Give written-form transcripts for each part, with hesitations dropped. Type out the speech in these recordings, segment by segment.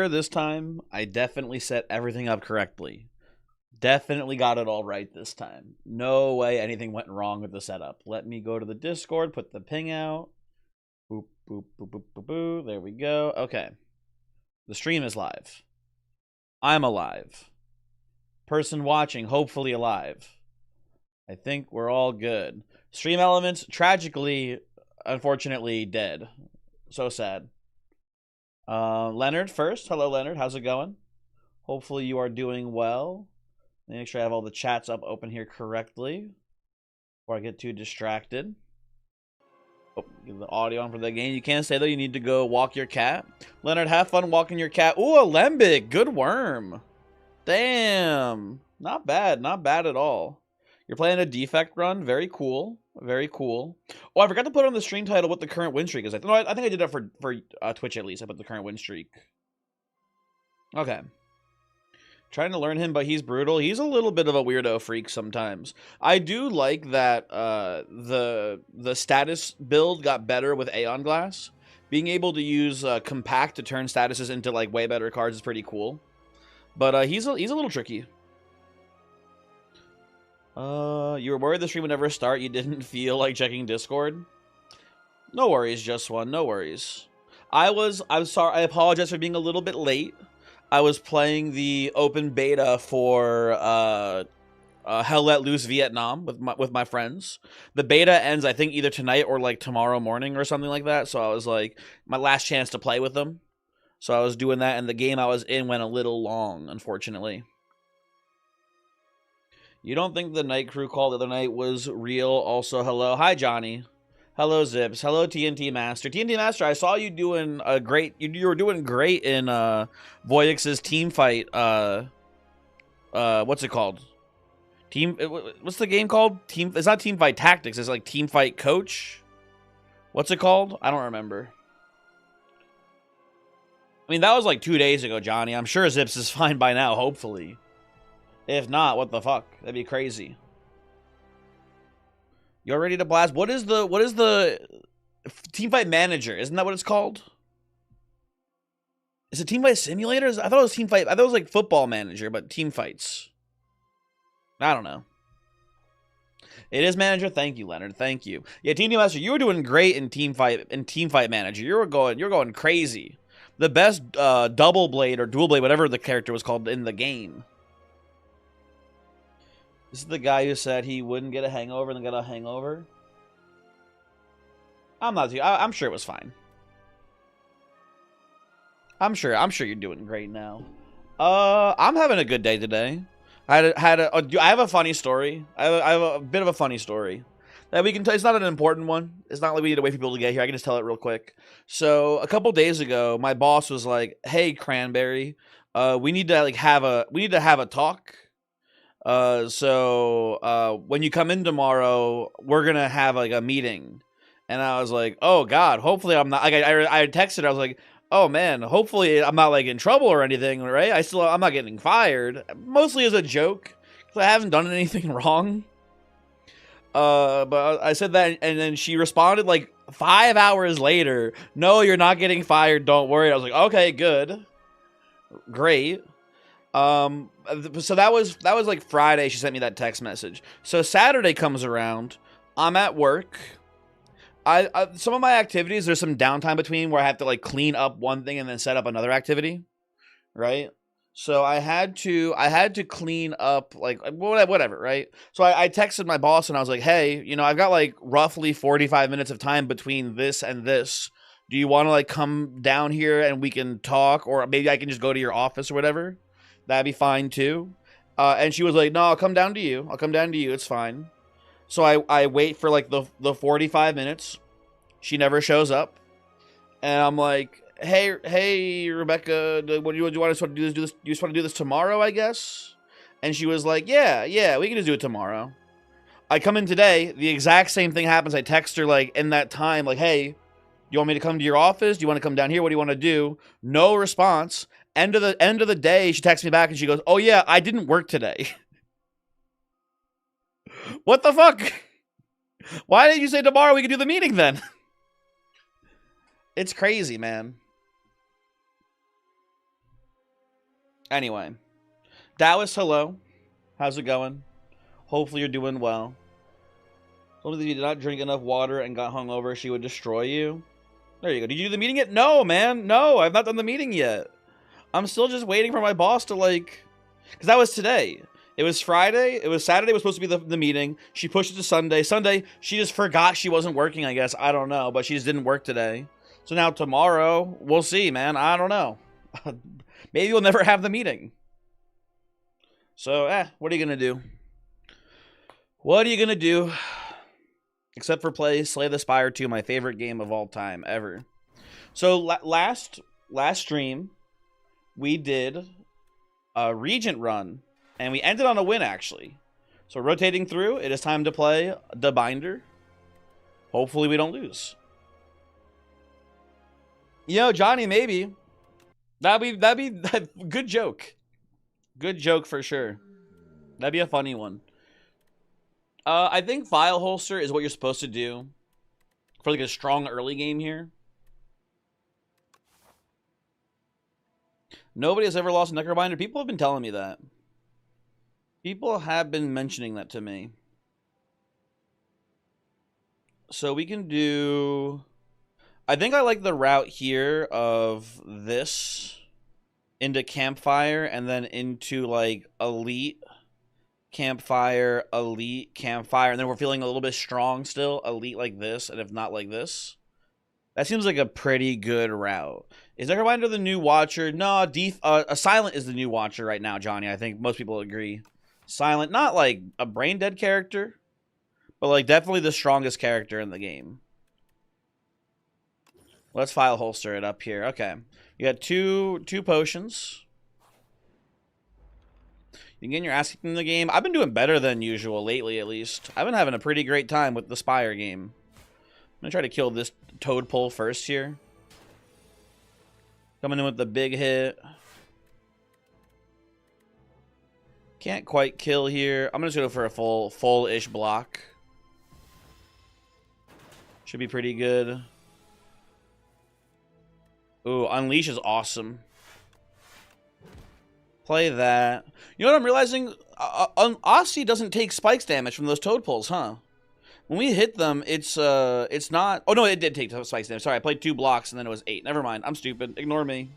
This time, I definitely set everything up correctly. Definitely got it all right this time. No way anything went wrong with the setup. Let me go to the Discord, put the ping out. Boop, boop, boop, boop, boop, boop. There we go. Okay. The stream is live. I'm alive. Person watching, hopefully alive. I think we're all good. Stream elements, tragically, unfortunately, dead. So sad. Leonard first. Hello, Leonard. How's it going? Hopefully you are doing well. Let me make sure I have all the chats up open here correctly before I get too distracted. Oh, give the audio on for the game. You can't say though, you need to go walk your cat. Leonard, have fun walking your cat. Ooh, a lembic. Good worm. Damn. Not bad. Not bad at all. You're playing a defect run. Very cool. Very cool. Oh, I forgot to put on the stream title what the current win streak is. I think I did that for Twitch at least. I put the current win streak. Okay. Trying to learn him, but he's brutal. He's a little bit of a weirdo freak sometimes. I do like that the status build got better with Aeon Glass. Being able to use compact to turn statuses into like way better cards is pretty cool. But he's a little tricky. You were worried the stream would never start. You didn't feel like checking Discord. No worries, just one. No worries. I'm sorry. I apologize for being a little bit late. I was playing the open beta for Hell Let Loose Vietnam with my friends. The beta ends, I think, either tonight or like tomorrow morning or something like that. So I was like, my last chance to play with them. So I was doing that, and the game I was in went a little long, unfortunately. You don't think the night crew call the other night was real? Also, hello. Hi, Johnny. Hello, Zips. Hello, TNT Master. TNT Master, I saw you doing a great... You were doing great in Voyix's team fight. What's it called? What's the game called? It's not Team Fight Tactics. It's like Team Fight Coach. What's it called? I don't remember. I mean, that was like 2 days ago, Johnny. I'm sure Zips is fine by now, hopefully. If not, what the fuck? That'd be crazy. You're ready to blast? What is the Teamfight Manager? Isn't that what it's called? Is it Teamfight Simulators? I thought it was Teamfight. I thought it was like Football Manager, but team fights. I don't know. It is Manager. Thank you, Leonard. Thank you. Yeah, Team Master, you were doing great in Teamfight Manager. You're going crazy. The best double blade or dual blade, whatever the character was called in the game. This is the guy who said he wouldn't get a hangover and then got a hangover. I'm sure it was fine. I'm sure you're doing great now. I'm having a good day today. I have a funny story. I have a bit of a funny story that we can tell. It's not an important one. It's not like we need to wait for people to get here. I can just tell it real quick. So a couple days ago, my boss was like, "Hey, Cranberry, we need to have a talk. So when you come in tomorrow, we're gonna have like a meeting." And I was like, "Oh God, hopefully I'm not." Like I texted. I was like, "Oh man, hopefully I'm not like in trouble or anything, right? I'm not getting fired." Mostly as a joke, because I haven't done anything wrong. But I said that, and then she responded like 5 hours later, "No, you're not getting fired. Don't worry." I was like, "Okay, good, great." So that was like Friday. She sent me that text message. So Saturday comes around. I'm at work. Some of my activities, there's some downtime between where I have to like clean up one thing and then set up another activity, right? So I had to clean up like whatever, right? So I texted my boss and I was like, "Hey, I've got like roughly 45 minutes of time between this and this. Do you want to like come down here and we can talk, or maybe I can just go to your office or whatever? That'd be fine too." And she was like, "No, I'll come down to you. It's fine." So I wait for like the 45 minutes. She never shows up. And I'm like, hey, Rebecca, what do you want us to do this? You just want to do this tomorrow, I guess? And she was like, yeah, we can just do it tomorrow. I come in today. The exact same thing happens. I text her like in that time, like, "Hey, you want me to come to your office? Do you want to come down here? What do you want to do?" No response. End of the day, she texts me back and she goes, "Oh yeah, I didn't work today." What the fuck? Why didn't you say tomorrow we could do the meeting then? It's crazy, man. Anyway. Dallas, hello. How's it going? Hopefully you're doing well. Told me that if you did not drink enough water and got hungover, she would destroy you. There you go. Did you do the meeting yet? No, man. No, I've not done the meeting yet. I'm still just waiting for my boss to, like... Because that was today. It was Friday. It was Saturday was supposed to be the meeting. She pushed it to Sunday. Sunday, she just forgot she wasn't working, I guess. I don't know. But she just didn't work today. So now tomorrow, we'll see, man. I don't know. Maybe we'll never have the meeting. So, what are you going to do? What are you going to do? Except for play Slay the Spire 2, my favorite game of all time, ever. So, last stream, we did a Regent run, and we ended on a win, actually. So, rotating through, it is time to play the Binder. Hopefully, we don't lose. Johnny, maybe. That'd be good joke. Good joke for sure. That'd be a funny one. I think file holster is what you're supposed to do for like a strong early game here. Nobody has ever lost a Necrobinder. People have been telling me that. People have been mentioning that to me. So we can do... I think I like the route here of this into Campfire and then into like Elite, Campfire, Elite, Campfire, and then we're feeling a little bit strong still, Elite like this, and if not like this. That seems like a pretty good route. Is Necrobinder the new Watcher? No, a Silent is the new Watcher right now, Johnny. I think most people agree. Silent, not like a brain dead character, but like definitely the strongest character in the game. Let's file holster it up here. Okay. You got two potions. You can get your ass kicked in the game. I've been doing better than usual lately, at least. I've been having a pretty great time with the Spire game. I'm going to try to kill this Toadpole first here. Coming in with the big hit. Can't quite kill here. I'm going to go for a full-ish block. Should be pretty good. Ooh, Unleash is awesome. Play that. You know what I'm realizing? Aussie doesn't take spikes damage from those Toadpoles, huh? When we hit them, it's not... Oh, no, it did take spikes damage. Sorry, I played 2 blocks and then it was 8. Never mind. I'm stupid. Ignore me.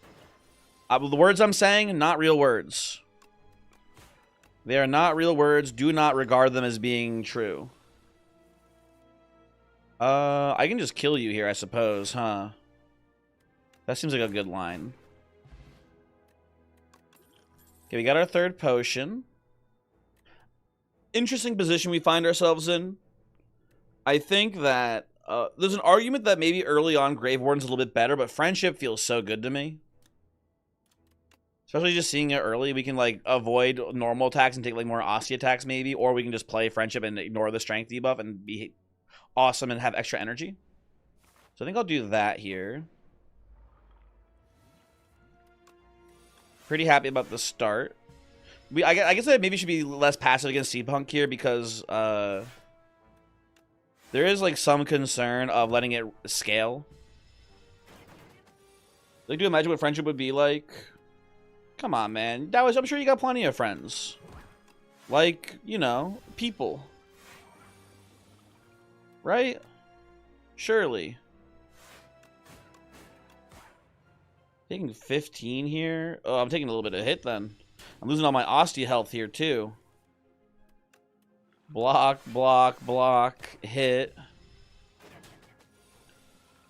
The words I'm saying, not real words. They are not real words. Do not regard them as being true. I can just kill you here, I suppose, huh? That seems like a good line. Okay, we got our third potion. Interesting position we find ourselves in. I think that there's an argument that maybe early on Grave Warden's a little bit better, but Friendship feels so good to me. Especially just seeing it early, we can like avoid normal attacks and take like more Aussie attacks maybe, or we can just play Friendship and ignore the strength debuff and be awesome and have extra energy. So I think I'll do that here. Pretty happy about the start. I guess I maybe should be less passive against Seedpunk here because there is like some concern of letting it scale. Like, do you imagine what Friendship would be like? Come on, man. I'm sure you got plenty of friends. Like, you know, people. Right? Surely. Taking 15 here. Oh, I'm taking a little bit of hit then. I'm losing all my Austie health here too. Block, block, block, hit. And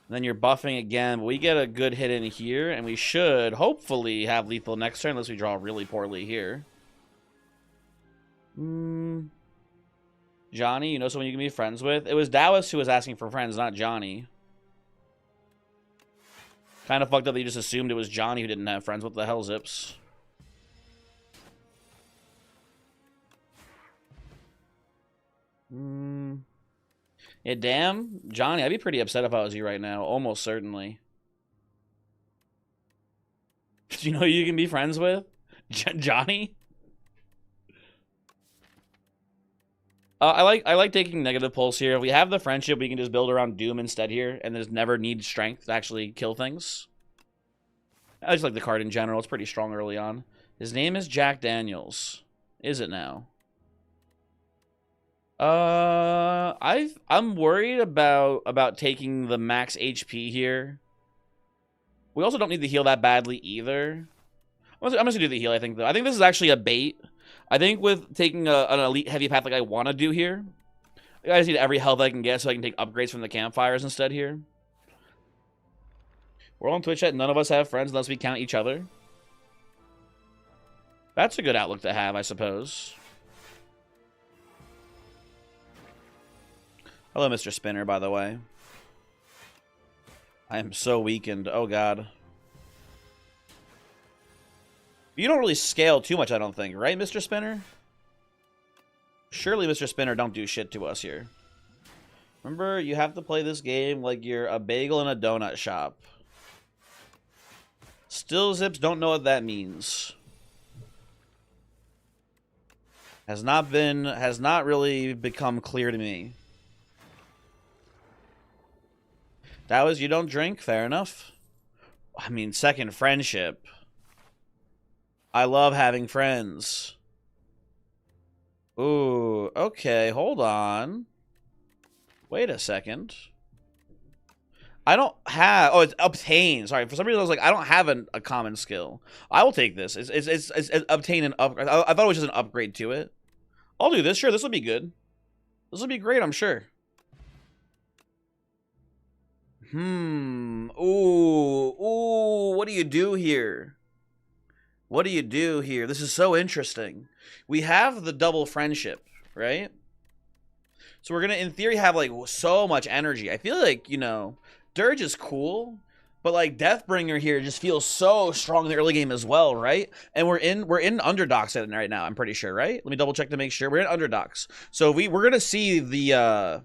then you're buffing again. But we get a good hit in here, and we should hopefully have lethal next turn, unless we draw really poorly here. Johnny, you know someone you can be friends with? It was Dallas who was asking for friends, not Johnny. Kind of fucked up that you just assumed it was Johnny who didn't have friends. What the hell, Zips? Yeah, damn. Johnny, I'd be pretty upset if I was you right now. Almost certainly. Do you know who you can be friends with? Johnny? I like taking negative pulse here. If we have the Friendship, we can just build around Doom instead here, and just never need strength to actually kill things. I just like the card in general. It's pretty strong early on. His name is Jack Daniels. Is it now? I'm worried about taking the max HP here. We also don't need to heal that badly either. I'm just gonna do the heal, I think, though. I think this is actually a bait. I think with taking an elite heavy path like I want to do here, I just need every health I can get so I can take upgrades from the campfires instead here. We're on Twitch chat. None of us have friends unless we count each other. That's a good outlook to have, I suppose. Hello, Mr. Spinner, by the way. I am so weakened. Oh, God. You don't really scale too much, I don't think. Right, Mr. Spinner? Surely, Mr. Spinner, don't do shit to us here. Remember, you have to play this game like you're a bagel in a donut shop. Still zips, don't know what that means. Has not really become clear to me. That was you don't drink, fair enough. I mean, second friendship. I love having friends. Ooh, okay, hold on. Wait a second. I don't have... Oh, it's obtain. Sorry, for some reason I was like, I don't have a common skill. I will take this. It's obtain an upgrade. I thought it was just an upgrade to it. I'll do this. Sure, this will be good. This will be great, I'm sure. Ooh, what do you do here? What do you do here? This is so interesting. We have the double friendship, right? So we're going to, in theory, have, like, so much energy. I feel like, you know, Dirge is cool, but, like, Deathbringer here just feels so strong in the early game as well, right? And we're in Underdocs right now, I'm pretty sure, right? Let me double check to make sure. We're in Underdocs. So we're going to see the,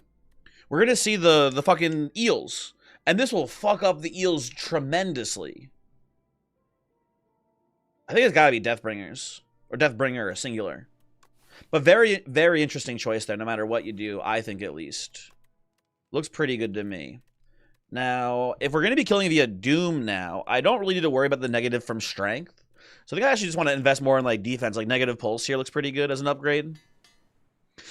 the fucking eels. And this will fuck up the eels tremendously. I think it's got to be Deathbringers. Or Deathbringer, singular. But very, very interesting choice there, no matter what you do, I think at least. Looks pretty good to me. Now, if we're going to be killing via Doom now, I don't really need to worry about the negative from Strength. So I think I actually just want to invest more in like defense. Like Negative Pulse here looks pretty good as an upgrade.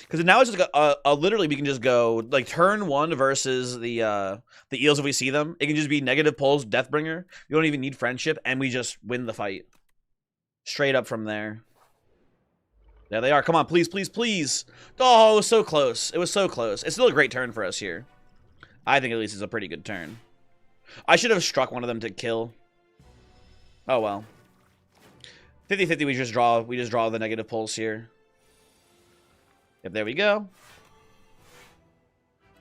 Because now it's just like literally we can just go like turn 1 versus the eels if we see them. It can just be Negative Pulse, Deathbringer. You don't even need friendship, and we just win the fight. Straight up from there. There they are. Come on, please, please, please. Oh, it was so close. It was so close. It's still a great turn for us here. I think at least it's a pretty good turn. I should have struck one of them to kill. Oh, well. 50-50, we just draw the Negative Pulse here. Yep, there we go.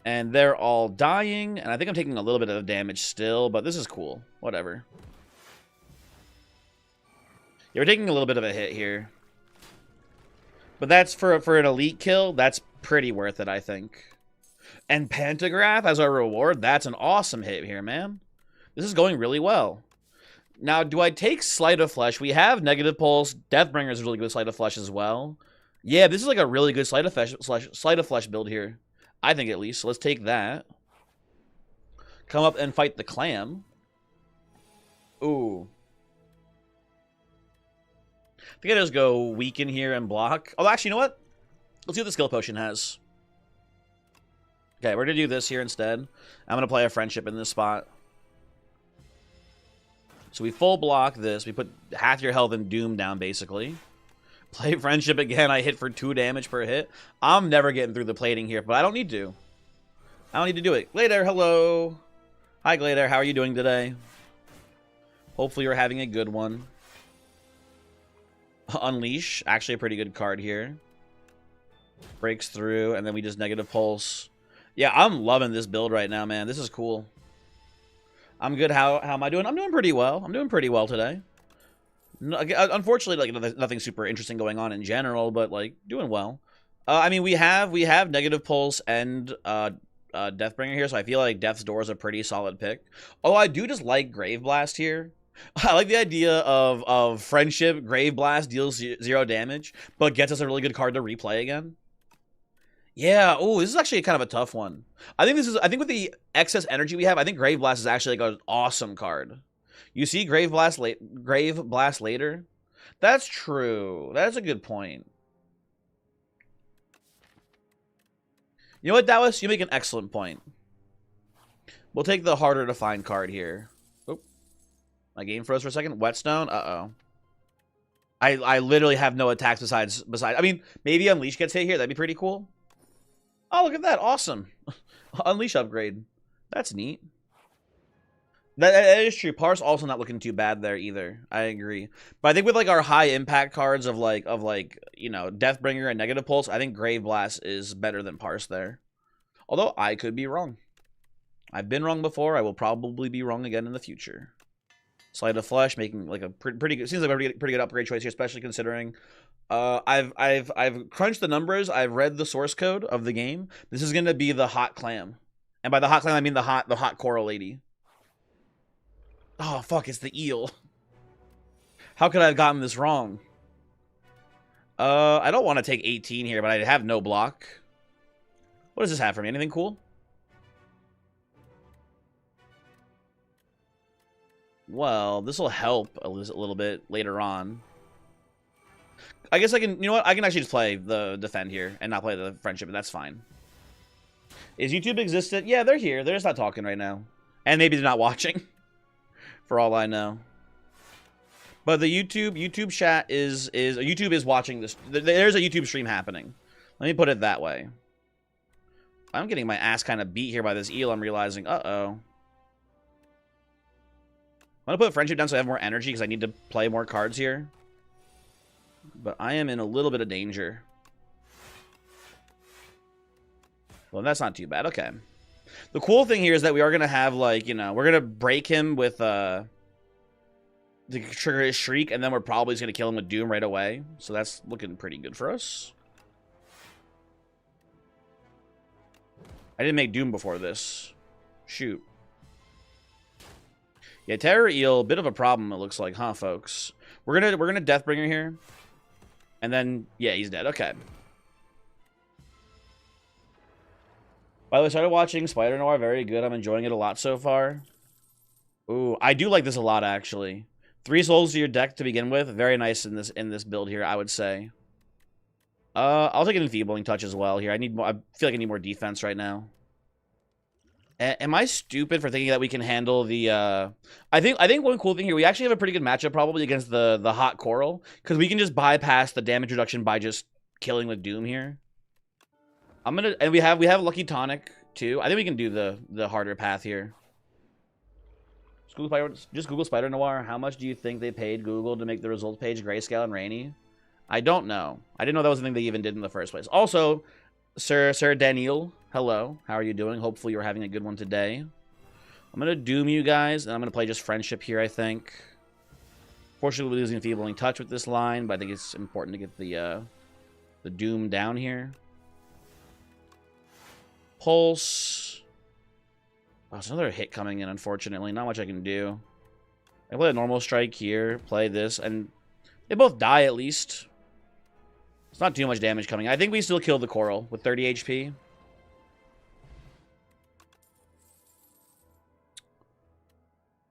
And they're all dying. And I think I'm taking a little bit of damage still, but this is cool. Whatever. Yeah, we're taking a little bit of a hit here. But that's for an elite kill, that's pretty worth it, I think. And Pantograph as our reward, that's an awesome hit here, man. This is going really well. Now, do I take Sleight of Flesh? We have Negative Pulse. Deathbringer is really good with Sleight of Flesh as well. Yeah, this is like a really good Sleight of Flesh build here. I think at least. So let's take that. Come up and fight the clam. Ooh. I think I just go weaken here and block. Oh, actually, you know what? Let's see what the skill potion has. Okay, we're going to do this here instead. I'm going to play a friendship in this spot. So we full block this. We put half your health and doom down, basically. Play friendship again. I hit for 2 damage per hit. I'm never getting through the plating here, but I don't need to. I don't need to do it. Glader, hello. Hi, Glader. How are you doing today? Hopefully you're having a good one. Unleash. Actually a pretty good card here. Breaks through, and then we just Negative Pulse. Yeah, I'm loving this build right now, man. This is cool. I'm good. How am I doing? I'm doing pretty well. I'm doing pretty well today. No, unfortunately, like nothing super interesting going on in general, but like doing well. I mean, we have Negative Pulse and Deathbringer here, so I feel like Death's Door is a pretty solid pick. Although I do just like Grave Blast here. I like the idea of friendship. Grave Blast deals 0 damage, but gets us a really good card to replay again. Yeah. Oh, this is actually kind of a tough one. I think with the excess energy we have, I think Grave Blast is actually like an awesome card. You see Grave Blast later? That's true. That's a good point. You know what, Dallas? You make an excellent point. We'll take the harder to find card here. Oh, my game froze for a second. Whetstone? Uh-oh. I literally have no attacks besides... I mean, maybe Unleash gets hit here. That'd be pretty cool. Oh, look at that. Awesome. Unleash upgrade. That's neat. That is true. Parse also not looking too bad there either. I agree. But I think with like our high impact cards of like you know, Deathbringer and Negative Pulse, I think Grave Blast is better than Parse there. Although I could be wrong. I've been wrong before. I will probably be wrong again in the future. Slide of Flesh, making like a pretty good, seems like a pretty good upgrade choice here, especially considering I've crunched the numbers. I've read the source code of the game. This is gonna be the hot clam, and by the hot clam I mean the hot coral lady. Oh fuck! It's the eel. How could I have gotten this wrong? I don't want to take 18 here, but I have no block. What does this have for me? Anything cool? Well, this will help a little bit later on. I guess I can, you know what? I can actually just play the defend here and not play the friendship, and that's fine. Is YouTube existent? Yeah, they're here. They're just not talking right now. And maybe they're not watching, for all I know. But the YouTube chat YouTube is watching this. There's a YouTube stream happening. Let me put it that way. I'm getting my ass kind of beat here by this eel, I'm realizing. Uh-oh. I'm going to put friendship down so I have more energy because I need to play more cards here. But I am in a little bit of danger. Well, that's not too bad. Okay. The cool thing here is that we are going to have, like, you know, we're going to break him with, to trigger his Shriek, and then we're probably just going to kill him with Doom right away. So that's looking pretty good for us. I didn't make Doom before this. Shoot. Yeah, Terror Eel, bit of a problem, it looks like, huh, folks? We're gonna Deathbringer here. And then, yeah, he's dead. Okay. By the way, I started watching Spider Noir. Very good. I'm enjoying it a lot so far. Ooh, I do like this a lot, actually. 3 souls to your deck to begin with. Very nice in this build here, I would say. I'll take an Enfeebling Touch as well here. I feel like I need more defense right now. Am I stupid for thinking that we can handle the, I think one cool thing here, we actually have a pretty good matchup probably against the Hot Coral, because we can just bypass the damage reduction by just killing with Doom here. And we have Lucky Tonic too. I think we can do the harder path here. Just Google Spider Noir. How much do you think they paid Google to make the results page grayscale and rainy? I don't know. I didn't know that was the thing they even did in the first place. Also, Sir Daniel, hello. How are you doing? Hopefully you're having a good one today. I'm going to Doom you guys, and I'm going to play just Friendship here, I think. Fortunately, we're losing Enfeebling Touch with this line, but I think it's important to get the Doom down here. Pulse. Oh, there's another hit coming in, unfortunately. Not much I can do. I play a normal strike here, play this, and they both die at least. It's not too much damage coming. I think we still kill the Coral with 30 HP.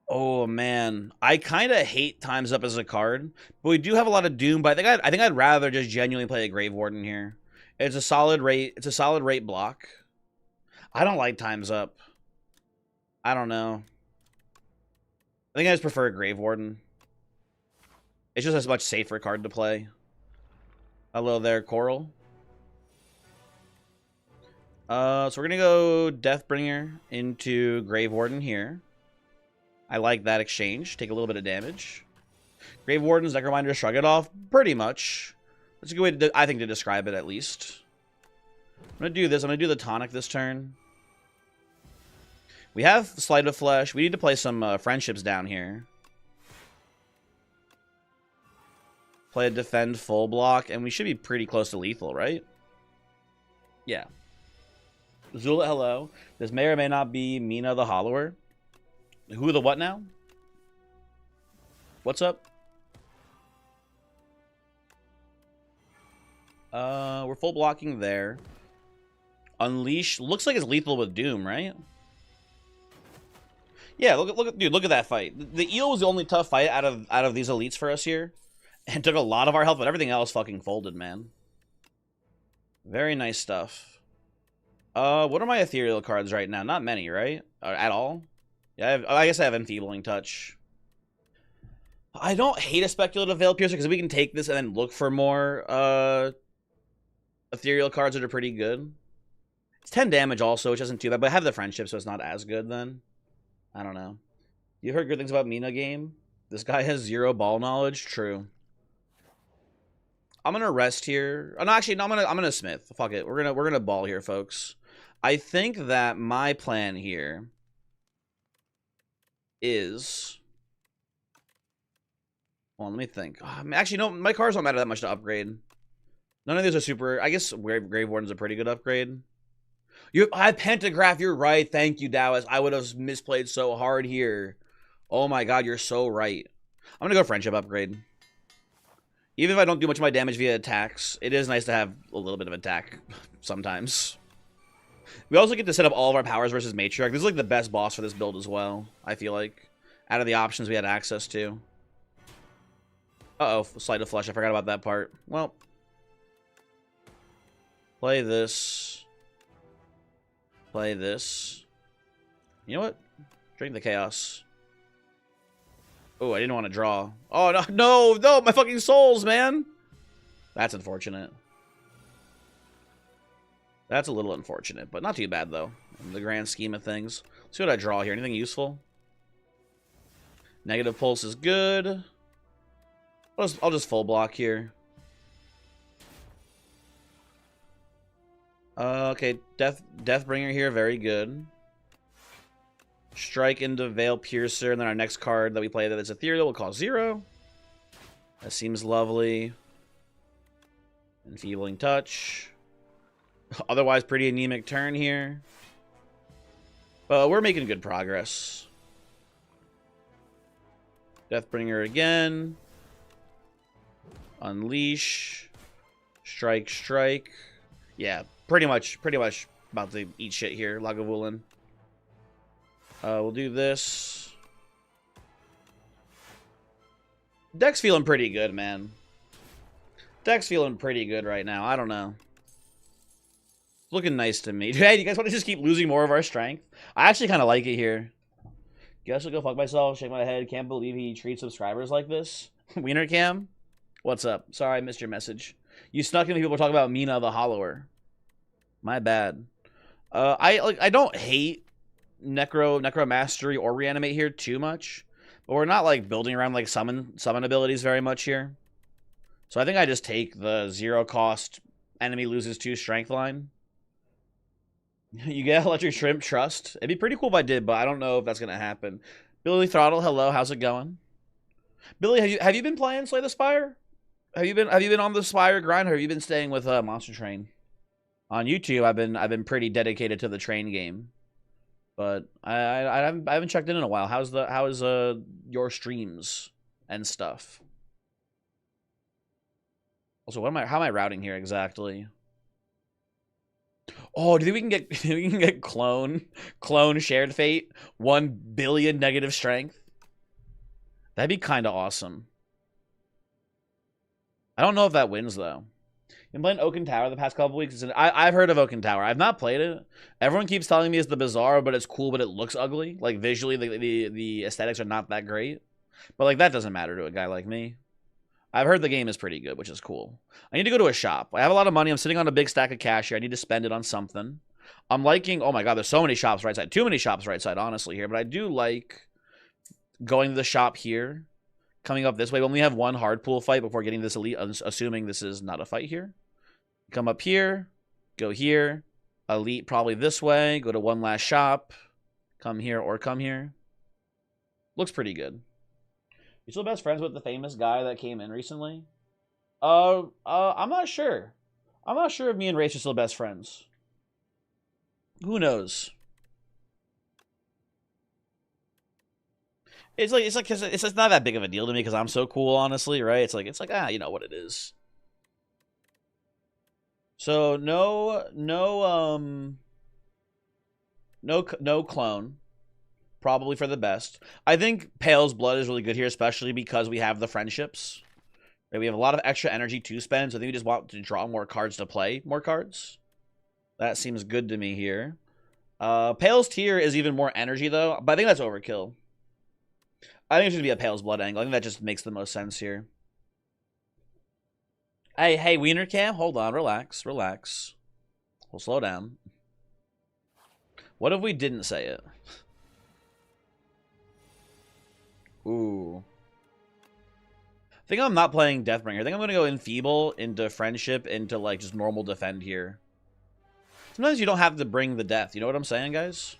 Oh man, I kind of hate Time's Up as a card, but we do have a lot of Doom. But I think I'd rather just genuinely play a Grave Warden here. It's a solid rate. It's a solid rate block. I don't like Time's Up. I don't know. I think I just prefer a Grave Warden. It's just a much safer card to play. Hello there, Coral. So we're gonna go Deathbringer into Grave Warden here. I like that exchange. Take a little bit of damage. Grave Warden's Deck Reminder, shrug it off. Pretty much. That's a good way, I think, to describe it, at least. I'm gonna do this. I'm gonna do the Tonic this turn. We have Sleight of Flesh. We need to play some Friendships down here. Play a Defend full block, and we should be pretty close to lethal, right? Yeah. Zula, hello. This may or may not be Mina the Hollower. Who the what now? What's up? We're full blocking there. Unleash. Looks like it's lethal with Doom, right? Yeah, dude, look at that fight. The eel was the only tough fight out of these elites for us here, and took a lot of our health, but everything else fucking folded, man. Very nice stuff. What are my ethereal cards right now? Not many, right? At all? Yeah, I guess I have Enfeebling Touch. I don't hate a Speculative Veil Piercer because we can take this and then look for more ethereal cards that are pretty good. It's 10 damage also, which isn't too bad, but I have the Friendship, so it's not as good then. I don't know. You heard good things about Mina game? This guy has 0 ball knowledge? True. I'm gonna rest here. Oh, no, actually, no, I'm gonna Smith. Fuck it. We're gonna ball here, folks. I think that my plan here is. Well, let me think. Actually, no, my cards don't matter that much to upgrade. None of these are super. I guess Grave Warden's a pretty good upgrade. I have Pentagraph. You're right. Thank you, Dallas. I would have misplayed so hard here. Oh my god, you're so right. I'm gonna go Friendship upgrade. Even if I don't do much of my damage via attacks, it is nice to have a little bit of attack sometimes. We also get to set up all of our powers versus Matriarch. This is like the best boss for this build as well, I feel like. Out of the options we had access to. Uh-oh, Sleight of Flesh. I forgot about that part. Well. Play this. Play this. You know what? Drink the Chaos. Oh, I didn't want to draw. Oh, no, my fucking souls, man. That's unfortunate. That's a little unfortunate, but not too bad, though, in the grand scheme of things. Let's see what I draw here. Anything useful? Negative Pulse is good. I'll just full block here. Okay, Deathbringer here, very good. Strike into Veil Piercer, and then our next card that we play that is ethereal will cost 0. That seems lovely. Enfeebling Touch. Otherwise, pretty anemic turn here. But we're making good progress. Deathbringer again. Unleash. Strike. Yeah, pretty much about to eat shit here, Lagavulin. We'll do this. Deck's feeling pretty good, man. Deck's feeling pretty good right now. I don't know. Looking nice to me. Hey, you guys want to just keep losing more of our strength? I actually kind of like it here. Guess I'll go fuck myself, shake my head. Can't believe he treats subscribers like this. Wiener Cam? What's up? Sorry, I missed your message. You snuck in the people talk about Mina the Hollower. My bad. I don't hate Necro Mastery or Reanimate here too much, but we're not like building around like summon abilities very much here. So I think I just take the 0 cost enemy loses 2 strength line. You get Electric Shrimp Trust. It'd be pretty cool if I did, but I don't know if that's gonna happen. Billy Throttle, hello, how's it going? Billy, have you been playing Slay the Spire? Have you been on the Spire grind, or have you been staying with Monster Train? On YouTube, I've been pretty dedicated to the train game, but I haven't checked in a while. How's your streams and stuff? Also, how am I routing here exactly? Oh, do you think we can get clone Shared Fate 1 billion negative strength? That'd be kind of awesome. I don't know if that wins though. Been playing Oaken Tower the past couple weeks. I've heard of Oaken Tower. I've not played it. Everyone keeps telling me it's the Bizarro, but it's cool, but it looks ugly. Like visually, the aesthetics are not that great. But like that doesn't matter to a guy like me. I've heard the game is pretty good, which is cool. I need to go to a shop. I have a lot of money. I'm sitting on a big stack of cash here. I need to spend it on something. I'm liking, oh my god, there's so many shops right side. Too many shops right side, honestly, here. But I do like going to the shop here, coming up this way. We only have one hard pool fight before getting this elite, assuming this is not a fight here. Come up here, go here, elite probably this way, go to one last shop, come here or come here. Looks pretty good. You still best friends with the famous guy that came in recently? I'm not sure. I'm not sure if me and Race are still best friends. Who knows? It's not that big of a deal to me because I'm so cool, honestly, right? It's like you know what it is. So no clone. Probably for the best. I think Pale's Blood is really good here, especially because we have the friendships. We have a lot of extra energy to spend, so I think we just want to draw more cards to play more cards. That seems good to me here. Pale's Tear is even more energy, though, but I think that's overkill. I think it should be a Pale's Blood angle. I think that just makes the most sense here. Hey, Wiener Cam, hold on, relax. We'll slow down. What if we didn't say it? Ooh. I think I'm not playing Deathbringer. I think I'm going to go Enfeeble into Friendship into, like, just normal defend here. Sometimes you don't have to bring the death. You know what I'm saying, guys?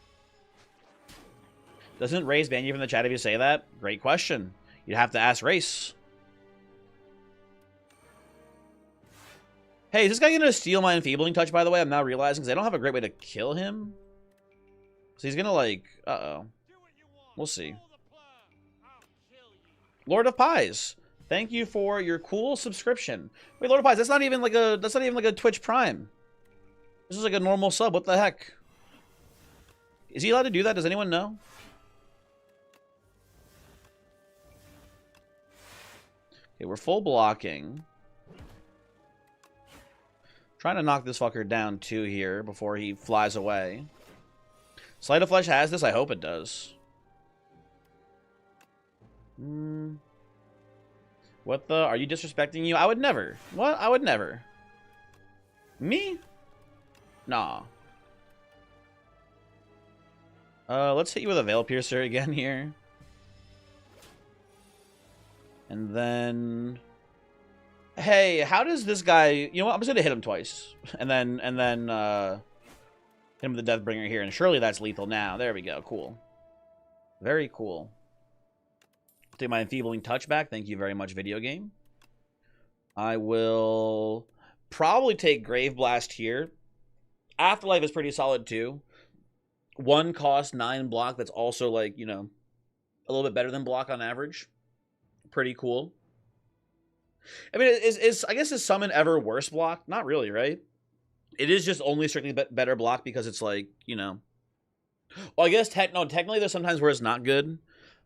Doesn't Race ban you from the chat if you say that? Great question. You'd have to ask Race. Hey, is this guy going to steal my Enfeebling Touch, by the way? I'm now realizing, because I don't have a great way to kill him. So he's going to, like... Uh-oh. We'll see. Lord of Pies. Thank you for your cool subscription. Wait, Lord of Pies, that's not even like a Twitch Prime. This is like a normal sub. What the heck? Is he allowed to do that? Does anyone know? Okay, we're full blocking. Trying to knock this fucker down too here before he flies away. Sleight of Flesh has this? I hope it does. What the? Are you disrespecting you? I would never. What? I would never. Me? Nah. Let's hit you with a Veil Piercer again here. And then... Hey, how does this guy... You know what? I'm just gonna hit him twice. And then hit him with the Deathbringer here. And surely that's lethal now. There we go. Cool. Very cool. Take my Enfeebling Touch back. Thank you very much, video game. I will probably take Grave Blast here. Afterlife is pretty solid too. 1 cost, 9 block. That's also, like, you know, a little bit better than block on average. Pretty cool. I mean, I guess is Summon ever worse block? Not really, right? It is just only strictly better block because it's like, you know. Well, I guess technically there's sometimes where it's not good.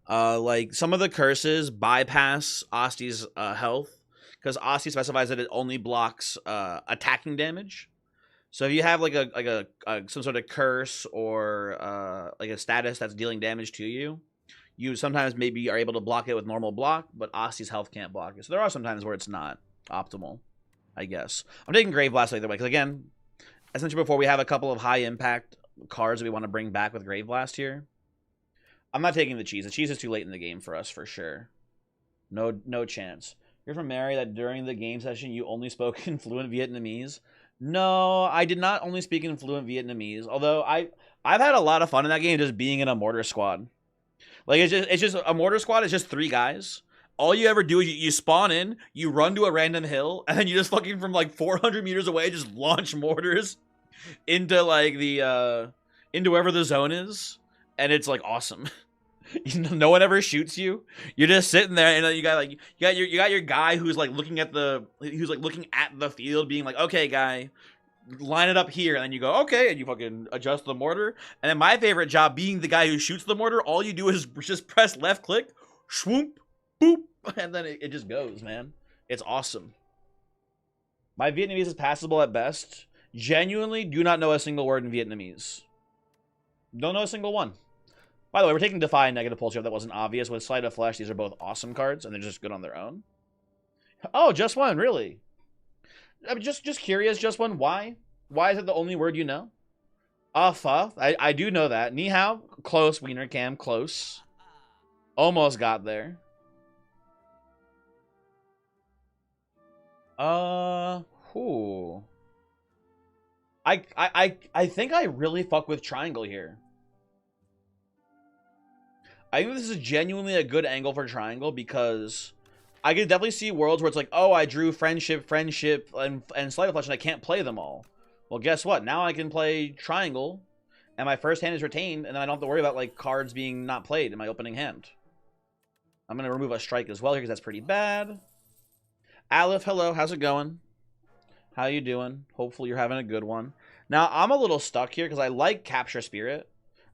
Like, some of the curses bypass Osti's health, because Osti specifies that it only blocks attacking damage. So if you have like some sort of curse or like a status that's dealing damage to you, you sometimes maybe are able to block it with normal block, but Osti's health can't block it. So there are some times where it's not optimal, I guess. I'm taking Grave Blast either way, because again, as mentioned before, we have a couple of high impact cards that we want to bring back with Grave Blast here. I'm not taking the cheese. The cheese is too late in the game for us, for sure. No chance. You're from Mary that during the game session you only spoke in fluent Vietnamese. No, I did not only speak in fluent Vietnamese. Although I've had a lot of fun in that game just being in a mortar squad. Like it's just a mortar squad is just 3 guys. All you ever do is you spawn in, you run to a random hill, and then you just fucking from like 400 meters away just launch mortars into like the into wherever the zone is. And it's like awesome. No one ever shoots you. You're just sitting there, and you got your guy who's like looking at the field, being like, okay, guy, line it up here, and then you go, okay, and you fucking adjust the mortar. And then my favorite job, being the guy who shoots the mortar, all you do is just press left click, swoop, boop, and then it just goes, man. It's awesome. My Vietnamese is passable at best. Genuinely do not know a single word in Vietnamese. Don't know a single one. By the way, we're taking Defy and Negative Pulse here. That wasn't obvious. With Sleight of Flesh, these are both awesome cards, and they're just good on their own. Oh, just one, really? I mean, just curious, just one. Why? Why is it the only word you know? Pho. I do know that. Ni hao. Close, Wiener Cam. Close. Almost got there. Who? I think I really fuck with Triangle here. I think this is genuinely a good angle for Triangle, because I could definitely see worlds where it's like, oh, I drew Friendship, and Sleight of Flesh, and I can't play them all. Well, guess what? Now I can play Triangle, and my first hand is retained, and then I don't have to worry about like cards being not played in my opening hand. I'm going to remove a strike as well here, because that's pretty bad. Aleph, hello. How's it going? How you doing? Hopefully you're having a good one. Now, I'm a little stuck here, because I like Capture Spirit.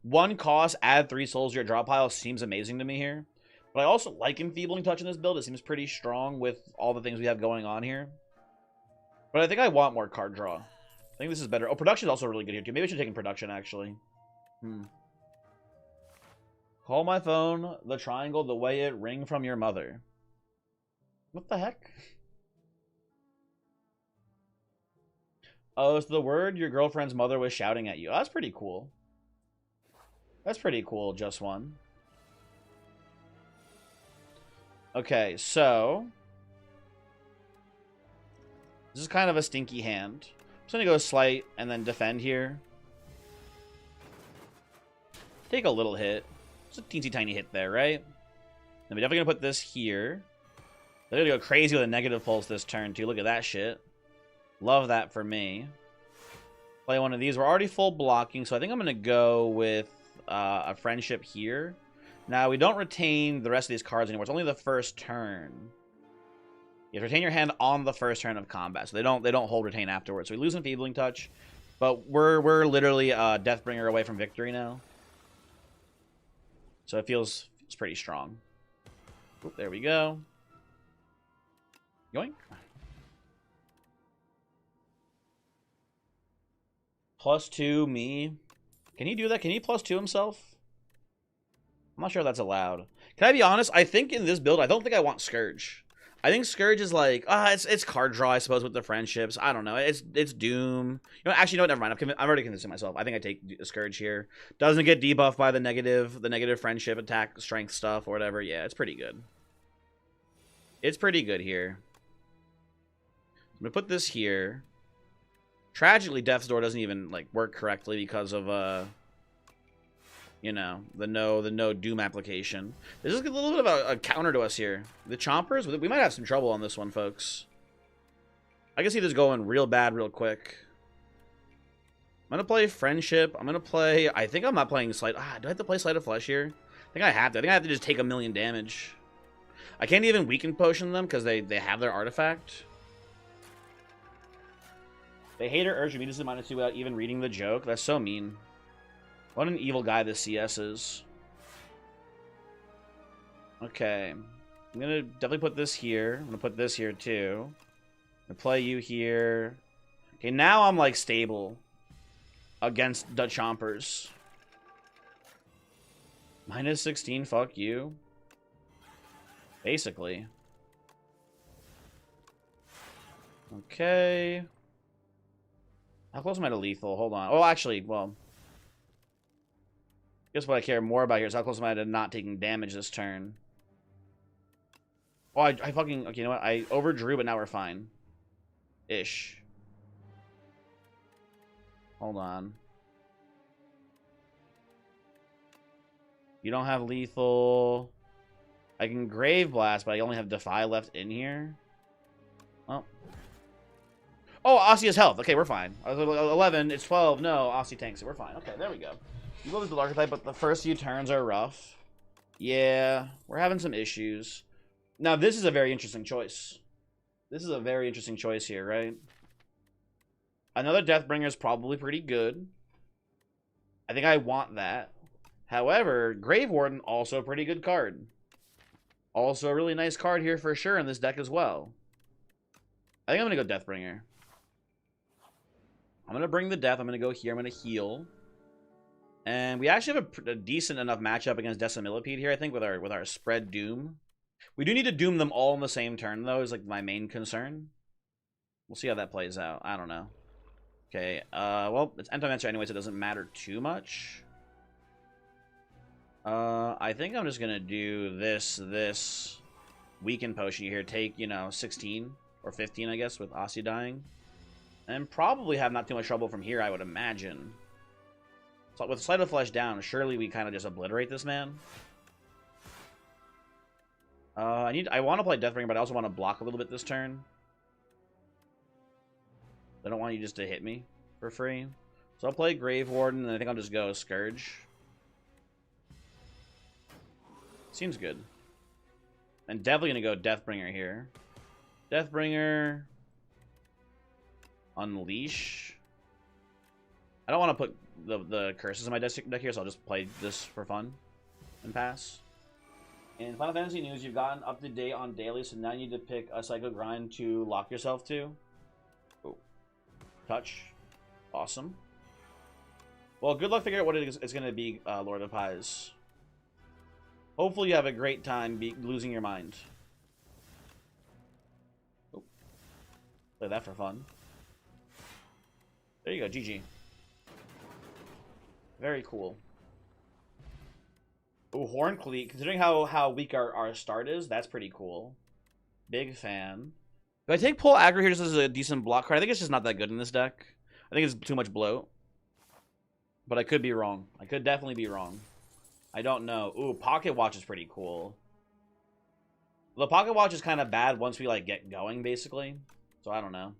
1 cost, add 3 souls to your draw pile seems amazing to me here. But I also like Enfeebling Touch in this build. It seems pretty strong with all the things we have going on here. But I think I want more card draw. I think this is better. Oh, Production is also really good here, too. Maybe I should take in Production, actually. Call my phone, the triangle, the way it ring from your mother. What the heck? Oh, it's the word your girlfriend's mother was shouting at you. Oh, that's pretty cool. That's pretty cool, just one. Okay, so... this is kind of a stinky hand. I'm just going to go Slight and then Defend here. Take a little hit. It's a teensy tiny hit there, right? Then we're definitely going to put this here. They're going to go crazy with a negative pulse this turn, too. Look at that shit. Love that for me. Play one of these. We're already full blocking, so I think I'm going to go with a Friendship here. Now, we don't retain the rest of these cards anymore. It's only the first turn. You have to retain your hand on the first turn of combat, so they don't hold retain afterwards. So we lose Enfeebling Touch, but we're literally Deathbringer away from victory now. So it feels pretty strong. Oop, there we go. Yoink. +2 me. Can he do that? Can he +2 himself? I'm not sure if that's allowed. Can I be honest? I think in this build, I don't think I want Scourge. I think Scourge is like, it's card draw, I suppose, with the friendships. I don't know. It's Doom. You know, actually, no, never mind. I'm already convincing myself. I think I take the Scourge here. Doesn't get debuffed by the negative friendship attack strength stuff or whatever. Yeah, it's pretty good. It's pretty good here. I'm gonna put this here. Tragically, Death's Door doesn't even like work correctly because of you know, the no Doom application. This is a little bit of a counter to us here. The Chompers, we might have some trouble on this one, folks. I can see this going real bad real quick. I'm gonna play Friendship. I'm gonna play. I think I'm not playing Sleight. Do I have to play Sleight of Flesh here? I think I have to. I think I have to just take 1,000,000 damage. I can't even weaken potion them because they have their artifact. They hate or urge me to -2 without even reading the joke. That's so mean. What an evil guy this CS is. Okay. I'm going to definitely put this here. I'm going to put this here too. I'm going to play you here. Okay, now I'm like stable against the Chompers. -16, fuck you. Basically. Okay. How close am I to lethal? Hold on. Oh, actually, well... guess what I care more about here is how close am I to not taking damage this turn. Oh, I fucking... okay, you know what? I overdrew, but now we're fine. Ish. Hold on. You don't have lethal. I can Grave Blast, but I only have Defy left in here. Oh. Oh, Aussie has health. Okay, we're fine. 11, it's 12. No, Aussie tanks it. We're fine. Okay, there we go. You go with the archetype, but the first few turns are rough. Yeah, we're having some issues. Now, this is a very interesting choice. This is a very interesting choice here, right? Another Deathbringer is probably pretty good. I think I want that. However, Grave Warden, also a pretty good card. Also a really nice card here for sure in this deck as well. I think I'm going to go Deathbringer. I'm going to bring the death. I'm going to go here. I'm going to heal. And we actually have a decent enough matchup against Decimillipede here, I think, with our spread Doom. We do need to Doom them all in the same turn, though, is like my main concern. We'll see how that plays out. I don't know. Okay, well, it's Entomancer anyway, so it doesn't matter too much. I think I'm just going to do this Weaken Potion here. Take, you know, 16 or 15, I guess, with Aussie dying. And probably have not too much trouble from here, I would imagine. So with Sleight of Flesh down, surely we kind of just obliterate this man. I want to play Deathbringer, but I also want to block a little bit this turn. I don't want you just to hit me for free. So I'll play Grave Warden, and I think I'll just go Scourge. Seems good. And definitely going to go Deathbringer here. Deathbringer... Unleash. I don't want to put the curses in my deck here, so I'll just play this for fun and pass. In Final Fantasy news, you've gotten up to date on daily, so now you need to pick a Psycho Grind to lock yourself to. Oh. Touch. Awesome. Well, good luck figuring out what it's going to be, Lord of Pies. Hopefully you have a great time losing your mind. Oh. Play that for fun. There you go, GG. Very cool. Ooh, Horn Cleat. Considering how weak our start is, that's pretty cool. Big fan. Do I take Pull Aggro here just as a decent block card? I think it's just not that good in this deck. I think it's too much bloat. But I could be wrong. I could definitely be wrong. I don't know. Ooh, Pocket Watch is pretty cool. The Pocket Watch is kind of bad once we like get going, basically. So I don't know.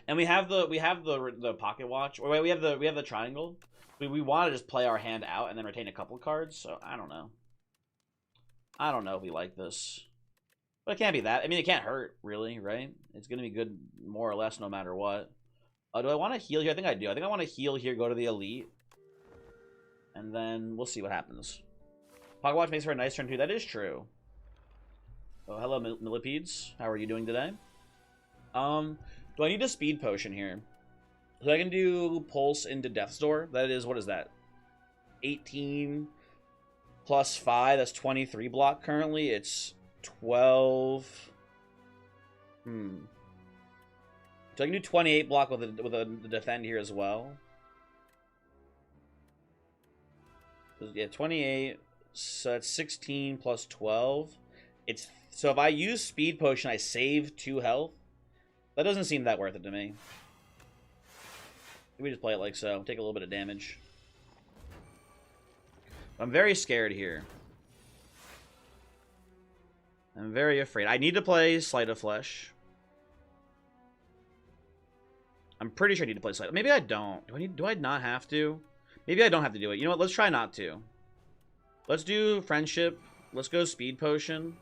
And we have the Pocket Watch. Or wait, we have the Triangle. We want to just play our hand out and then retain a couple cards. So I don't know. I don't know if we like this. But it can't be that. I mean, it can't hurt, really, right? It's going to be good more or less no matter what. Do I want to heal here? I think I do. I think I want to heal here, go to the Elite. And then we'll see what happens. Pocket Watch makes for a nice turn, too. That is true. Oh, hello, Millipedes. How are you doing today? Do I need a Speed Potion here? So I can do Pulse into Death's Door. That is, what is that? 18 plus 5. That's 23 block currently. It's 12. So I can do 28 block with a defend here as well. Yeah, 28. So that's 16 plus 12. So if I use Speed Potion, I save 2 health. That doesn't seem that worth it to me. We just play it like so. Take a little bit of damage. I'm very scared here. I'm very afraid. I need to play Sleight of Flesh. I'm pretty sure I need to play Sleight. Maybe I don't. Do I not have to? Maybe I don't have to do it. You know what? Let's try not to. Let's do Friendship. Let's go Speed Potion.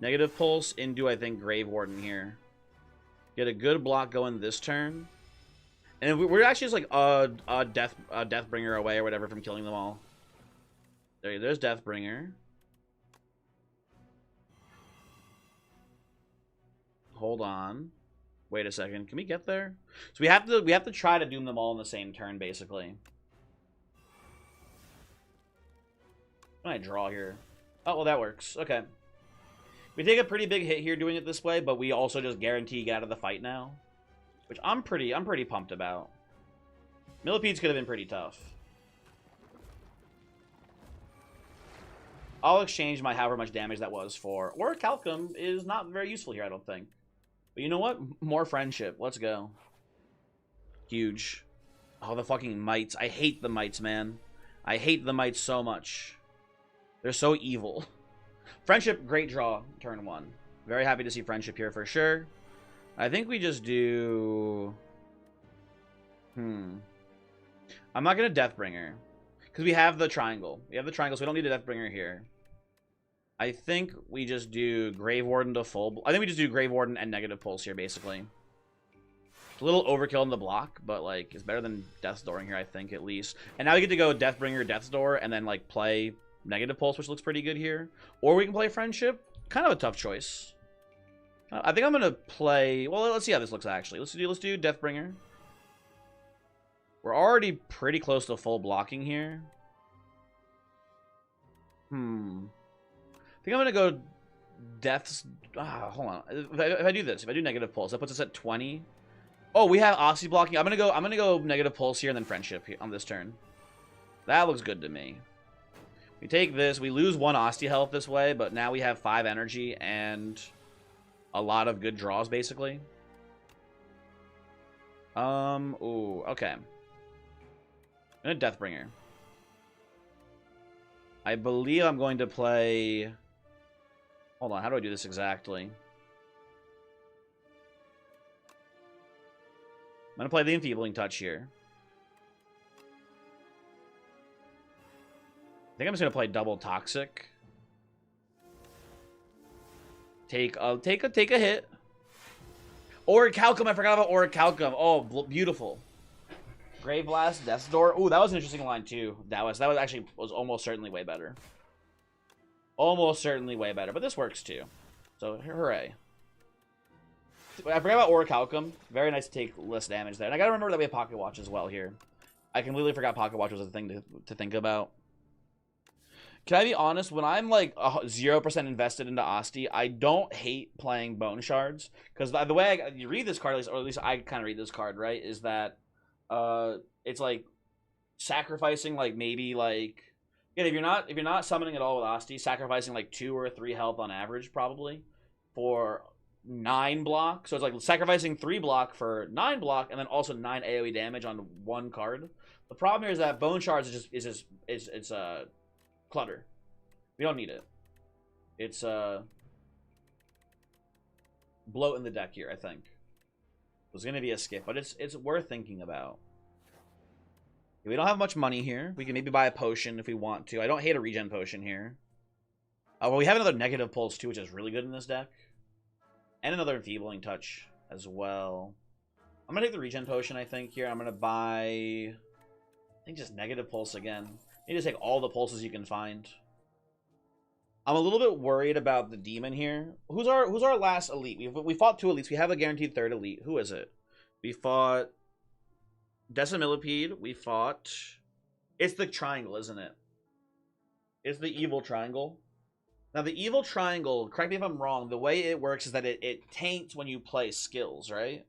Negative Pulse into, I think, Grave Warden here. Get a good block going this turn. And we're actually just like a Deathbringer away or whatever from killing them all. There's Deathbringer. Hold on. Wait a second. Can we get there? So we have to try to doom them all in the same turn, basically. Can I draw here? Oh, well, that works. Okay. We take a pretty big hit here doing it this way, but we also just guarantee get out of the fight now. Which I'm pretty pumped about. Millipedes could have been pretty tough. I'll exchange my however much damage that was for. Or Calcum is not very useful here, I don't think. But you know what? More Friendship. Let's go. Huge. Oh, the fucking mites. I hate the mites, man. I hate the mites so much. They're so evil. Friendship, great draw, turn 1. Very happy to see Friendship here for sure. I think we just do... I'm not going to Deathbringer. Because we have the Triangle. We have the Triangle, so we don't need a Deathbringer here. I think we just do Grave Warden to full... I think we just do Grave Warden and Negative Pulse here, basically. It's a little overkill in the block, but, like, it's better than Death's Dooring here, I think, at least. And now we get to go Deathbringer, Death's Door, and then, like, play Negative Pulse, which looks pretty good here. Or we can play Friendship. Kind of a tough choice. I think I'm going to play... Well, let's see how this looks, actually. Let's do Deathbringer. We're already pretty close to full blocking here. I think I'm going to go Death's... hold on. If I do this, if I do Negative Pulse, that puts us at 20. Oh, we have Oxy blocking. I'm going to go Negative Pulse here and then Friendship here on this turn. That looks good to me. We take this. We lose 1 Osti health this way, but now we have 5 energy and a lot of good draws, basically. Ooh, okay. I'm going to Deathbringer. I believe I'm going to play... Hold on, how do I do this exactly? I'm going to play the Enfeebling Touch here. I think I'm just going to play double Toxic. Take a hit. Orichalcum, I forgot about Orichalcum. Oh, beautiful. Grave Blast, Death's Door. Ooh, that was an interesting line too. That was actually almost certainly way better. Almost certainly way better, but this works too. So hooray. I forgot about Orichalcum. Very nice to take less damage there. And I gotta remember that we have Pocket Watch as well here. I completely forgot Pocket Watch was a thing to think about. Can I be honest? When I'm like 0% invested into Asti, I don't hate playing Bone Shards. Because the way you read this card, or at least I kind of read this card, right, is that it's like sacrificing like maybe like if you're not summoning at all with Asti, sacrificing like 2 or 3 health on average probably for 9 block. So it's like sacrificing 3 block for 9 block, and then also 9 AoE damage on 1 card. The problem here is that Bone Shards is clutter. We don't need it. It's bloat in the deck here, I think. It was gonna be a skip, but it's worth thinking about. We don't have much money here. We can maybe buy a potion if we want to. I don't hate a regen potion here. Well, we have another negative pulse too, which is really good in this deck. And another enfeebling touch as well. I'm gonna take the regen potion, I think, here. I'm gonna buy, I think, just negative pulse again. You need to take all the pulses you can find. I'm a little bit worried about the demon here. Who's our last elite? We fought 2 elites. We have a guaranteed 3rd elite. Who is it? We fought Decimillipede. We fought... It's the triangle, isn't it? It's the evil triangle. Now, the evil triangle, correct me if I'm wrong, the way it works is that it taints when you play skills, right?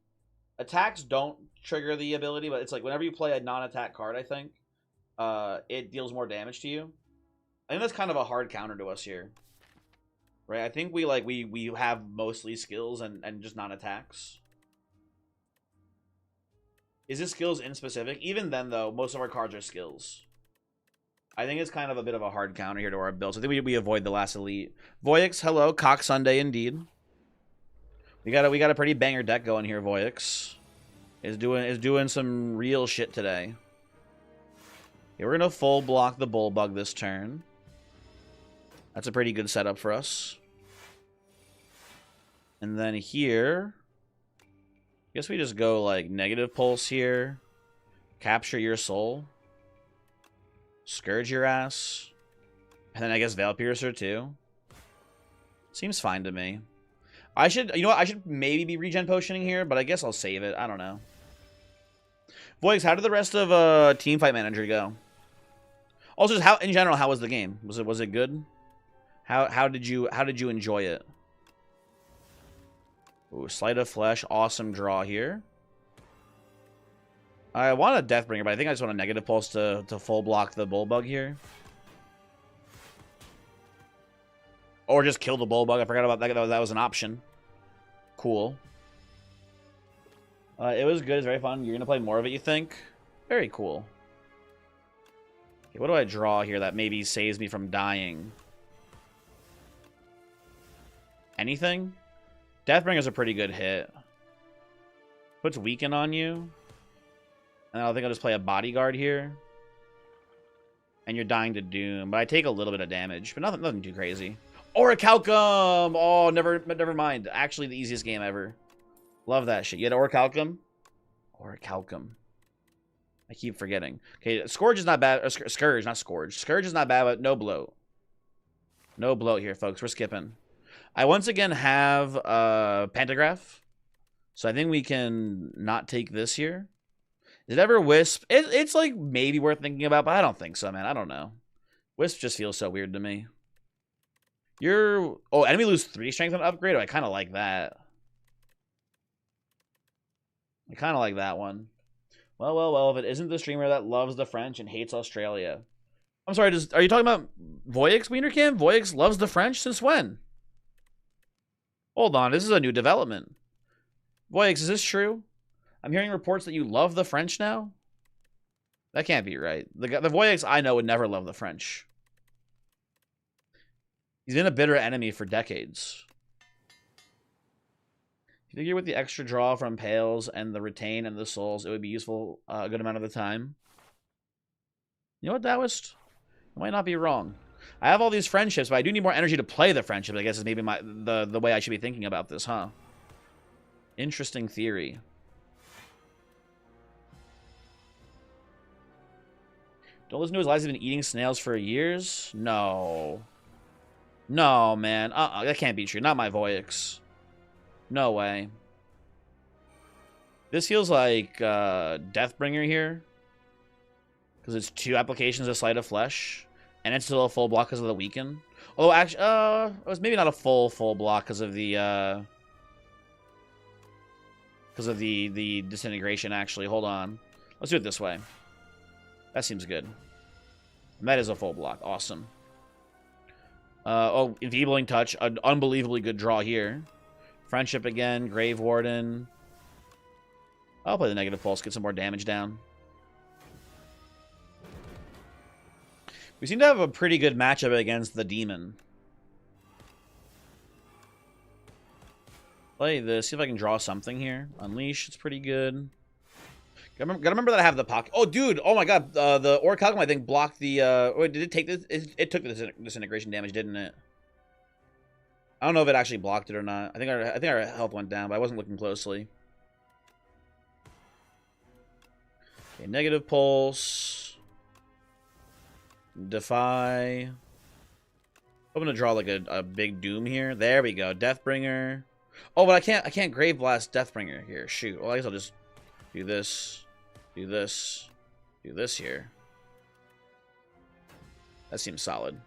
Attacks don't trigger the ability, but it's like whenever you play a non-attack card, I think, it deals more damage to you. I think that's kind of a hard counter to us here. Right? I think we have mostly skills and just non-attacks. Is this skills in specific? Even then, though, most of our cards are skills. I think it's kind of a bit of a hard counter here to our build. So I think we avoid the last elite. Voyix, hello. Cock Sunday, indeed. We got a pretty banger deck going here. Voyix is doing some real shit today. Yeah, we're gonna full block the Bullbug this turn. That's a pretty good setup for us. And then here, I guess we just go like negative pulse here. Capture your soul. Scourge your ass. And then I guess Veil Piercer too. Seems fine to me. You know what? I should maybe be regen potioning here, but I guess I'll save it. I don't know. Voix, how did the rest of Teamfight Manager go? Also, just how in general, how was the game? Was it good? How did you enjoy it? Ooh, Sleight of Flesh, awesome draw here. I want a Deathbringer, but I think I just want a negative pulse to full block the Bullbug here. Or just kill the Bullbug. I forgot about that. That was an option. Cool. It was good. It's very fun. You're going to play more of it, you think? Very cool. Okay, what do I draw here that maybe saves me from dying? Anything? Deathbringer's a pretty good hit. Puts Weaken on you. And I think I'll just play a Bodyguard here. And you're dying to Doom. But I take a little bit of damage. But nothing too crazy. Orichalcum! Oh, never mind. Actually, the easiest game ever. Love that shit. You had Orichalcum? Orichalcum. I keep forgetting. Okay, Scourge is not bad. Scourge, not Scourge. Scourge is not bad, but no bloat. No bloat here, folks. We're skipping. I once again have Pantograph. So I think we can not take this here. Is it ever Wisp? It's like maybe worth thinking about, but I don't think so, man. I don't know. Wisp just feels so weird to me. Oh, enemy lose 3 strength on upgrade? Oh, I kind of like that. I kind of like that one. Well, if it isn't the streamer that loves the French and hates Australia. I'm sorry, are you talking about Voyix, Wienercam? Voyix loves the French? Since when? Hold on, this is a new development. Voyix, is this true? I'm hearing reports that you love the French now? That can't be right. The Voyix I know would never love the French. He's been a bitter enemy for decades. If you figure with the extra draw from Pales and the Retain and the Souls, it would be useful a good amount of the time. You know what, Taoist? I might not be wrong. I have all these friendships, but I do need more energy to play the friendships, I guess is maybe the way I should be thinking about this, huh? Interesting theory. Don't listen to his lies. He's been eating snails for years? No. No, man. That can't be true. Not my Voyix. No way. This feels like Deathbringer here. Because it's 2 applications of Sleight of Flesh. And it's still a full block because of the weaken. Although, actually, it was maybe not a full block because of the... the disintegration, actually. Hold on. Let's do it this way. That seems good. And that is a full block. Awesome. Enfeebling Touch. An unbelievably good draw here. Friendship again. Grave Warden. I'll play the Negative Pulse. Get some more damage down. We seem to have a pretty good matchup against the Demon. Play this. See if I can draw something here. Unleash. It's pretty good. Gotta remember that I have the pocket. Oh, dude. Oh, my God. The Orichalcum, I think, blocked the... Wait, did it take this? It took the disintegration damage, didn't it? I don't know if it actually blocked it or not. I think our health went down, but I wasn't looking closely. Okay, Negative Pulse. Defy. I'm gonna draw like a big Doom here. There we go. Deathbringer. Oh, but I can't Grave Blast Deathbringer here. Shoot. Well, I guess I'll just do this. Do this. Do this here. That seems solid.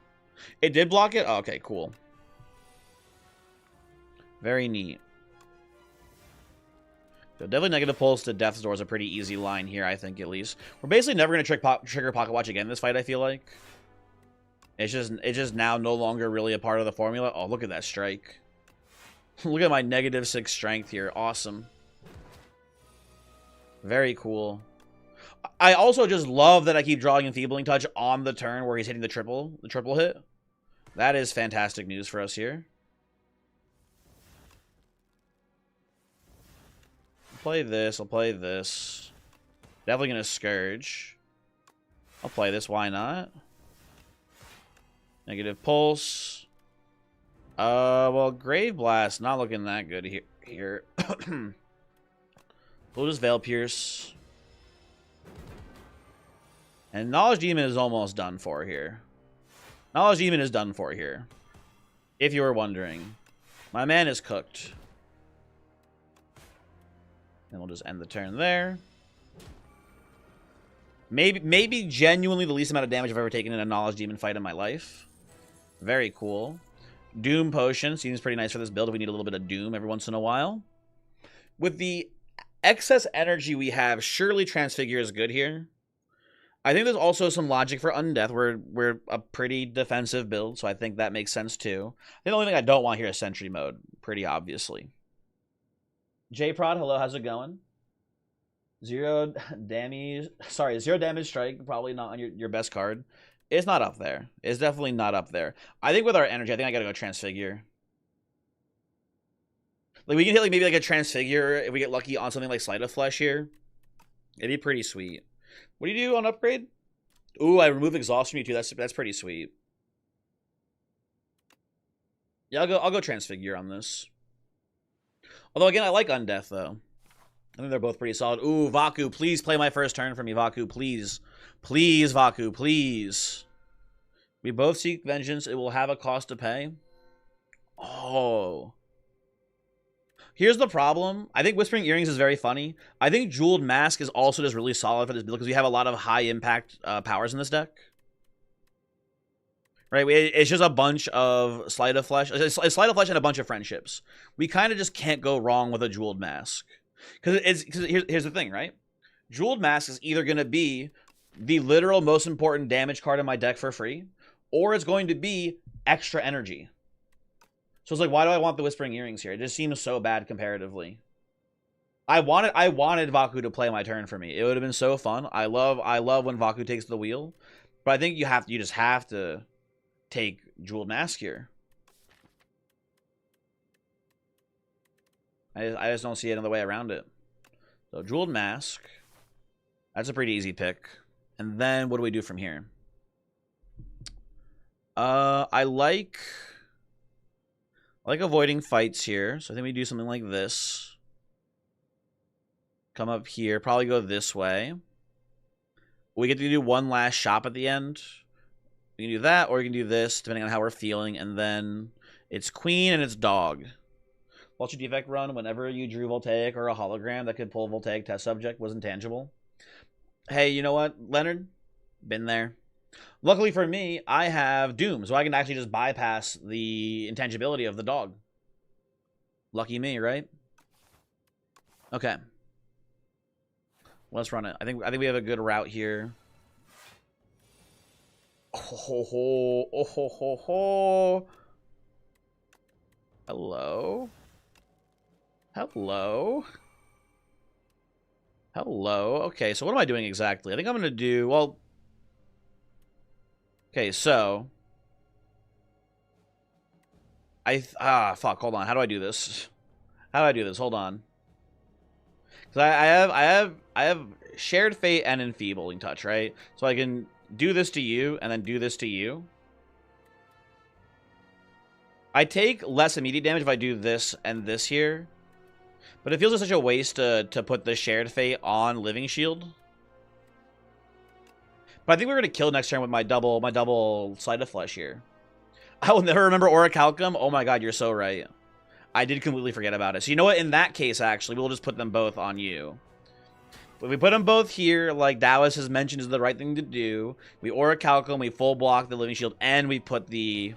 It did block it? Oh, okay, cool. Very neat. So definitely Negative Pulse to Death's Door is a pretty easy line here, I think, at least. We're basically never going to trigger Pocket Watch again in this fight, I feel like. It's just now no longer really a part of the formula. Oh, look at that strike. Look at my -6 strength here. Awesome. Very cool. I also just love that I keep drawing Enfeebling Touch on the turn where he's hitting the triple hit. That is fantastic news for us here. I'll play this. I'll play this. Definitely going to Scourge. I'll play this. Why not? Negative Pulse. Well, Grave Blast, not looking that good here. We'll just Veil Pierce. And Knowledge Demon is almost done for here. Knowledge Demon is done for here. If you were wondering. My man is cooked. And we'll just end the turn there. Maybe genuinely the least amount of damage I've ever taken in a Knowledge Demon fight in my life. Very cool. Doom Potion seems pretty nice for this build if we need a little bit of Doom every once in a while. With the excess energy we have, surely Transfigure is good here. I think there's also some logic for Undeath. We're a pretty defensive build, so I think that makes sense too. I think the only thing I don't want here is Sentry Mode, pretty obviously. J-Prod, hello, how's it going? 0 damage strike, probably not on your best card. It's not up there. It's definitely not up there. I think with our energy, I think I gotta go Transfigure. Like, we can hit like maybe like a Transfigure if we get lucky on something like Sleight of Flesh here. It'd be pretty sweet. What do you do on upgrade? Ooh, I remove exhaust from you too. That's pretty sweet. Yeah, I'll go Transfigure on this. Although again, I like Undeath though. I think they're both pretty solid. Ooh, Vaku, please play my first turn for me, Vaku, please. Please, Vaku, please. We both seek vengeance. It will have a cost to pay. Oh. Here's the problem. I think Whispering Earrings is very funny. I think Jeweled Mask is also just really solid for this build because we have a lot of high impact powers in this deck. Right? It's just a bunch of Sleight of Flesh. It's Sleight of Flesh and a bunch of Friendships. We kind of just can't go wrong with a Jeweled Mask. Because here's the thing, right? Jeweled Mask is either going to be the literal most important damage card in my deck for free, or it's going to be extra energy. So it's like, why do I want the Whispering Earrings here? It just seems so bad comparatively. I wanted Vaku to play my turn for me. It would have been so fun. I love when Vaku takes the wheel, but I think you just have to take Jeweled Mask here. I just don't see another way around it. So Jeweled Mask. That's a pretty easy pick. And then what do we do from here? I like avoiding fights here. So I think we do something like this. Come up here. Probably go this way. We get to do one last shop at the end. We can do that, or we can do this, depending on how we're feeling, and then it's queen and it's dog. Vulture defect run, whenever you drew Voltaic or a hologram that could pull Voltaic test subject, was intangible. Hey, you know what, Leonard? Been there. Luckily for me, I have Doom, so I can actually just bypass the intangibility of the dog. Lucky me, right? Okay. Let's run it. I think we have a good route here. Oh ho ho, oh ho ho ho. Hello? Hello? Hello? Okay, so what am I doing exactly? I think I'm gonna do, well... Okay, so... fuck, hold on. How do I do this? How do I do this? Hold on. Because I have Shared Fate and Enfeebling Touch, right? So I can do this to you, and then do this to you. I take less immediate damage if I do this and this here. But it feels like such a waste to put the Shared Fate on Living Shield. But I think we're going to kill next turn with my double Sleight of Flesh here. I will never remember Orichalcum. Oh my god, you're so right. I did completely forget about it. So you know what? In that case, actually, we'll just put them both on you. If we put them both here, like Dallas has mentioned, is the right thing to do. We Orichalcum, we full block the Living Shield, and we put the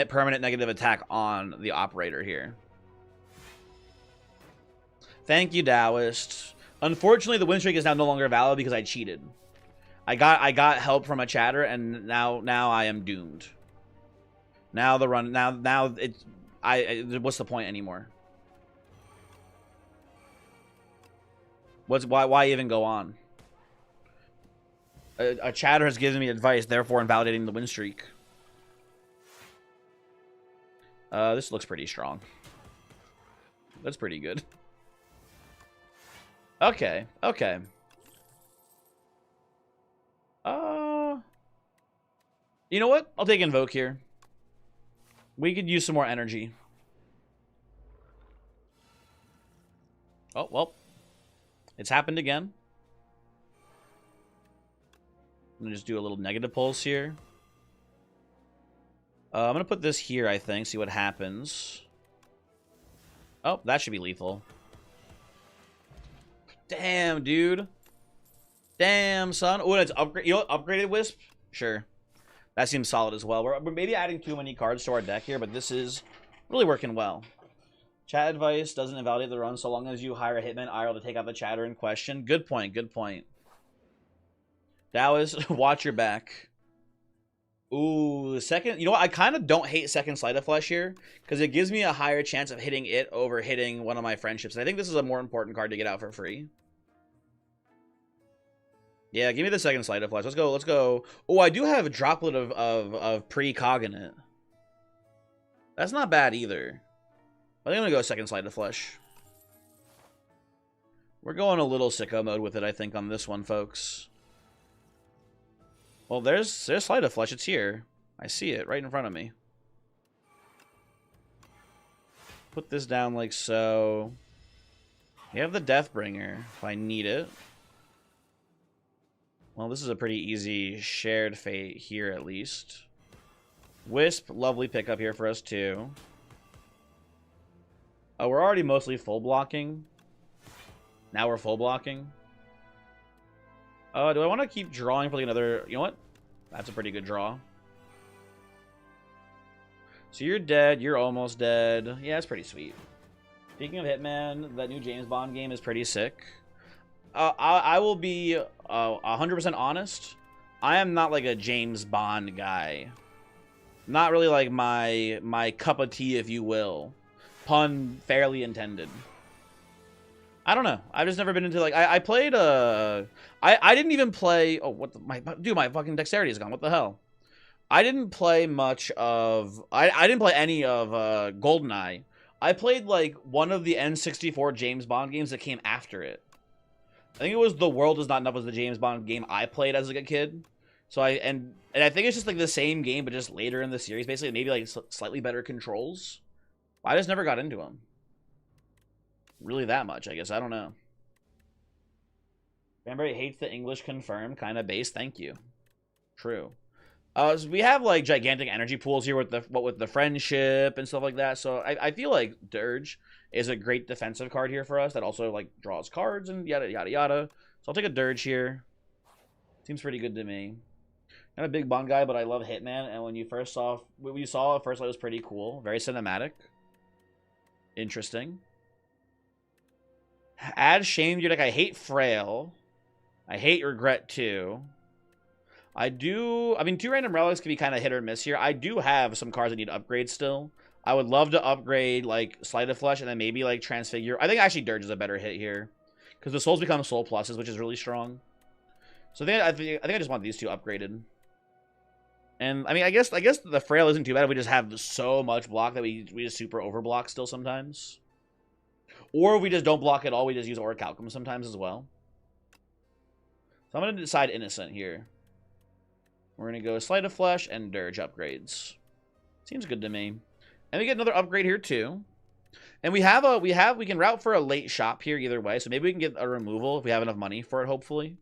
permanent negative attack on the operator here. Thank you, Taoist. Unfortunately, the win streak is now no longer valid because I cheated. I got help from a chatter, and now I am doomed. Now the run now it's what's the point anymore? Why even go on? A chatter has given me advice, therefore invalidating the win streak. This looks pretty strong. That's pretty good. Okay, okay. You know what? I'll take Invoke here. We could use some more energy. Oh, well. It's happened again. I'm going to just do a little negative pulse here. I'm going to put this here, I think, see what happens. Oh, that should be lethal. Damn, dude. Damn, son. Oh, and it's upgrade. You know what? Upgraded Wisp? Sure. That seems solid as well. We're maybe adding too many cards to our deck here, but this is really working well. Chat advice doesn't invalidate the run so long as you hire a hitman IRL to take out the chatter in question. Good point, good point. Taoist, watch your back. Ooh, second. You know what? I kind of don't hate second Sleight of Flesh here because it gives me a higher chance of hitting it over hitting one of my friendships. And I think this is a more important card to get out for free. Yeah, give me the second Sleight of Flesh. Let's go, let's go. Oh, I do have a droplet of pre-cognate. That's not bad either. I think I'm going to go second Sleight of Flesh. We're going a little sicko mode with it, I think, on this one, folks. Well, there's Sleight of Flesh. It's here. I see it right in front of me. Put this down like so. You have the Deathbringer if I need it. Well, this is a pretty easy Shared Fate here, at least. Wisp, lovely pickup here for us, too. Oh, we're already mostly full blocking. Now we're full blocking. Do I want to keep drawing for like another... You know what? That's a pretty good draw. So you're dead. You're almost dead. Yeah, it's pretty sweet. Speaking of Hitman, that new James Bond game is pretty sick. I will be 100% honest. I am not like a James Bond guy. Not really like my cup of tea, if you will. Pun fairly intended. I don't know. I've just never been into like I played I didn't even play. Oh, what the, my fucking dexterity is gone. What the hell? I didn't play much of I didn't play any of GoldenEye. I played like one of the N64 James Bond games that came after it. I think it was The World Is Not Enough was the James Bond game I played as like a kid. So I think it's just like the same game but just later in the series, basically maybe like slightly better controls. I just never got into them. Really that much, I guess. I don't know. Cranberry hates the English confirm kind of base. Thank you. True. So we have like gigantic energy pools here with the friendship and stuff like that. So I feel like Dirge is a great defensive card here for us that also like draws cards and yada yada yada. So I'll take a Dirge here. Seems pretty good to me. Not a big Bond guy, but I love Hitman. And when you saw at first, it was pretty cool. Very cinematic. Interesting. Add Shame to your deck. I hate Frail. I hate Regret too. I mean, 2 random relics can be kind of hit or miss here. I do have some cards that need upgrades still. I would love to upgrade, like, Sleight of Flesh and then maybe, like, Transfigure. I think actually Dirge is a better hit here. Because the Souls become Soul Pluses, which is really strong. So I think I just want these 2 upgraded. And, I mean, I guess the Frail isn't too bad if we just have so much block that we just super overblock still sometimes. Or if we just don't block at all, we just use Orichalcum sometimes as well. So I'm going to decide Innocent here. We're going to go Sleight of Flesh and Dirge upgrades. Seems good to me. And we get another upgrade here too. And we can route for a late shop here either way. So maybe we can get a removal if we have enough money for it, hopefully.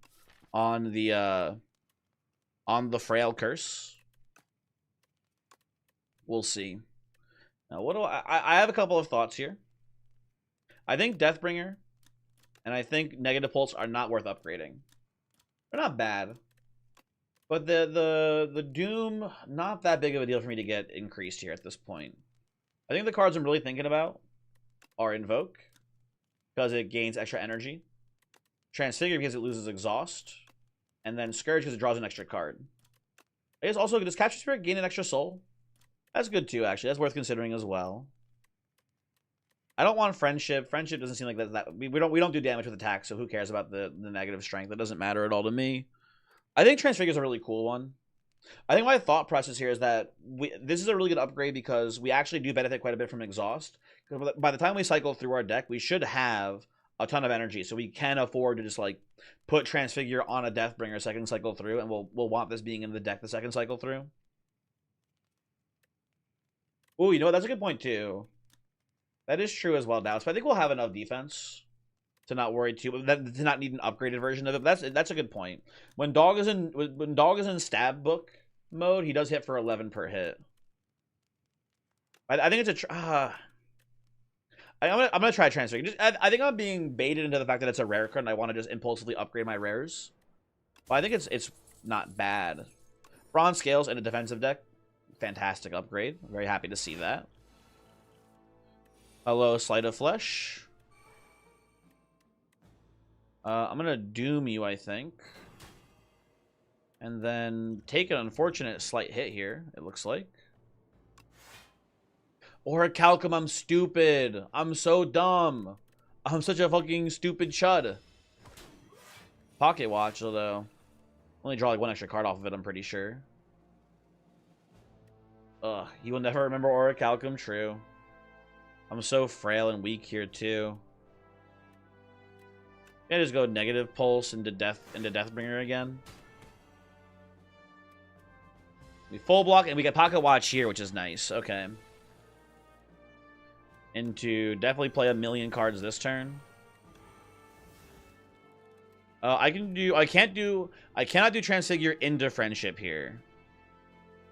On the Frail Curse. We'll see. Now what do I have a couple of thoughts here. I think Deathbringer and I think Negative Pulse are not worth upgrading. They're not bad. But the Doom, not that big of a deal for me to get increased here at this point. I think the cards I'm really thinking about are Invoke, because it gains extra energy. Transfigure, because it loses Exhaust. And then Scourge, because it draws an extra card. I guess also, does Capture Spirit gain an extra soul? That's good too, actually. That's worth considering as well. I don't want Friendship. Friendship doesn't seem like that. We don't do damage with attack, so who cares about the negative strength? That doesn't matter at all to me. I think Transfigure is a really cool one. I think my thought process here is that this is a really good upgrade because we actually do benefit quite a bit from Exhaust. By the time we cycle through our deck, we should have a ton of energy, so we can afford to just like put Transfigure on a Deathbringer second cycle through, and we'll want this being in the deck the second cycle through. Ooh, you know what? That's a good point too. That is true as well, Dallas. But I think we'll have enough defense to not worry too, to not need an upgraded version of it. But that's a good point. When Dog is in stab book mode, he does hit for 11 per hit. I think it's I'm gonna try transfer. I think I'm being baited into the fact that it's a rare card, and I want to just impulsively upgrade my rares. But I think it's not bad. Bronze Scales in a defensive deck, fantastic upgrade. I'm very happy to see that. Hello, Sleight of Flesh. I'm gonna Doom you, I think. And then take an unfortunate slight hit here, it looks like. Orichalcum, I'm stupid. I'm so dumb. I'm such a fucking stupid chud. Pocket Watch, though. Only draw like 1 extra card off of it, I'm pretty sure. Ugh, he will never remember Orichalcum, true. I'm so frail and weak here, too. Yeah, just go Negative Pulse into Deathbringer again. We full block, and we get Pocket Watch here, which is nice. Okay. Into definitely play 1,000,000 cards this turn. I cannot do Transfigure into Friendship here.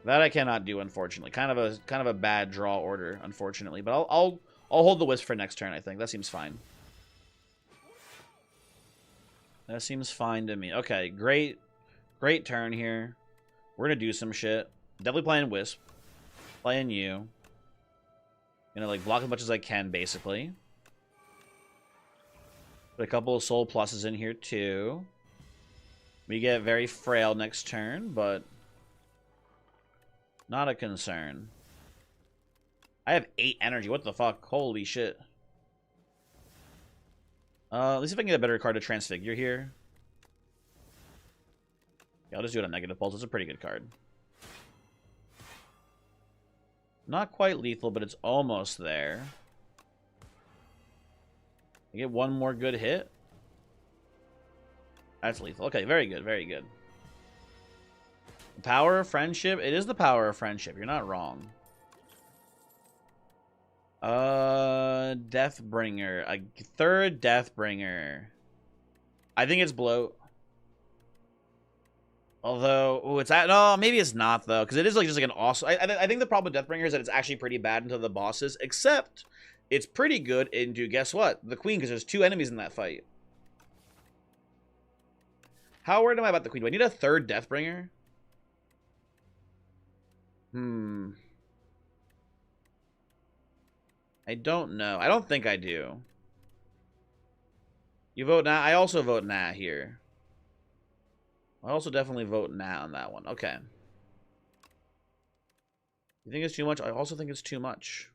That I cannot do, unfortunately. Kind of a bad draw order, unfortunately. But I'll hold the Wisp for next turn, I think. That seems fine. That seems fine to me. Okay, great turn here. We're gonna do some shit. Definitely playing Wisp. Playing you. Gonna like block as much as I can, basically. Put a couple of Soul Pluses in here too. We get very frail next turn, but not a concern. I have 8 energy. What the fuck? Holy shit. Let's see if I can get a better card to Transfigure here. Yeah, I'll just do it on Negative Pulse. It's a pretty good card. Not quite lethal, but it's almost there. I get 1 more good hit. That's lethal. Okay, very good, very good. The power of Friendship. It is the power of Friendship. You're not wrong. Deathbringer. A 3rd Deathbringer. I think it's bloat. Although, oh, it's at no, maybe it's not though, because it is like just like an awesome. I think the problem with Deathbringer is that it's actually pretty bad into the bosses, except it's pretty good into guess what? The Queen, because there's 2 enemies in that fight. How worried am I about the Queen? Do I need a 3rd Deathbringer? I don't know. I don't think I do. You vote nah. I also vote nah here. I also definitely vote nah on that one. Okay. You think it's too much? I also think it's too much.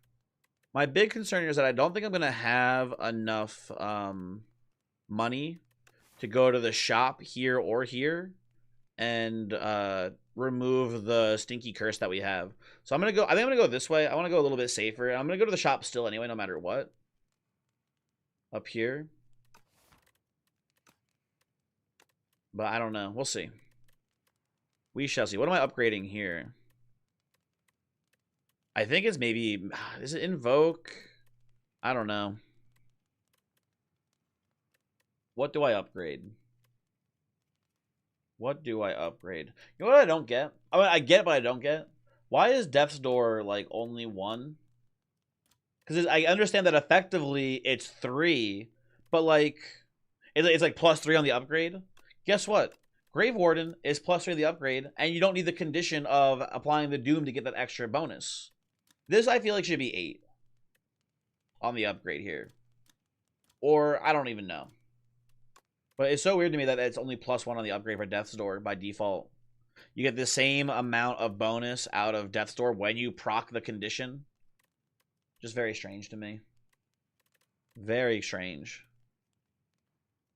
My big concern here is that I don't think I'm going to have enough money to go to the shop here or here and remove the stinky curse that we have. So I'm going to go, I think I'm going to go this way. I want to go a little bit safer. I'm going to go to the shop still anyway, no matter what. Up here. But I don't know. We'll see. We shall see. What am I upgrading here? I think it's maybe... Is it Invoke? I don't know. What do I upgrade? What do I upgrade? You know what I don't get? I mean, I get, but I don't get. Why is Death's Door, like, only 1? Because I understand that effectively it's 3, but, like, it's like +3 on the upgrade. Guess what? Grave Warden is +3 on the upgrade, and you don't need the condition of applying the Doom to get that extra bonus. This, I feel like, should be 8 on the upgrade here. Or, I don't even know. But it's so weird to me that it's only +1 on the upgrade for Death's Door by default. You get the same amount of bonus out of Death's Door when you proc the condition. Just very strange to me. Very strange.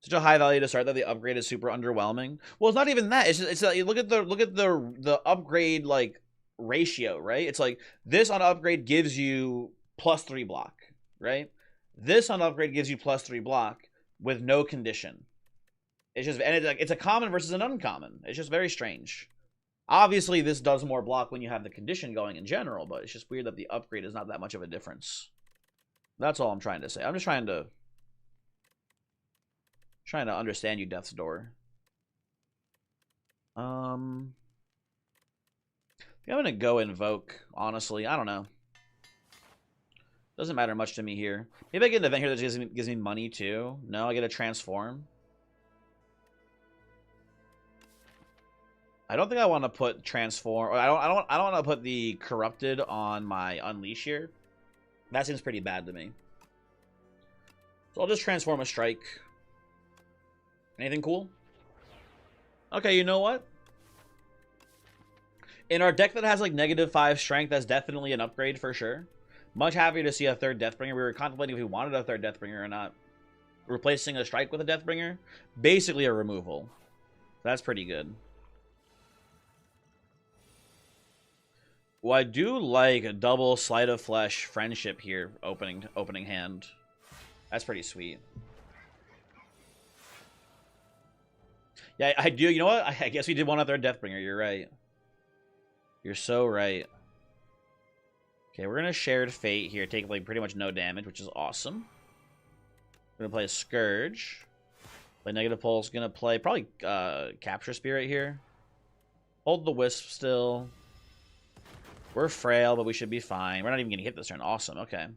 Such a high value to start that the upgrade is super underwhelming. Well, it's not even that. It's just, it's like, look at the upgrade like ratio, right? It's like this on upgrade gives you +3 block, right? This on upgrade gives you +3 block with no condition. It's just, and it's a common versus an uncommon. It's just very strange. Obviously, this does more block when you have the condition going in general, but it's just weird that the upgrade is not that much of a difference. That's all I'm trying to say. I'm just trying to understand you, Death's Door. I think I'm gonna go Invoke, honestly. I don't know. Doesn't matter much to me here. Maybe I get an event here that gives me money too. No, I get a Transform. I don't think I want to put Transform, or I don't want to put the Corrupted on my Unleash here. That seems pretty bad to me. So I'll just transform a Strike. Anything cool? Okay, you know what? In our deck that has like -5 strength, that's definitely an upgrade for sure. Much happier to see a 3rd Deathbringer. We were contemplating if we wanted a 3rd Deathbringer or not. Replacing a Strike with a Deathbringer, basically a removal. That's pretty good. Well, I do like a double Sleight of Flesh Friendship here, opening hand. That's pretty sweet. Yeah, I do. You know what? I guess we did want a 3rd Deathbringer. You're right. You're so right. Okay, we're gonna Shared Fate here, take like pretty much no damage, which is awesome. We're gonna play a Scourge. Play Negative Pulse. Gonna play probably Capture Spirit here. Hold the Wisp still. We're frail, but we should be fine. We're not even gonna hit this turn. Awesome. Okay.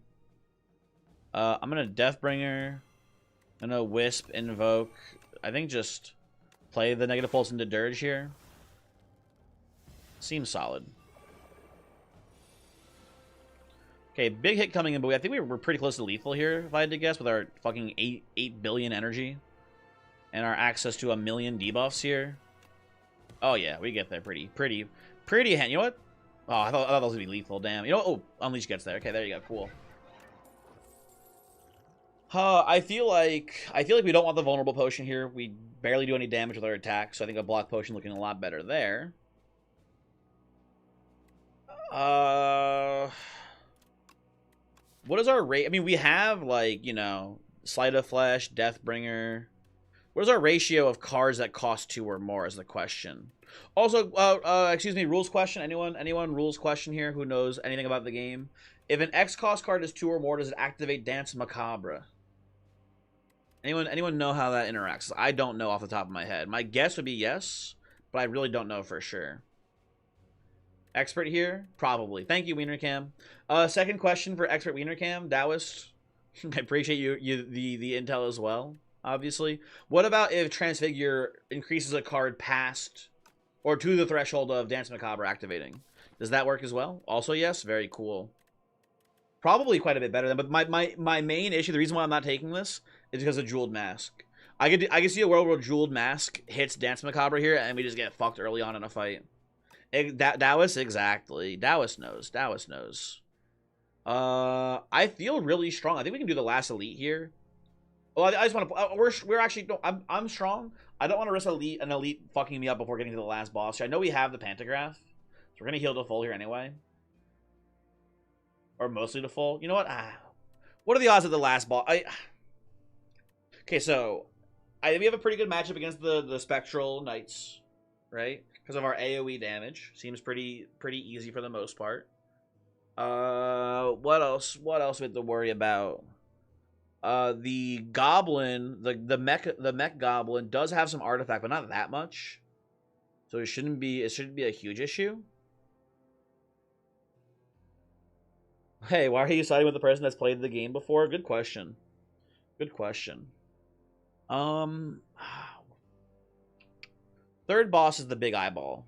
I'm gonna Deathbringer. I'm gonna Wisp, Invoke. I think just play the Negative Pulse into Dirge here. Seems solid. Okay, big hit coming in, but I think we're pretty close to lethal here, if I had to guess, with our fucking 8 billion energy. And our access to 1 million debuffs here. Oh yeah, we get there pretty hand. You know what? Oh, I thought that was gonna be lethal. Damn. You know what? Oh, Unleash gets there. Okay, there you go. Cool. I feel like we don't want the vulnerable potion here. We barely do any damage with our attack, so I think a block potion looking a lot better there. What is our rate? I mean, we have like, you know, Sleight of Flesh, Deathbringer. What is our ratio of cards that cost 2 or more is the question. Also, excuse me, rules question. Anyone rules question here who knows anything about the game? If an X cost card is 2 or more, does it activate Dance Macabre? Anyone know how that interacts? I don't know off the top of my head. My guess would be yes, but I really don't know for sure. Expert here? Probably. Thank you, WienerCam. Second question for Expert WienerCam. Taoist. I appreciate the intel as well, obviously. What about if Transfigure increases a card past or to the threshold of Dance Macabre activating? Does that work as well? Also, yes. Very cool. Probably quite a bit better than, but my main issue, the reason why I'm not taking this, is because of Jeweled Mask. I could see a world where Jeweled Mask hits Dance Macabre here, and we just get fucked early on in a fight. Taoist, exactly. Taoist knows. Taoist knows. I feel really strong. I think we can do the last elite here. Well, I just want to. We're actually. No, I'm strong. I don't want to risk an elite fucking me up before getting to the last boss. I know we have the Pantograph, so we're gonna heal to full here anyway. Or mostly to full. You know what? What are the odds of the last boss? Okay, so we have a pretty good matchup against the Spectral Knights, right? Because of our AoE damage. Seems pretty easy for the most part. What else? What else we have to worry about? The Goblin, the mech Goblin does have some artifact, but not that much. So it shouldn't be a huge issue. Hey, why are you siding with the person that's played the game before? Good question. Good question. Third boss is the big eyeball.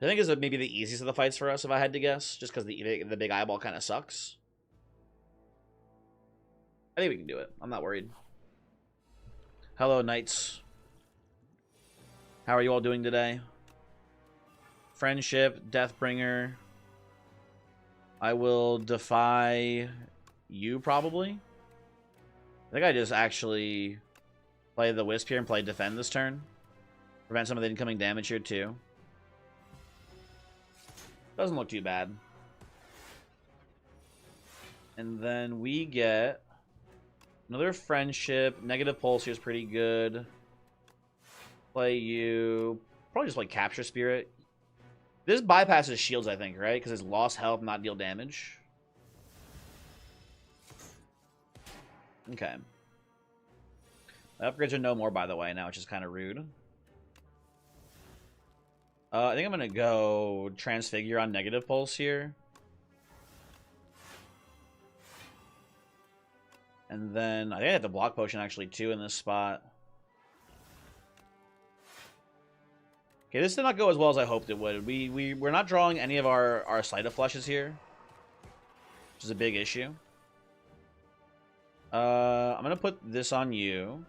I think is maybe the easiest of the fights for us, if I had to guess, just because the big eyeball kind of sucks. I think we can do it. I'm not worried. Hello, knights. How are you all doing today? Friendship, Deathbringer. I will defy you, probably. I think I just actually play the Wisp here and play Defend this turn. Prevent some of the incoming damage here, too. Doesn't look too bad. And then we get another Friendship. Negative Pulse here is pretty good. Play you. Probably just play Capture Spirit. This bypasses shields, I think, right? Because it's lost health, not deal damage. Okay. The upgrades are no more, by the way, now, which is kind of rude. I think I'm going to go Transfigure on Negative Pulse here. And then I think I have the Block Potion, actually, too, in this spot. Okay, this did not go as well as I hoped it would. We're not drawing any of our Sleight of Flushes here, which is a big issue. I'm going to put this on you.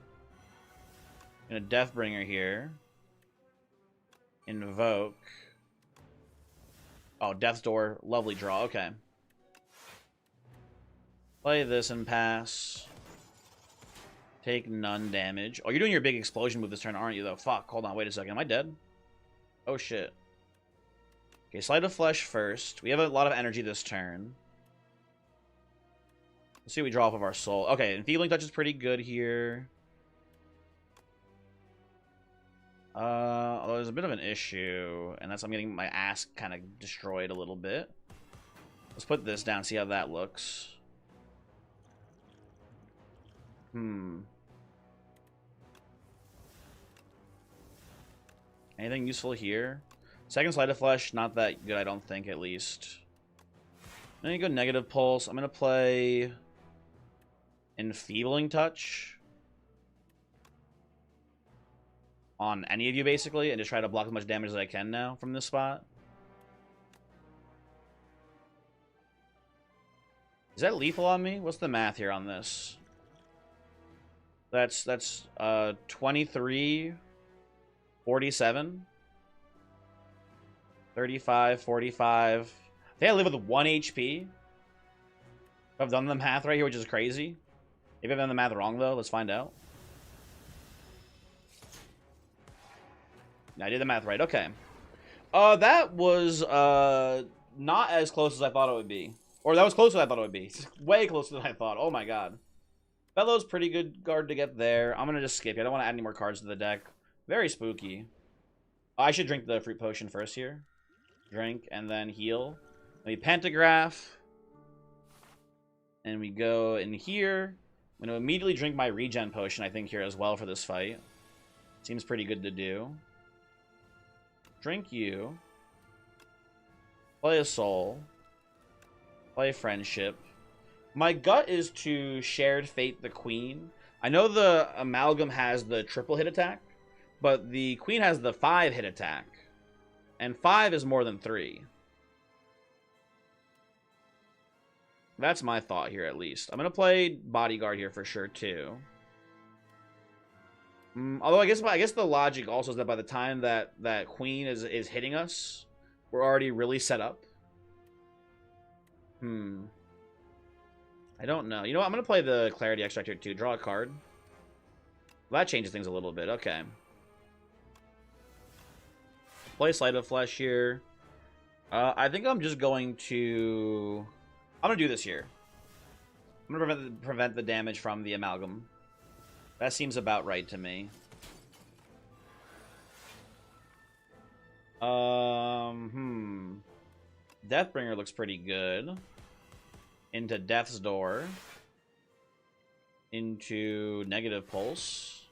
I'm going to Deathbringer here. Invoke. Oh, Death's Door. Lovely draw. Okay. Play this and pass. Take none damage. Oh, you're doing your big explosion move this turn, aren't you, though? Fuck. Hold on. Wait a second. Am I dead? Oh, shit. Okay, Sleight of Flesh first. We have a lot of energy this turn. Let's see what we draw off of our soul. Okay, Enfeebling Touch is pretty good here. Although there's a bit of an issue, and that's I'm getting my ass kind of destroyed a little bit. Let's put this down, see how that looks. Anything useful here? Second Sleight of Flesh, not that good, I don't think, at least. Then you go Negative Pulse. I'm going to play Enfeebling Touch on any of you, basically, and just try to block as much damage as I can now from this spot. Is that lethal on me? What's the math here on this? That's 23, 47, 35, 45. I think I live with 1 HP. I've done the math right here, which is crazy. Maybe I've done the math wrong, though. Let's find out. I did the math right. Okay. That was not as close as I thought it would be. Or that was closer than I thought it would be. Way closer than I thought. Oh my god. Bellow's pretty good guard to get there. I'm going to just skip it. I don't want to add any more cards to the deck. Very spooky. I should drink the Fruit Potion first here. Drink and then heal. Maybe Pantograph. And we go in here. I'm going to immediately drink my regen potion, I think, here as well for this fight. Seems pretty good to do. Drink you. Play a soul. Play friendship. My gut is to shared fate the queen. I know the amalgam has the triple hit attack, but the queen has the 5 hit attack. And 5 is more than 3. That's my thought here, at least. I'm going to play bodyguard here for sure, too. Although I guess the logic also is that by the time that queen is hitting us, we're already really set up. I don't know. You know what? I'm going to play the Clarity Extract here, too. Draw a card. Well, that changes things a little bit. Okay. Play Sleight of Flesh here. I think I'm just going to... I'm going to do this here. I'm going to prevent the damage from the amalgam. That seems about right to me. Deathbringer looks pretty good. Into Death's Door. Into Negative Pulse.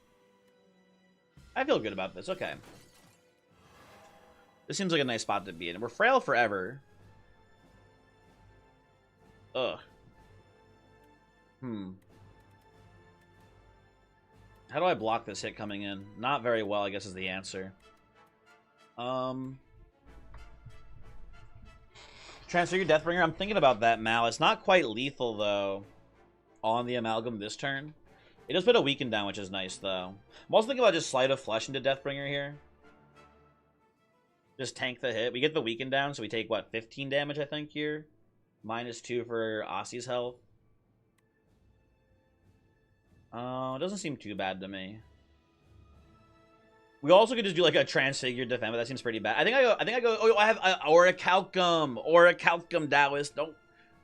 I feel good about this. Okay. This seems like a nice spot to be in. We're frail forever. Ugh. How do I block this hit coming in? Not very well, I guess, is the answer. Transfigure Deathbringer. I'm thinking about that, Mal. It's not quite lethal, though, on the amalgam this turn. It does put a weaken down, which is nice, though. I'm also thinking about just Sleight of Flesh into Deathbringer here. Just tank the hit. We get the weaken down, so we take, what, 15 damage, I think, here? -2 for Ossie's health. It doesn't seem too bad to me. We also could just do like a Transfigured Defend, but that seems pretty bad. I think I go. Oh, I have Orichalcum Taoist.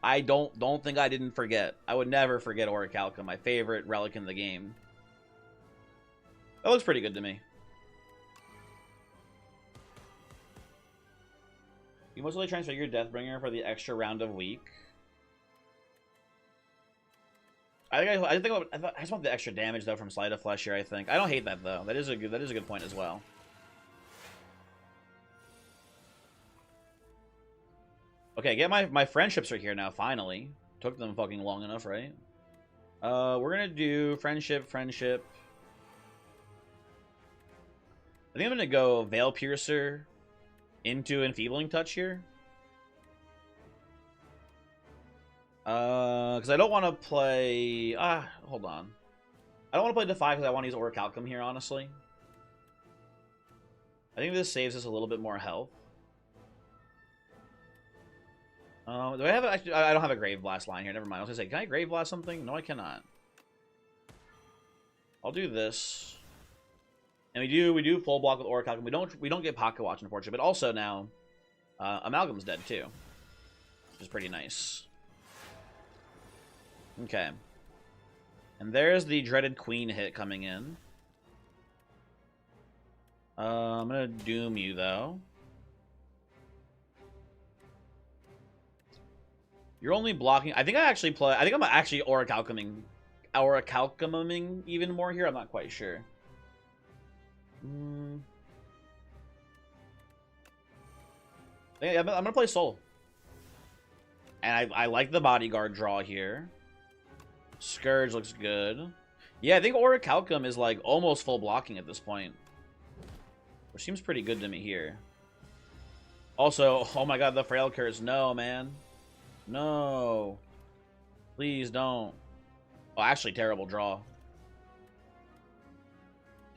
I don't think I didn't forget. I would never forget Orichalcum, my favorite relic in the game. That looks pretty good to me. You mostly Transfigure Deathbringer for the extra round of weak. I just want the extra damage though from Sleight of Flesh here. I think I don't hate that though. That is a good point as well. Okay, get my friendships are here now. Finally, took them fucking long enough, right? We're gonna do friendship. I think I'm gonna go Veil Piercer into Enfeebling Touch here. Because I don't want to play... hold on. I don't want to play Defy because I want to use Orichalcum here, honestly. I think this saves us a little bit more health. Do I have... Actually, I don't have a Grave Blast line here. Never mind. I was going to say, can I Grave Blast something? No, I cannot. I'll do this. And we do full block with Orichalcum. We don't get Pocket Watch, unfortunately. But also now, Amalgam's dead, too. Which is pretty nice. Okay. And there's the dreaded queen hit coming in. I'm gonna doom you though. You're only blocking. I think I'm actually Orichalcuming even more here. I'm not quite sure. I'm gonna play Soul. And I like the bodyguard draw here. Scourge looks good. Yeah, I think Orichalcum is like almost full blocking at this point. Which seems pretty good to me here. Also, oh my god, the Frail Curse. No, man. No. Please don't. Oh, actually, terrible draw.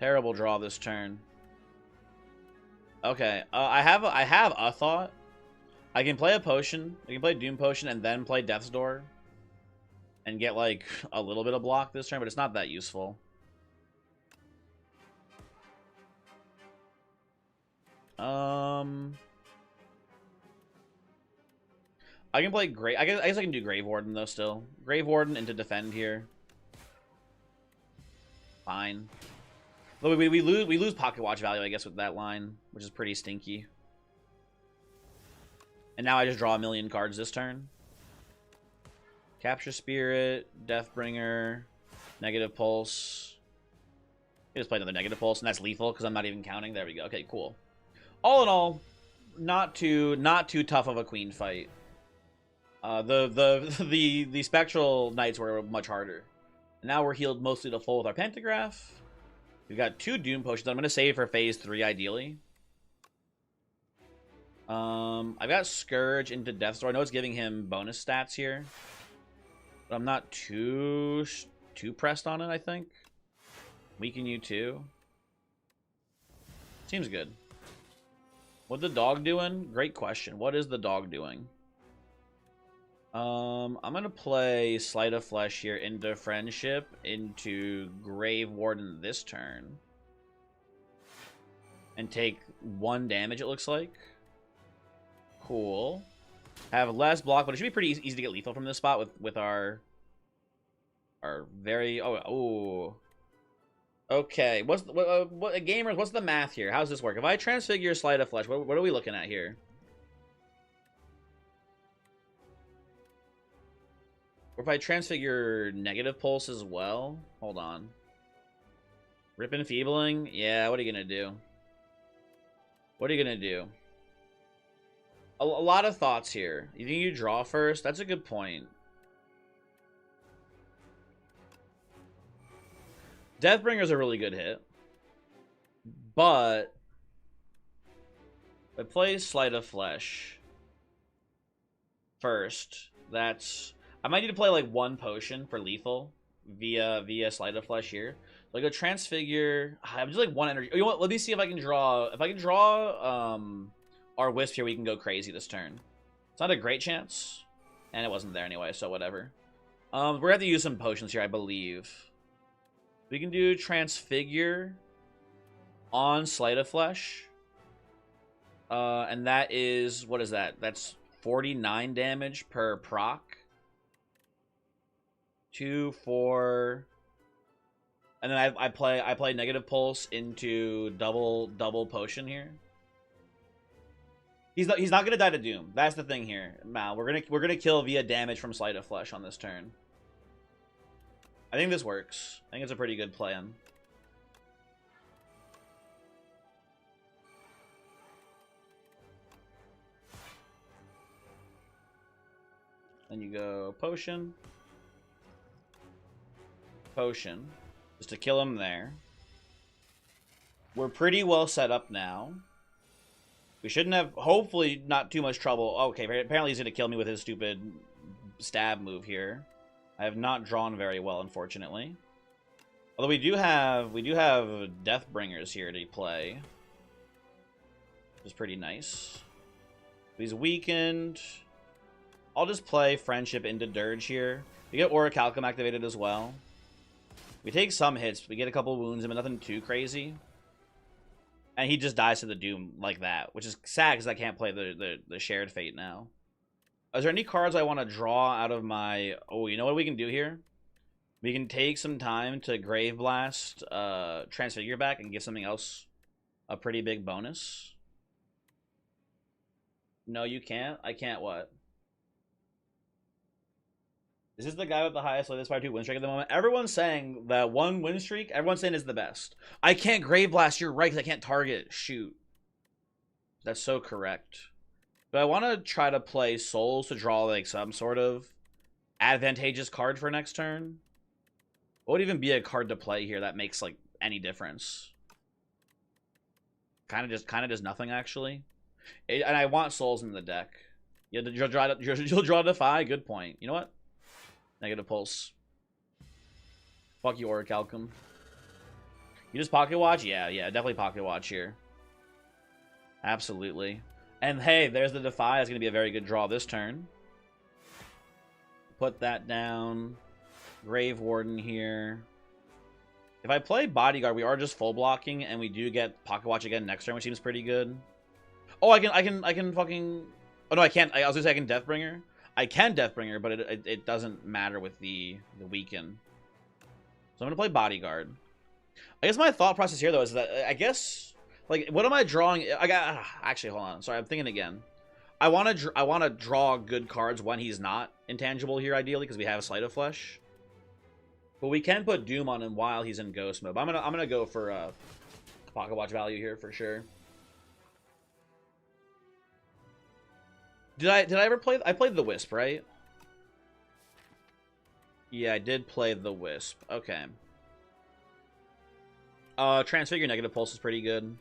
Terrible draw this turn. Okay, I have a thought. I can play a potion. I can play Doom Potion and then play Death's Door. And get, like, a little bit of block this turn, but it's not that useful. I can play I guess I can do Grave Warden, though, still. Grave Warden into Defend here. Fine. But we lose Pocket Watch value, I guess, with that line, which is pretty stinky. And now I just draw a million cards this turn. Capture Spirit, Deathbringer. Negative pulse. I just play another negative pulse, and that's lethal because I'm not even counting. There we go. Okay, cool. All in all, not too tough of a queen fight. The spectral knights were much harder. Now we're healed mostly to full with our pantograph. We've got 2 doom potions. I'm gonna save for phase 3 ideally. I've got Scourge into Death Store. I know it's giving him bonus stats here, but I'm not too pressed on it. I think weaken you too. Seems good. What the dog doing? Great question. What is the dog doing? I'm gonna play Sleight of Flesh here into Friendship into Grave Warden this turn, and take 1 damage. It looks like. Cool. Have less block, but it should be pretty easy to get lethal from this spot with our very okay. What's what gamers? What's the math here? How does this work? If I transfigure Sleight of Flesh, what are we looking at here? Or if I transfigure negative pulse as well? Hold on. Rip Enfeebling? Yeah, what are you gonna do? What are you gonna do? A lot of thoughts here. You think you draw first? That's a good point. Deathbringer's a really good hit. But I play Sleight of Flesh first. That's... I might need to play like 1 potion for lethal via Sleight of Flesh here. Like a Transfigure. I'm just like 1 energy. You know what? Let me see if I can draw. If I can draw our Wisp here, we can go crazy this turn. It's not a great chance, and it wasn't there anyway, so whatever. We're gonna have to use some potions here, I believe. We can do Transfigure on Sleight of Flesh, and that is, what is that? That's 49 damage per proc. 2, 4, and then I play negative pulse into double potion here. He's not gonna die to doom. That's the thing here. Mal, we're gonna kill via damage from Sleight of Flesh on this turn. I think this works. I think it's a pretty good plan. Then you go potion. Potion. Just to kill him there. We're pretty well set up now. We shouldn't have, hopefully, not too much trouble. Okay, apparently he's going to kill me with his stupid stab move here. I have not drawn very well, unfortunately. Although we do have Deathbringers here to play. Which is pretty nice. He's weakened. I'll just play Friendship into Dirge here. We get Orichalcum activated as well. We take some hits. We get a couple wounds, but nothing too crazy. And he just dies to the Doom like that, which is sad because I can't play the Shared Fate now. Is there any cards I want to draw out of my... Oh, you know what we can do here? We can take some time to Grave Blast, Transfigure back, and give something else a pretty big bonus. No, you can't? I can't what? Is this the guy with the highest like this 5-2 win streak at the moment? Everyone's saying that 1 win streak, everyone's saying is the best. I can't Grave Blast, you're right, because I can't target. Shoot. That's so correct. But I want to try to play Souls to draw like some sort of advantageous card for next turn. What would even be a card to play here that makes like any difference? Kind of just nothing actually. And I want Souls in the deck. You'll draw Defy. Good point. You know what? Negative pulse. Fuck you, Orichalcum. You just pocket watch? Yeah, definitely pocket watch here. Absolutely. And hey, there's the Defy. It's going to be a very good draw this turn. Put that down. Grave Warden here. If I play Bodyguard, we are just full blocking, and we do get pocket watch again next turn, which seems pretty good. Oh, I can fucking... Oh no, I can't. I was gonna say I can Deathbringer. I can Deathbringer, but it doesn't matter with the weaken. So I'm gonna play Bodyguard. I guess my thought process here though is that I guess like what am I drawing? I got actually hold on. Sorry, I'm thinking again. I want to draw good cards when he's not intangible here ideally because we have Sleight of Flesh. But we can put Doom on him while he's in ghost mode. But I'm gonna go for pocket watch value here for sure. Did I ever play? I played the Wisp, right? Yeah, I did play the Wisp. Okay. Transfigure negative pulse is pretty good.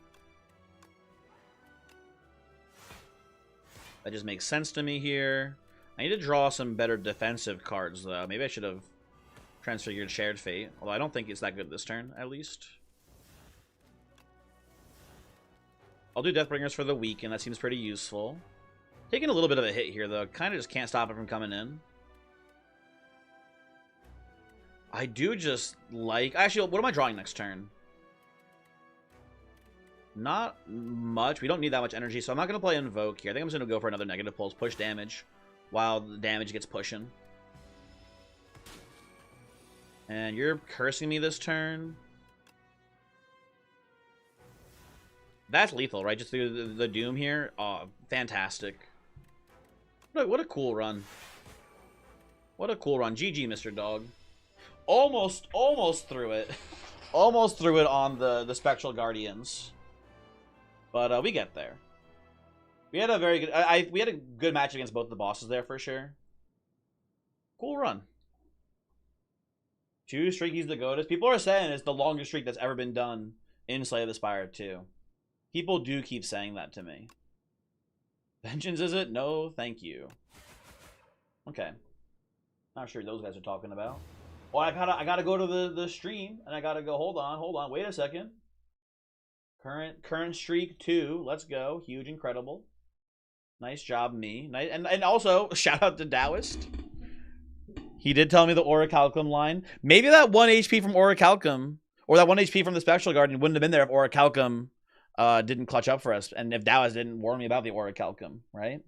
That just makes sense to me here. I need to draw some better defensive cards, though. Maybe I should have transfigured Shared Fate. Although I don't think it's that good this turn, at least. I'll do Deathbringers for the weak, and that seems pretty useful. Taking a little bit of a hit here, though. Kind of just can't stop it from coming in. I do just like... Actually, what am I drawing next turn? Not much. We don't need that much energy, so I'm not going to play Invoke here. I think I'm just going to go for another negative pulse. Push damage while the damage gets pushing. And you're cursing me this turn. That's lethal, right? Just through the Doom here. Oh, fantastic. What a cool run. What a cool run. GG, Mr. Dog. Almost threw it. Almost threw it on the Spectral Guardians. But we get there. We had a very good... we had a good match against both the bosses there for sure. Cool run. 2 streakies to go to. People are saying it's the longest streak that's ever been done in Slay the Spire 2. People do keep saying that to me. Vengeance, is it? No, thank you. Okay. Not sure what those guys are talking about. Well, I gotta go to the stream, and I gotta go. Hold on. Wait a second. Current streak 2. Let's go. Huge, incredible. Nice job, me. Nice, and also shout out to Taoist. He did tell me the Orichalcum line. Maybe that 1 HP from Orichalcum, or that 1 HP from the Spectral Guardian wouldn't have been there if Orichalcum didn't clutch up for us, and if Taoist didn't warn me about the Orichalcum, right?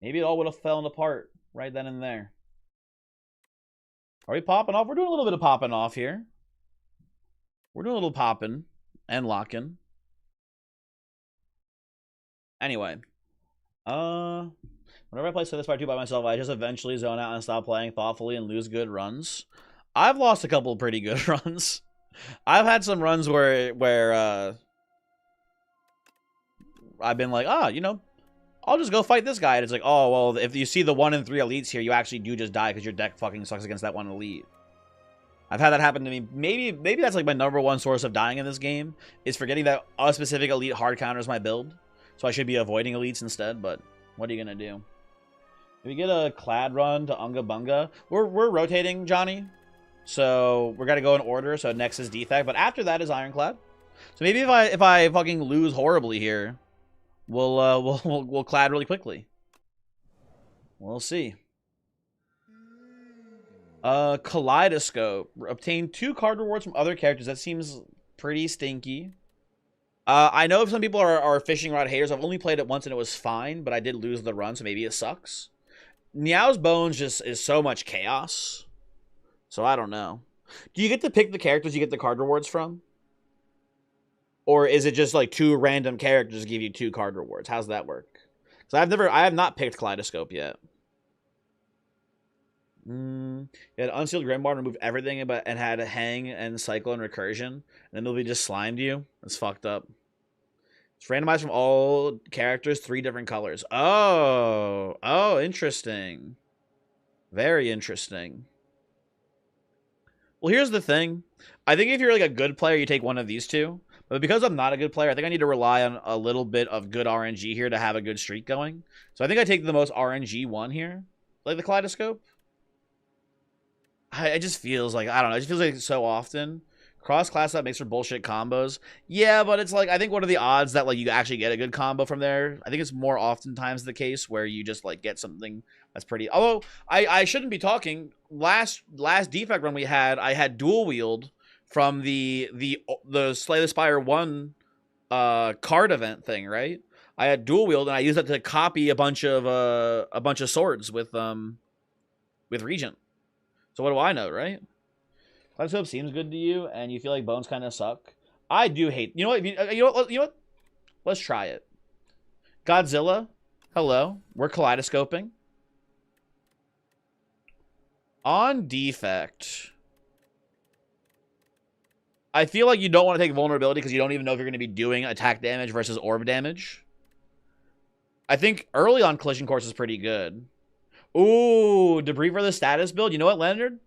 Maybe it all would have fallen apart right then and there. Are we popping off? We're doing a little bit of popping off here. We're doing a little popping and locking. Anyway. Whenever I play Slay the Spire 2 by myself, I just eventually zone out and stop playing thoughtfully and lose good runs. I've lost a couple of pretty good runs. I've had some runs where I've been like, you know, I'll just go fight this guy. And it's like, oh, well, if you see the 1 in 3 elites here, you actually do just die because your deck fucking sucks against that 1 elite. I've had that happen to me. Maybe that's like my #1 source of dying in this game, is forgetting that a specific elite hard counters my build. So I should be avoiding elites instead, but what are you going to do? If we get a Clad run to Unga Bunga, we're rotating, Johnny. So we're gonna go in order. So next is Defect, but after that is Ironclad. So maybe if I fucking lose horribly here, we'll Clad really quickly. We'll see. Kaleidoscope. Obtain 2 card rewards from other characters. That seems pretty stinky. I know if some people are fishing rod haters. I've only played it once and it was fine, but I did lose the run, so maybe it sucks. Niao's Bones just is so much chaos. So I don't know. Do you get to pick the characters you get the card rewards from? Or is it just like 2 random characters give you 2 card rewards? How's that work? Because I have not picked Kaleidoscope yet. You had Unsealed Grimoire, remove everything and had Hang and Cycle and Recursion. And then it'll be just slimed you. That's fucked up. It's randomized from all characters, 3 different colors. Oh, interesting. Very interesting. Well, here's the thing. I think if you're like a good player, you take one of these 2. But because I'm not a good player, I think I need to rely on a little bit of good RNG here to have a good streak going. So I think I take the most RNG one here. Like the Kaleidoscope. It just feels like, I don't know, it just feels like so often. Cross-class up makes for bullshit combos. Yeah, but it's like, I think what are the odds that like you actually get a good combo from there? I think it's more oftentimes the case where you just like get something that's pretty... Although, I shouldn't be talking. Last Defect run we had, I had dual wield from the Slay the Spire 1 card event thing, right? I had dual wield and I used that to copy a bunch of swords with Regent. So what do I know, right? Kaleidoscope seems good to you, and you feel like Bones kind of suck. I do hate... You know what? You know what? Let's try it. Godzilla, hello. We're kaleidoscoping. On Defect, I feel like you don't want to take vulnerability because you don't even know if you're going to be doing attack damage versus orb damage. I think early on Collision Course is pretty good. Ooh, Debris for the status build. You know what, Leonard?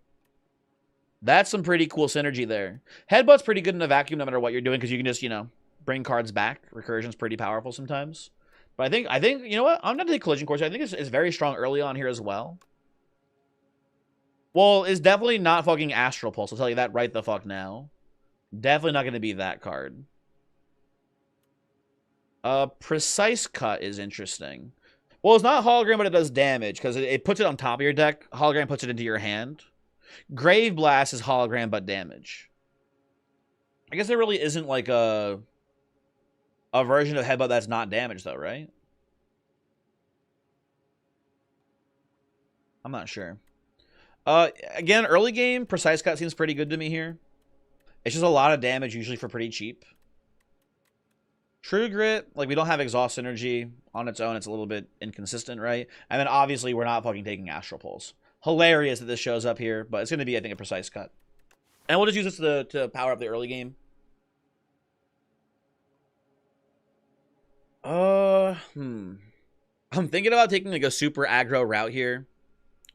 That's some pretty cool synergy there. Headbutt's pretty good in a vacuum no matter what you're doing because you can just, you know, bring cards back. Recursion's pretty powerful sometimes. But I think you know what? I'm going to take Collision Course. I think it's very strong early on here as well. Well, it's definitely not fucking Astral Pulse. I'll tell you that right the fuck now. Definitely not going to be that card. Precise Cut is interesting. Well, it's not hologram, but it does damage because it puts it on top of your deck. Hologram puts it into your hand. Grave Blast is hologram, but damage. I guess there really isn't like a version of Headbutt that's not damage, though, right? I'm not sure. Again, early game, Precise Cut seems pretty good to me here. It's just a lot of damage, usually for pretty cheap. True Grit, like, we don't have Exhaust Synergy on its own. It's a little bit inconsistent, right? And then, obviously, we're not fucking taking Astral Pulse. Hilarious that this shows up here, but it's going to be, I think, a Precise Cut. And we'll just use this to power up the early game. I'm thinking about taking, like, a super aggro route here,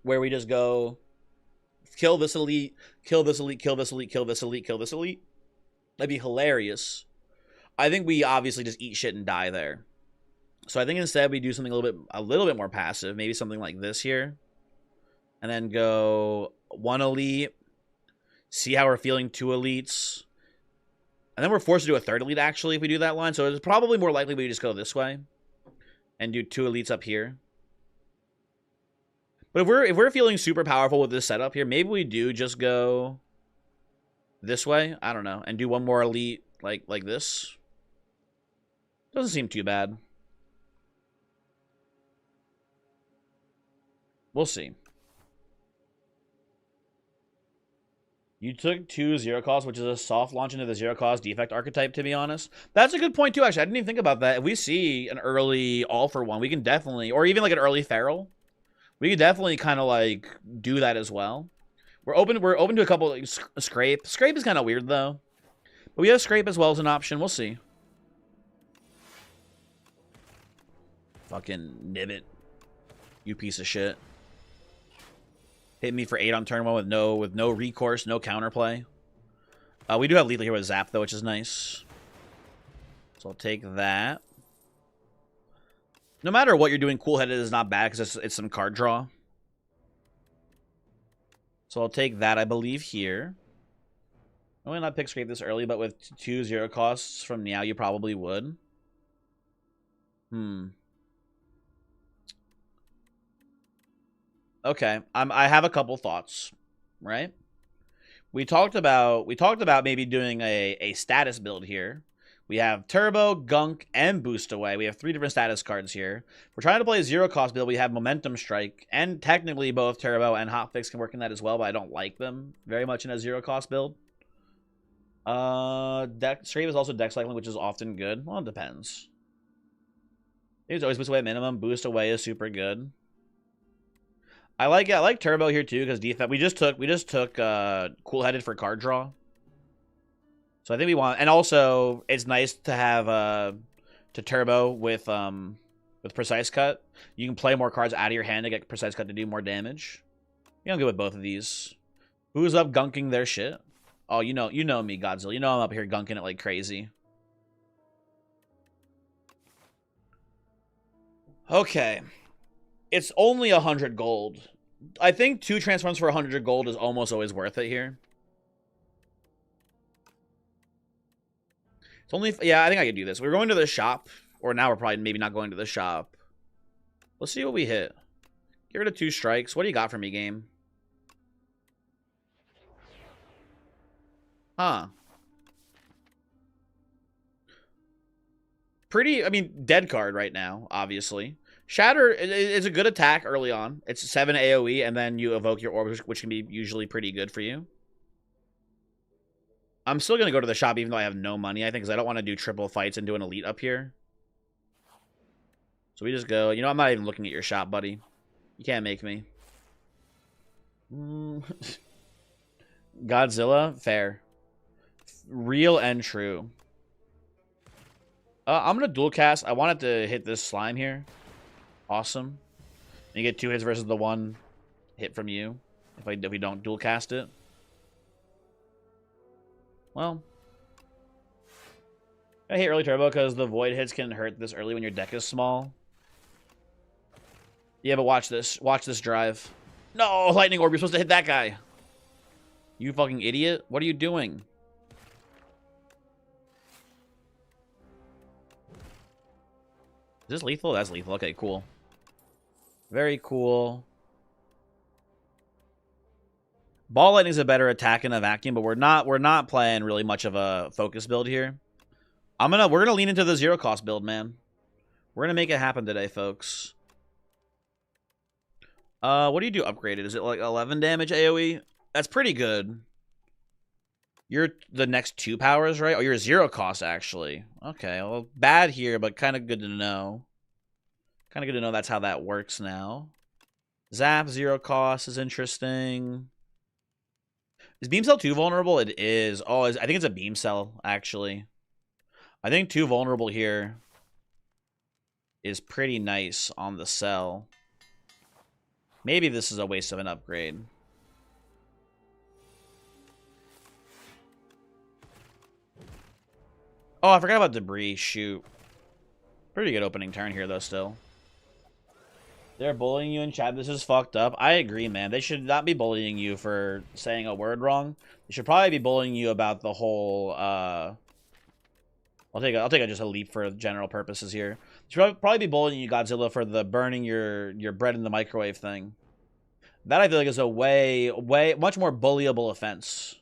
where we just go kill this elite, kill this elite, kill this elite, kill this elite, kill this elite. That'd be hilarious. I think we obviously just eat shit and die there. So I think instead we do something a little bit more passive, maybe something like this here. And then go 1 elite, see how we're feeling 2 elites. And then we're forced to do a 3rd elite actually if we do that line. So it's probably more likely we just go this way and do 2 elites up here. But if we're feeling super powerful with this setup here, maybe we do just go this way. I don't know, and do 1 more elite like this. Doesn't seem too bad. We'll see. You took 2 zero cost, which is a soft launch into the zero cost defect archetype, to be honest. That's a good point, too, actually. I didn't even think about that. If we see an early all for one, we can definitely, or even like an early feral, we could definitely kind of like do that as well. We're open to a couple like, scrape. Scrape is kind of weird though. But we have scrape as well as an option. We'll see. Fucking Nibbit. You piece of shit. Hit me for 8 on turn 1 with no recourse, no counterplay. We do have lethal here with Zap though, which is nice. So I'll take that. No matter what you're doing, Cool Headed is not bad because it's some card draw. So I'll take that, I believe, here. I might not pick Scrape this early, but with 2 zero costs from now, you probably would. Okay, I have a couple thoughts, right? We talked about maybe doing a status build here. We have Turbo, Gunk, and Boost Away. We have 3 different status cards here. We're trying to play a zero-cost build. We have Momentum Strike, and technically both Turbo and Hotfix can work in that as well, but I don't like them very much in a zero-cost build. Scrape is also deck cycling, which is often good. Well, it depends. It's always Boost Away at minimum. Boost Away is super good. I like Turbo here too because defense. We just took Cool Headed for card draw. So I think we want, and also it's nice to have to Turbo with Precise Cut. You can play more cards out of your hand to get Precise Cut to do more damage. Yeah, I'm good with both of these. Who's up gunking their shit? Oh, you know me, Godzilla. You know I'm up here gunking it like crazy. Okay. It's only 100 gold. I think 2 transforms for 100 gold is almost always worth it here. It's only, yeah, I think I could do this. We're going to the shop, or now we're probably maybe not going to the shop. Let's see what we hit. Get rid of 2 strikes. What do you got for me, game? Huh. Pretty, I mean, dead card right now, obviously. Shatter is a good attack early on. It's 7 AoE, and then you evoke your orb, which can be usually pretty good for you. I'm still going to go to the shop, even though I have no money, I think, because I don't want to do triple fights and do an elite up here. So we just go, you know, I'm not even looking at your shop, buddy. You can't make me. Godzilla? Fair. Real and true. I'm gonna dual cast. I wanted to hit this slime here. Awesome. And you get 2 hits versus the 1 hit from you if we don't dual cast it. Well, I hate early turbo because the void hits can hurt this early when your deck is small. Yeah, but watch this. Watch this drive. No, lightning orb. You're supposed to hit that guy. You fucking idiot. What are you doing? Is this lethal? That's lethal. Okay, cool. Very cool. Ball lightning is a better attack in a vacuum, but we're not playing really much of a focus build here. We're gonna lean into the 0 cost build, man. We're gonna make it happen today, folks. What do you do upgraded? Is it like 11 damage AoE? That's pretty good. You're the next 2 powers, right? Oh, you're 0 cost, actually. Okay, well, bad here, but kind of good to know. Kind of good to know that's how that works now. Zap 0 cost is interesting. Is Beam Cell 2 vulnerable? It is. Oh, I think it's a Beam Cell, actually. I think 2 vulnerable here is pretty nice on the cell. Maybe this is a waste of an upgrade. Oh, I forgot about debris. Shoot. Pretty good opening turn here, though, still. They're bullying you in chat. This is fucked up. I agree, man. They should not be bullying you for saying a word wrong. They should probably be bullying you about the whole, I'll take just a leap for general purposes here. They should probably be bullying you, Godzilla, for the burning your bread in the microwave thing. That, I feel like, is a much more bullyable offense.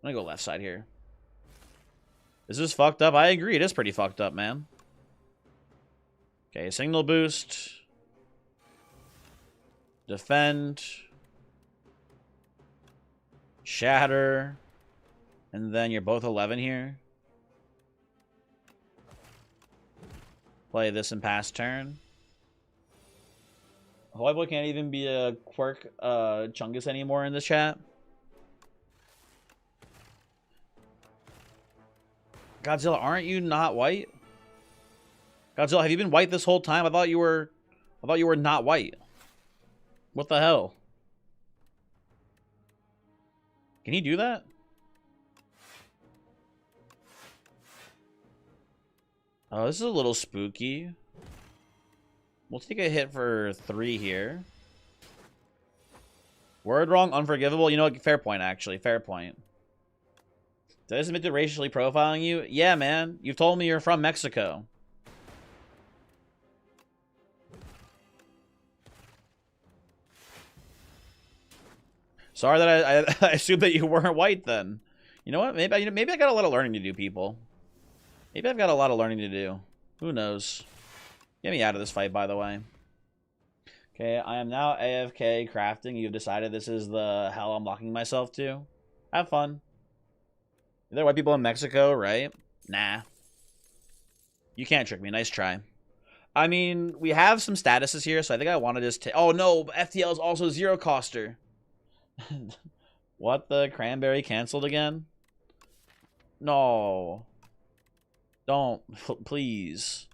I'm gonna go left side here. This is fucked up. I agree. It is pretty fucked up, man. Okay, signal boost. Defend. Shatter. And then you're both 11 here. Play this and pass turn. Hawaii Boy can't even be a quirk Chungus anymore in this chat. Godzilla, aren't you not white? Godzilla, have you been white this whole time? I thought you were not white. What the hell? Can he do that? Oh, this is a little spooky. We'll take a hit for 3 here. Word wrong, unforgivable. You know, fair point, actually. Fair point. Did I just admit to racially profiling you? Yeah, man. You've told me you're from Mexico. Sorry that I assumed that you weren't white then. You know what? Maybe I got a lot of learning to do, people. Maybe I've got a lot of learning to do. Who knows? Get me out of this fight, by the way. Okay, I am now AFK crafting. You've decided this is the hell I'm locking myself to. Have fun. Are there white people in Mexico, right? Nah. You can't trick me. Nice try. I mean, we have some statuses here, so I think I want to just take... Oh, no. FTL is also 0 coster. What? The cranberry canceled again? No. Don't. Please.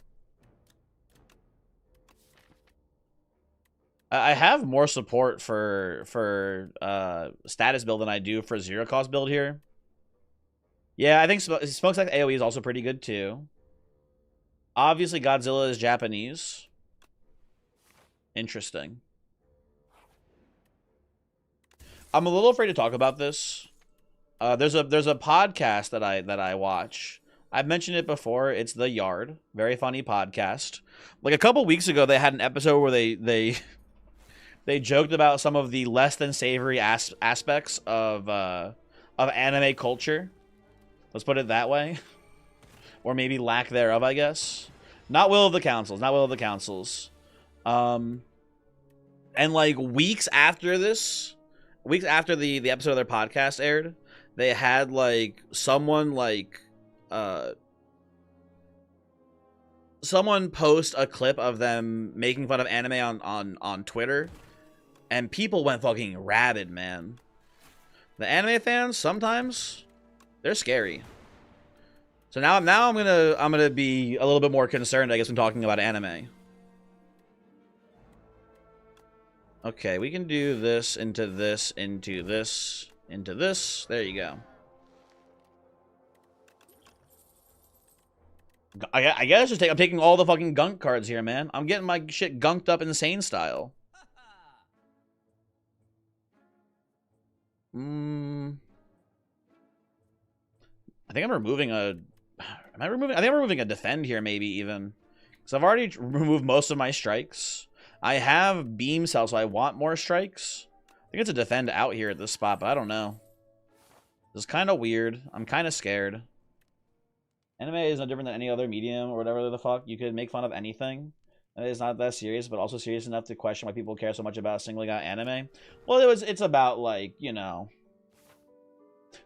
I have more support for status build than I do for 0 cost build here. Yeah, I think Smokestack AoE is also pretty good too. Obviously, Godzilla is Japanese. Interesting. I'm a little afraid to talk about this. There's a podcast that I watch. I've mentioned it before. It's The Yard. Very funny podcast. Like a couple weeks ago, they had an episode where they joked about some of the less than savory aspects of anime culture. Let's put it that way. Or maybe lack thereof, I guess. Not Will of the Councils. Not Will of the Councils. And like weeks after this, weeks after the episode of their podcast aired, they had like someone post a clip of them making fun of anime on Twitter, and people went fucking rabid, man. The anime fans, sometimes, they're scary. So now I'm gonna be a little bit more concerned, I guess, when talking about anime. Okay, we can do this into this, into this, into this. There you go. I guess I'm taking all the fucking gunk cards here, man. I'm getting my shit gunked up insane style. I think I'm removing a... Am I removing... I think I'm removing a defend here, maybe, even. Because I've already removed most of my strikes. I have beam cell, so I want more strikes. I think it's a defend out here at this spot, but I don't know. This is kind of weird. I'm kind of scared. Anime is no different than any other medium or whatever the fuck. You could make fun of anything. And it's not that serious, but also serious enough to question why people care so much about singling out anime. Well, it's about, like, you know...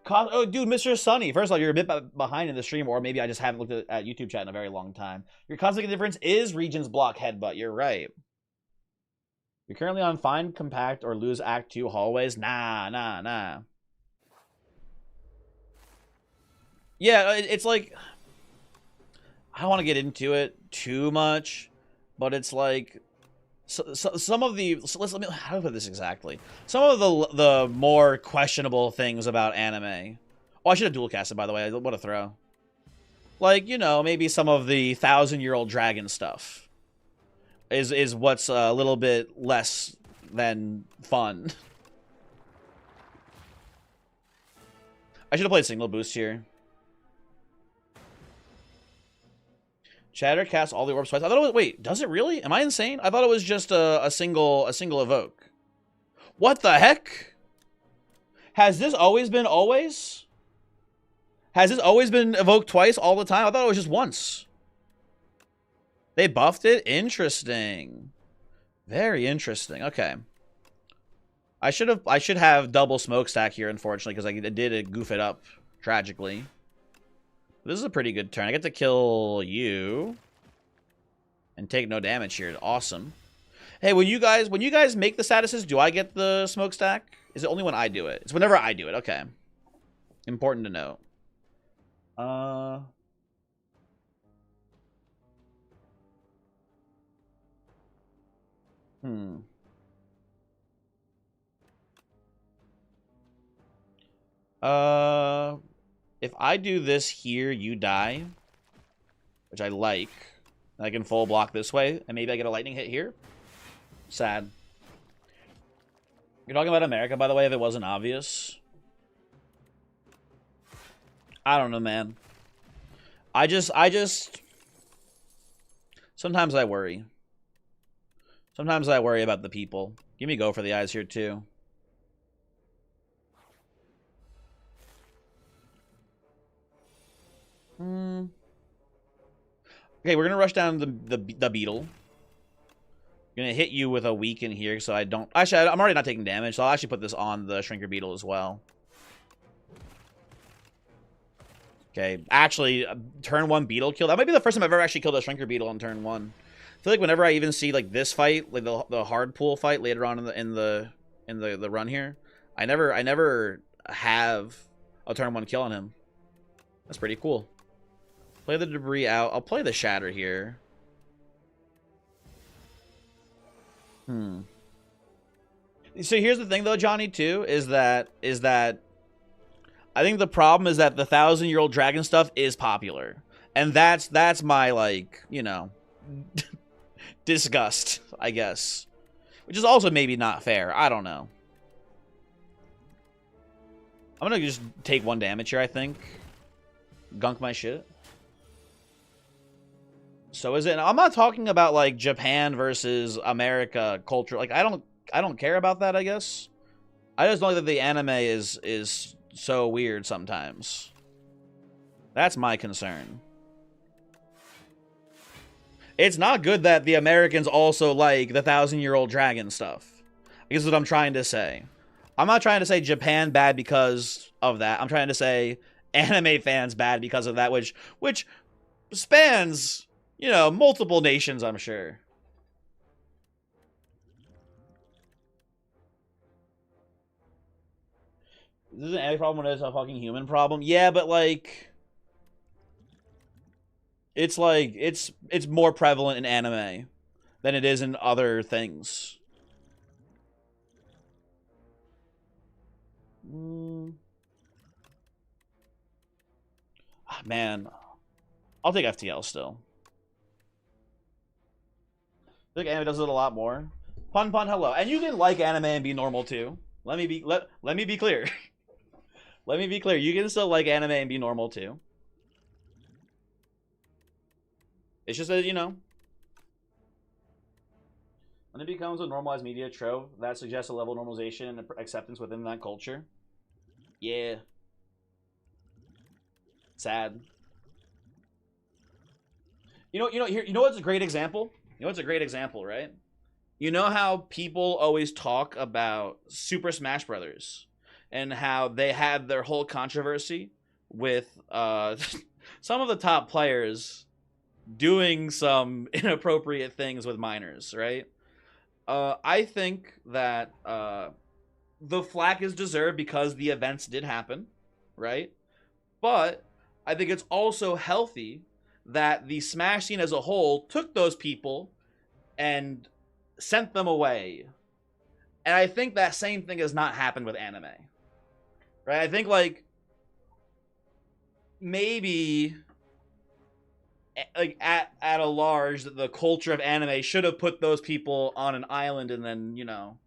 Oh, dude, Mr. Sunny. First of all, you're a bit behind in the stream, or maybe I just haven't looked at YouTube chat in a very long time. Your cosmic difference is Region's block headbutt. You're right. You're currently on Find, Compact, or Lose Act 2 hallways. Nah. Yeah, it's like... I don't want to get into it too much, but it's like... some of the... how do I put this exactly? Some of the more questionable things about anime... Oh, I should have dual casted, by the way. What a throw. Like, you know, maybe some of the 1,000-year-old dragon stuff is what's a little bit less than fun. I should have played single boost here. Chatter casts all the orbs twice. I thought it was... Wait, does it really? Am I insane? I thought it was just a single evoke. What the heck? Has this always been always? Has this always been evoked twice all the time? I thought it was just once. They buffed it? Interesting. Very interesting. Okay. I should have double smokestack here, unfortunately, because I did goof it up tragically. This is a pretty good turn. I get to kill you and take no damage here. Awesome. Hey, when you guys make the statuses, do I get the smokestack? Is it only when I do it? It's whenever I do it. Okay. Important to note. If I do this here, you die, which I like. I can full block this way, and maybe I get a lightning hit here. Sad. You're talking about America, by the way, if it wasn't obvious. I don't know, man. I just... Sometimes I worry. Sometimes I worry about the people. Give me go for the eyes here, too. Okay, we're gonna rush down the beetle. Gonna hit you with a weaken here, so I don't... Actually, I'm already not taking damage, so I'll actually put this on the shrinker beetle as well. Okay, actually, turn 1 beetle kill. That might be the first time I've ever actually killed a shrinker beetle on turn 1. I feel like whenever I even see like this fight, like the hard pool fight later on in the run here, I never have a turn 1 kill on him. That's pretty cool. Play the debris out. I'll play the shatter here. So here's the thing though, Johnny, too, is that I think the problem is that the 1,000-year-old dragon stuff is popular. And that's my, like, you know, disgust, I guess. Which is also maybe not fair. I don't know. I'm gonna just take 1 damage here, I think. Gunk my shit. So is it... I'm not talking about, like, Japan versus America culture. Like, I don't care about that, I guess. I just know that the anime is so weird sometimes. That's my concern. It's not good that the Americans also like the 1,000-year-old dragon stuff. I guess what I'm trying to say. I'm not trying to say Japan bad because of that. I'm trying to say anime fans bad because of that, which spans, you know, multiple nations, I'm sure. This is an anime problem when it's a fucking human problem. Yeah, but like, it's more prevalent in anime than it is in other things. Man, I'll take FTL still. I think anime does it a lot more. Pun pun hello. And you can like anime and be normal too. Let me be clear. Let me be clear. You can still like anime and be normal too. It's just that, you know, when it becomes a normalized media trope, that suggests a level of normalization and acceptance within that culture. Yeah. Sad. You know what's a great example? You know what's a great example, right? You know how people always talk about Super Smash Brothers and how they had their whole controversy with some of the top players doing some inappropriate things with minors, right? I think that the flack is deserved because the events did happen, right? But I think it's also healthy that the Smash scene as a whole took those people and sent them away. And I think that same thing has not happened with anime. Right? I think, like, maybe like at a large, the culture of anime should have put those people on an island and then, you know,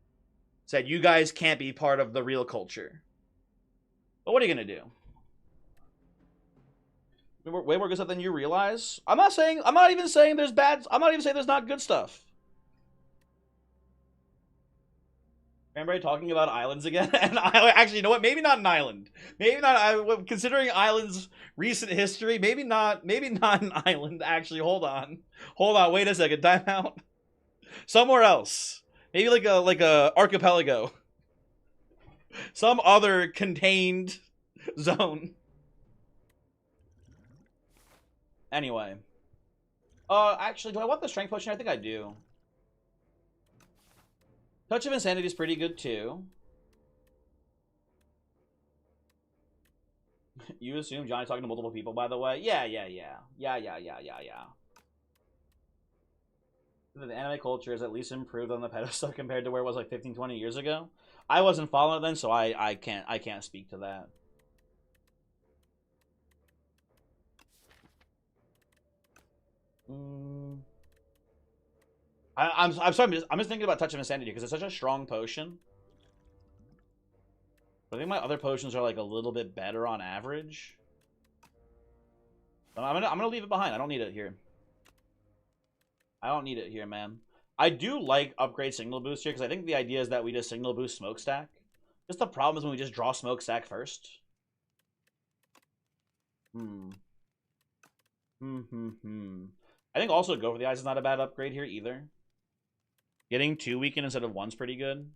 said, you guys can't be part of the real culture. But what are you gonna do? Way more good stuff than you realize. I'm not even saying there's not good stuff. Remember talking about islands again? And actually, you know what? Maybe not an island. Maybe not. Considering islands' recent history, maybe not an island. Actually, hold on. Wait a second. Time out. Somewhere else. Maybe like a archipelago. Some other contained zone. Anyway. Actually, do I want the strength potion? I think I do. Touch of Insanity is pretty good, too. You assume Johnny's talking to multiple people, by the way? Yeah. The anime culture is at least improved on the pedo stuff compared to where it was like 15, 20 years ago. I wasn't following it then, so I can't speak to that. I'm sorry. I'm just thinking about Touch of Insanity because it's such a strong potion. But I think my other potions are like a little bit better on average. But I'm gonna leave it behind. I don't need it here. I don't need it here, man. I do like upgrade signal boost here because I think the idea is that we just signal boost smokestack. Just the problem is when we just draw smokestack first. I think also Go for the Eyes is not a bad upgrade here either. Getting 2 weaken instead of 1's pretty good.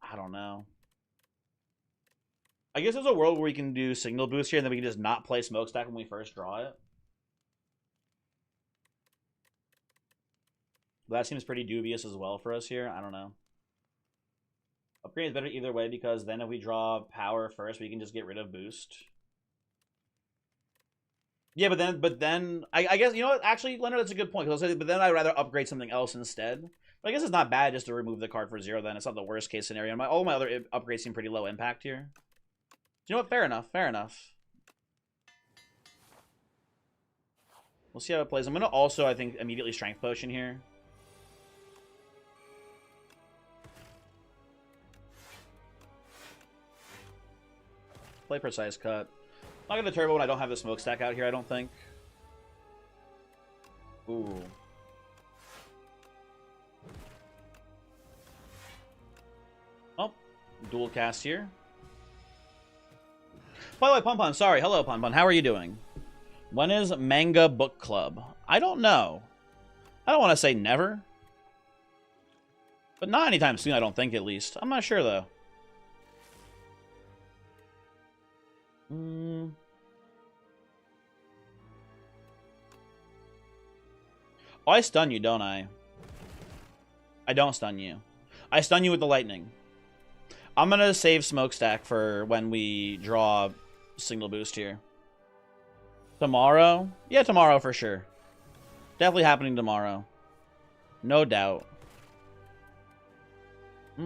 I don't know. I guess there's a world where we can do signal boost here and then we can just not play smokestack when we first draw it. But that seems pretty dubious as well for us here. I don't know. Upgrade is better either way because then if we draw power first, we can just get rid of boost. Yeah, but then I guess, you know what? Actually, Leonard, that's a good point. But then I'd rather upgrade something else instead. But I guess it's not bad just to remove the card for 0 then. It's not the worst case scenario. All my other upgrades seem pretty low impact here. You know what? Fair enough. We'll see how it plays. I'm going to also, I think, immediately Strength Potion here. Play Precise Cut. I'm not going to turbo when I don't have the smokestack out here, I don't think. Ooh. Oh, dual cast here. By the way, Pon Pon, sorry. Hello, Pon Pon. How are you doing? When is Manga Book Club? I don't know. I don't want to say never. But not anytime soon, I don't think, at least. I'm not sure, though. Oh, I stun you, don't I? I don't stun you. I stun you with the lightning. I'm gonna save smokestack for when we draw signal boost here. Tomorrow? Yeah, tomorrow for sure. Definitely happening tomorrow. No doubt. I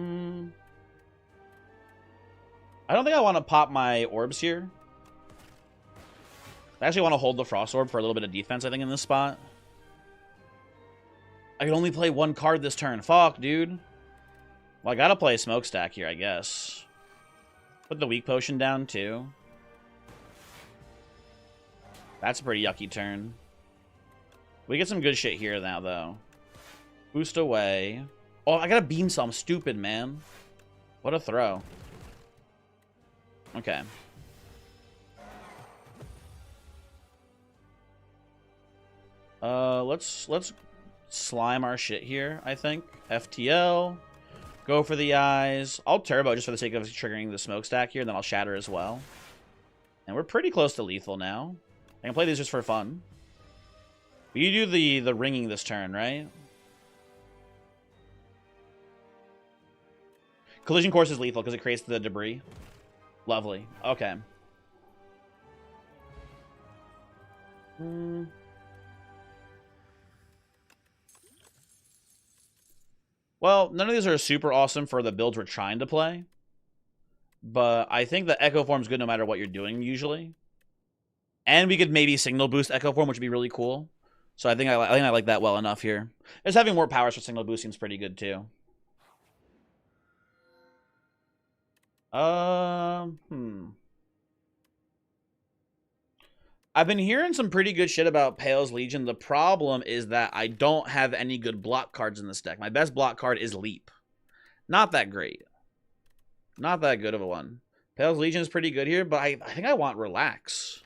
don't think I want to pop my orbs here. I actually want to hold the Frost Orb for a little bit of defense, I think, in this spot. I can only play one card this turn. Fuck, dude. Well, I gotta play a Smokestack here, I guess. Put the Weak Potion down, too. That's a pretty yucky turn. We get some good shit here now, though. Boost away. Oh, I got a Beam Cell. I'm stupid, man. What a throw. Okay. Let's slime our shit here, I think. FTL. Go for the eyes. I'll turbo just for the sake of triggering the smokestack here, and then I'll shatter as well. And we're pretty close to lethal now. I can play these just for fun. But you do the ringing this turn, right? Collision Course is lethal because it creates the debris. Lovely. Okay. Well, none of these are super awesome for the builds we're trying to play. But I think the Echo Form's good no matter what you're doing, usually. And we could maybe Signal Boost Echo Form, which would be really cool. So I think I like that well enough here. Just having more powers for Signal Boost seems pretty good, too. I've been hearing some pretty good shit about Pale's Legion. The problem is that I don't have any good block cards in this deck. My best block card is Leap. Not that great. Not that good of a one. Pale's Legion is pretty good here, but I think I want Relax.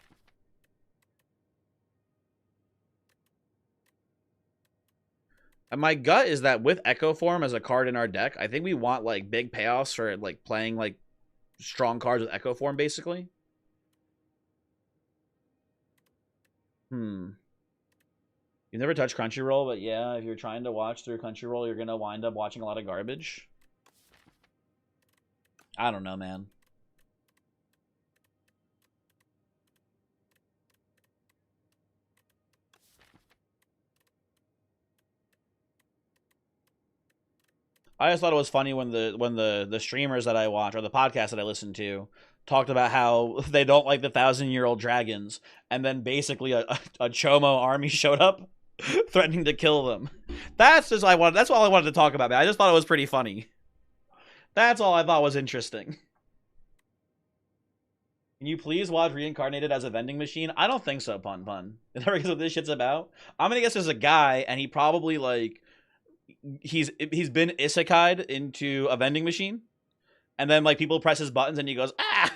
And my gut is that with Echo Form as a card in our deck, I think we want like big payoffs for like playing like strong cards with Echo Form, basically. You never touch Crunchyroll, but yeah, if you're trying to watch through Crunchyroll, you're gonna wind up watching a lot of garbage. I don't know, man. I just thought it was funny when the streamers that I watch or the podcast that I listen to talked about how they don't like the 1,000-year-old dragons, and then basically a Chomo army showed up threatening to kill them. That's all I wanted to talk about, man. I just thought it was pretty funny. That's all I thought was interesting. Can you please watch Reincarnated as a vending machine? I don't think so, Pun. Is that what this shit's about? I'm gonna guess there's a guy, and he probably like he's been isekai'd into a vending machine, and then like people press his buttons, and he goes ah.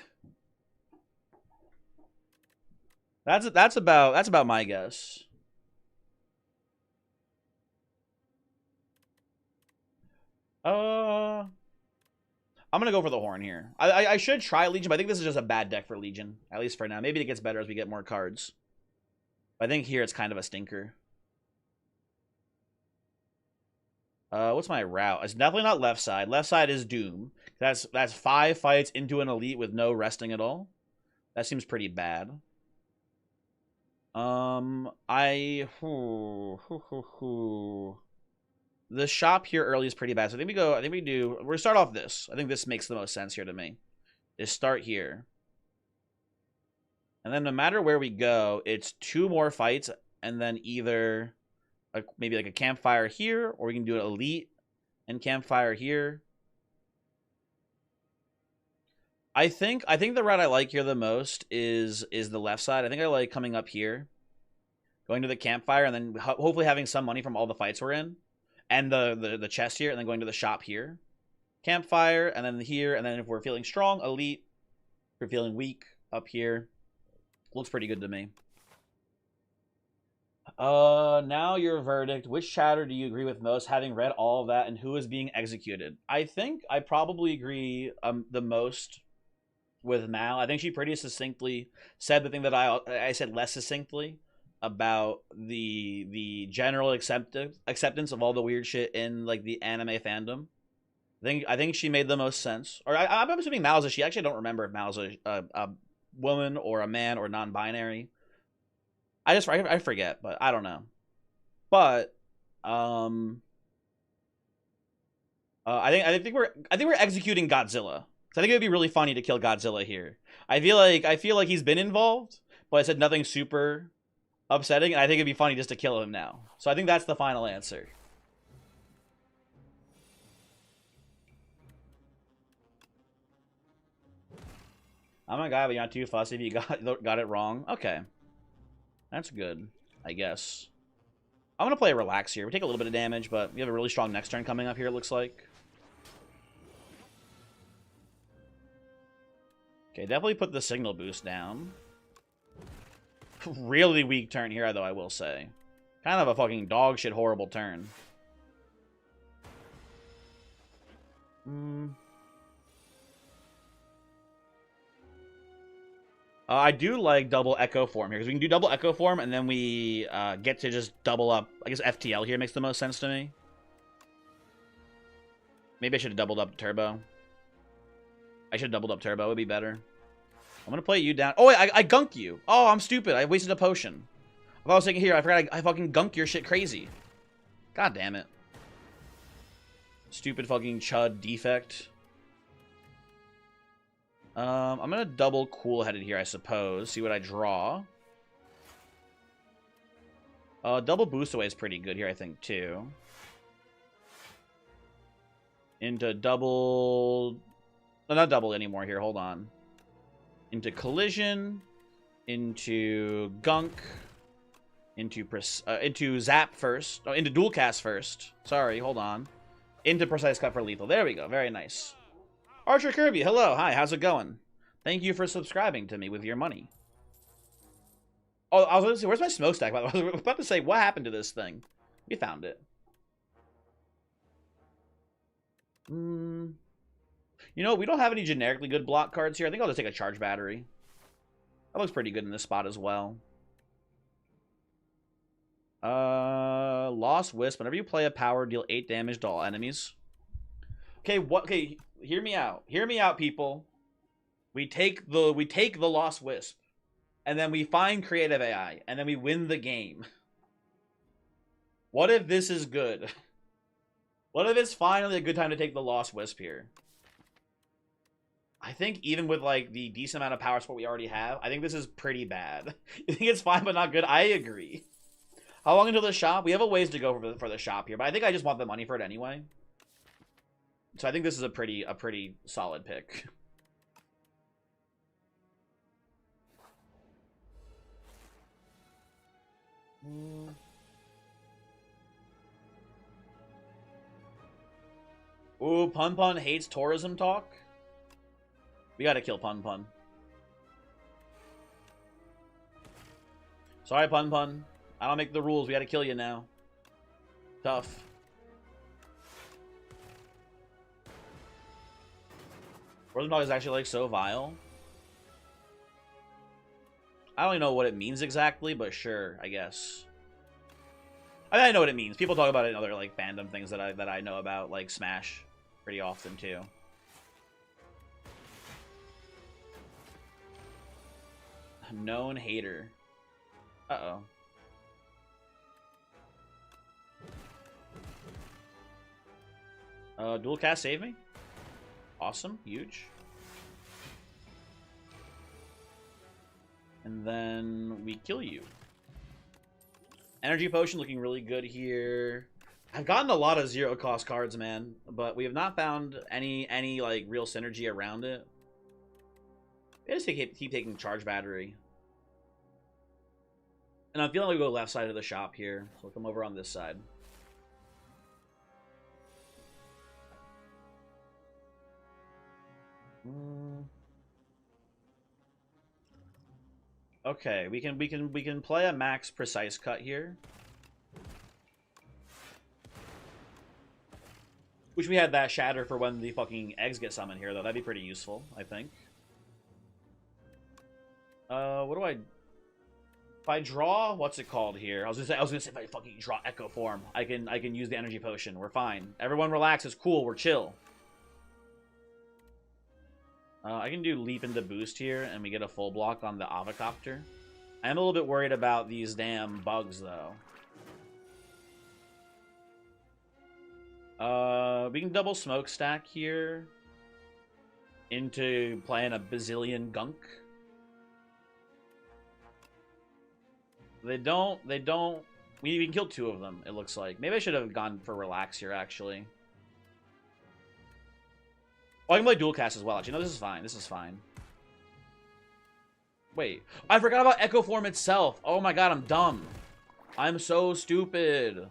That's about my guess. I'm gonna go for the horn here. I should try Legion, but I think this is just a bad deck for Legion, at least for now. Maybe it gets better as we get more cards. But I think here it's kind of a stinker. What's my route? It's definitely not left side. Left side is Doom. That's 5 fights into an elite with no resting at all. That seems pretty bad. The shop here early is pretty bad. So we're gonna start off this. I think this makes the most sense here to me. Is start here. And then no matter where we go, it's 2 more fights, and then either maybe like a campfire here, or we can do an elite and campfire here. I think the route I like here the most is the left side. I think I like coming up here, going to the campfire, and then hopefully having some money from all the fights we're in, and the chest here, and then going to the shop here, campfire, and then here, and then if we're feeling strong, elite. If we're feeling weak, up here. Looks pretty good to me. Now your verdict. Which chatter do you agree with most, having read all of that, and who is being executed? I think I probably agree the most with Mal. I think she pretty succinctly said the thing that I said less succinctly about the general acceptance of all the weird shit in like the anime fandom. I think she made the most sense. Or I'm assuming Mal's a she. Actually, I don't remember if Mal's a woman or a man or non-binary. I forget, but I don't know. But um, I think we're executing Godzilla. 'Cause I think it would be really funny to kill Godzilla here. I feel like he's been involved, but I said nothing super upsetting, and I think it'd be funny just to kill him now. So I think that's the final answer. I'm a guy, but you're not too fussy if you got it wrong. Okay, that's good, I guess. I'm gonna play relax here. We take a little bit of damage, but we have a really strong next turn coming up here, it looks like. Okay, definitely put the signal boost down. Really weak turn here, though, I will say. Kind of a fucking dog shit horrible turn. I do like double echo form here, because we can do double echo form, and then we get to just double up. I guess FTL here makes the most sense to me. Maybe I should have doubled up turbo. I should have doubled up turbo. It would be better. I'm going to play you down. Oh, wait, I gunk you. Oh, I'm stupid. I wasted a potion. If I was thinking here, I forgot I fucking gunk your shit crazy. God damn it. Stupid fucking chud defect. I'm going to double cool-headed here, I suppose. See what I draw. Double boost away is pretty good here, I think, too. Into double... No, not double anymore here. Hold on. Into collision. Into gunk. Into zap first. Oh, into dual cast first. Sorry, hold on. Into precise cut for lethal. There we go. Very nice. Archer Kirby, hello. Hi, how's it going? Thank you for subscribing to me with your money. Oh, I was going to say, where's my smokestack? I was about to say, what happened to this thing? We found it. You know, we don't have any generically good block cards here. I think I'll just take a charge battery. That looks pretty good in this spot as well. Lost Wisp. Whenever you play a power, deal 8 damage to all enemies. Okay, okay, hear me out. Hear me out, people. We take the Lost Wisp, and then we find creative AI, and then we win the game. What if this is good? What if it's finally a good time to take the Lost Wisp here? I think even with, like, the decent amount of power support we already have, I think this is pretty bad. You think it's fine but not good? I agree. How long until the shop? We have a ways to go for the shop here, but I think I just want the money for it anyway. So I think this is a pretty solid pick. Ooh, Pun Pun hates tourism talk. We gotta kill Pun Pun. Sorry, Pun Pun. I don't make the rules. We gotta kill you now. Tough. Tourism talk is actually, like, so vile. I don't even know what it means exactly, but sure, I guess. I mean, I know what it means. People talk about it in other, like, fandom things that I know about, like Smash, pretty often too. Known hater. Uh-oh. Dual cast save me? Awesome. Huge. And then we kill you. Energy potion looking really good here. I've gotten a lot of zero cost cards, man, but we have not found any like real synergy around it. I just keep taking charge battery. And I'm feeling like we go left side of the shop here. So we'll come over on this side. Okay, we can play a max precise cut here. Wish we had that shatter for when the fucking eggs get summoned here, though. That'd be pretty useful, I think. What do I... If I draw, what's it called here? I was gonna say if I fucking draw Echo Form, I can use the energy potion. We're fine. Everyone relax. It's cool. We're chill. I can do leap into boost here, and we get a full block on the Avocopter. I am a little bit worried about these damn bugs, though. We can double smokestack here into playing a bazillion gunk. They don't. We can kill 2 of them, it looks like. Maybe I should have gone for relax here, actually. Oh, I can play dual cast as well, actually. No, this is fine. This is fine. Wait. I forgot about Echo Form itself. Oh my god, I'm dumb. I'm so stupid.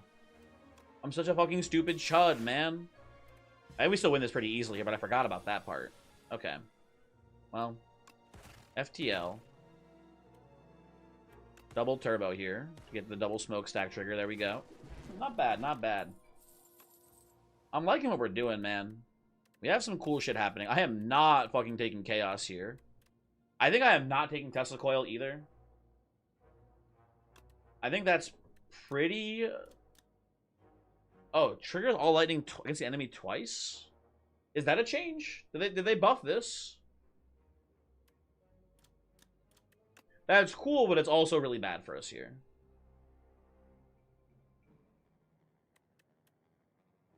I'm such a fucking stupid chud, man. I think we still win this pretty easily here, but I forgot about that part. Okay. Well. FTL. Double turbo here. To get the double smokestack trigger. There we go. Not bad, not bad. I'm liking what we're doing, man. We have some cool shit happening. I am not fucking taking Chaos here. I think I am not taking Tesla Coil either. I think that's pretty... Oh, triggers all lightning against the enemy twice? Is that a change? Did they buff this? That's cool, but it's also really bad for us here.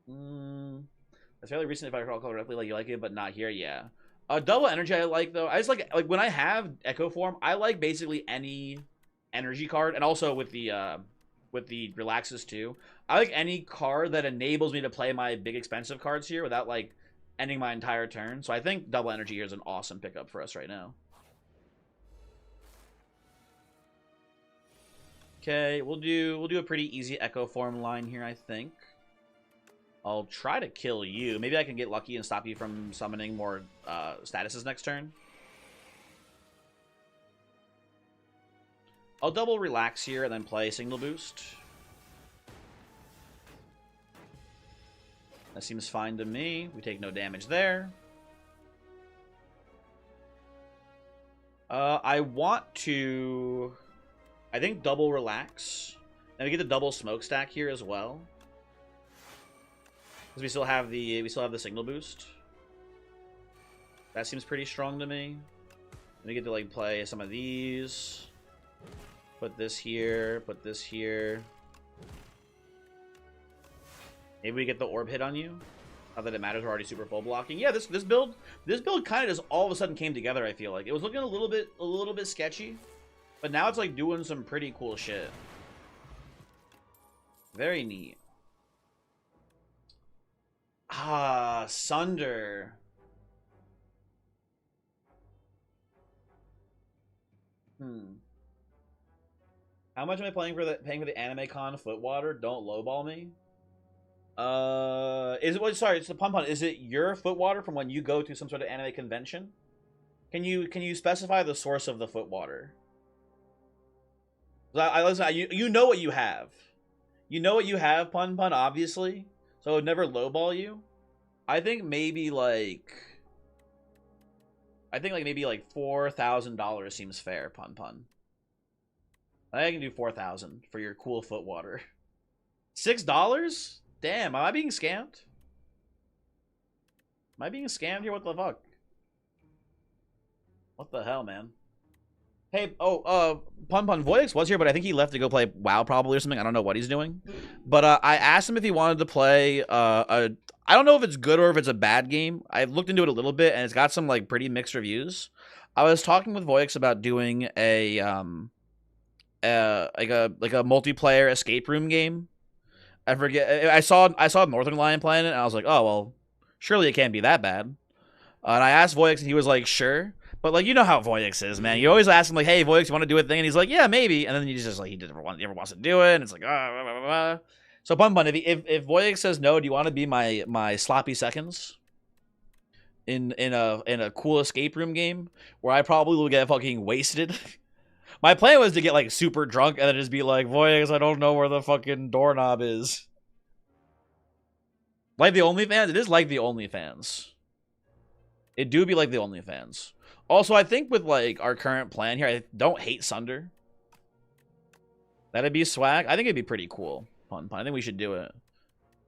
That's fairly recent if I recall correctly. Like, you like it, but not here. Yeah. Double energy I like, though. I just like when I have Echo Form, I like basically any energy card, and also with the relaxes too. I like any card that enables me to play my big expensive cards here without like ending my entire turn. So I think double energy here is an awesome pickup for us right now. Okay, we'll do a pretty easy Echo Form line here, I think. I'll try to kill you. Maybe I can get lucky and stop you from summoning more statuses next turn. I'll double relax here and then play Signal Boost. That seems fine to me. We take no damage there. I want to... I think double relax. And we get the double smokestack here as well. Because we still have the Signal Boost. That seems pretty strong to me. And we get to like play some of these. Put this here, put this here. Maybe we get the orb hit on you. Not that it matters, we're already super full blocking. Yeah, this build kind of just all of a sudden came together, I feel like. It was looking a little bit sketchy, but now it's like doing some pretty cool shit. Very neat. Ah, Sunder. How much am I paying for the Anime Con Footwater? Don't lowball me. Is it? Sorry, it's the pump on. Is it your Footwater from when you go to some sort of anime convention? Can you specify the source of the Footwater? You know what you have. You know what you have, Pun, obviously. So I would never lowball you. I think maybe like $4,000 seems fair, Pun. I think I can do 4,000 for your cool Footwater. $6? Damn, am I being scammed? Am I being scammed here? What the fuck? What the hell, man? Hey, Pun Voyix was here, but I think he left to go play WoW probably or something. I don't know what he's doing. But I asked him if he wanted to play I don't know if it's good or if it's a bad game. I've looked into it a little bit, and it's got some like pretty mixed reviews. I was talking with Voyix about doing a like a multiplayer escape room game. I forget. I saw Northern Lion playing it, and I was like, oh well, surely it can't be that bad. And I asked Voyix, and he was like, sure. But like, you know how Voyix is, man. You always ask him like, hey, Voyix, you want to do a thing? And he's like, yeah, maybe. And then he just like he never wants to do it, and it's like, blah, blah, blah. So Pun, if Voyix says no, do you want to be my sloppy seconds in a cool escape room game where I probably will get fucking wasted? My plan was to get like super drunk and then just be like, Voyix, I don't know where the fucking doorknob is. Like the OnlyFans? It is like the OnlyFans. It do be like the OnlyFans. Also, I think with like our current plan here, I don't hate Sunder. That'd be swag. I think it'd be pretty cool. Pun. I think we should do it.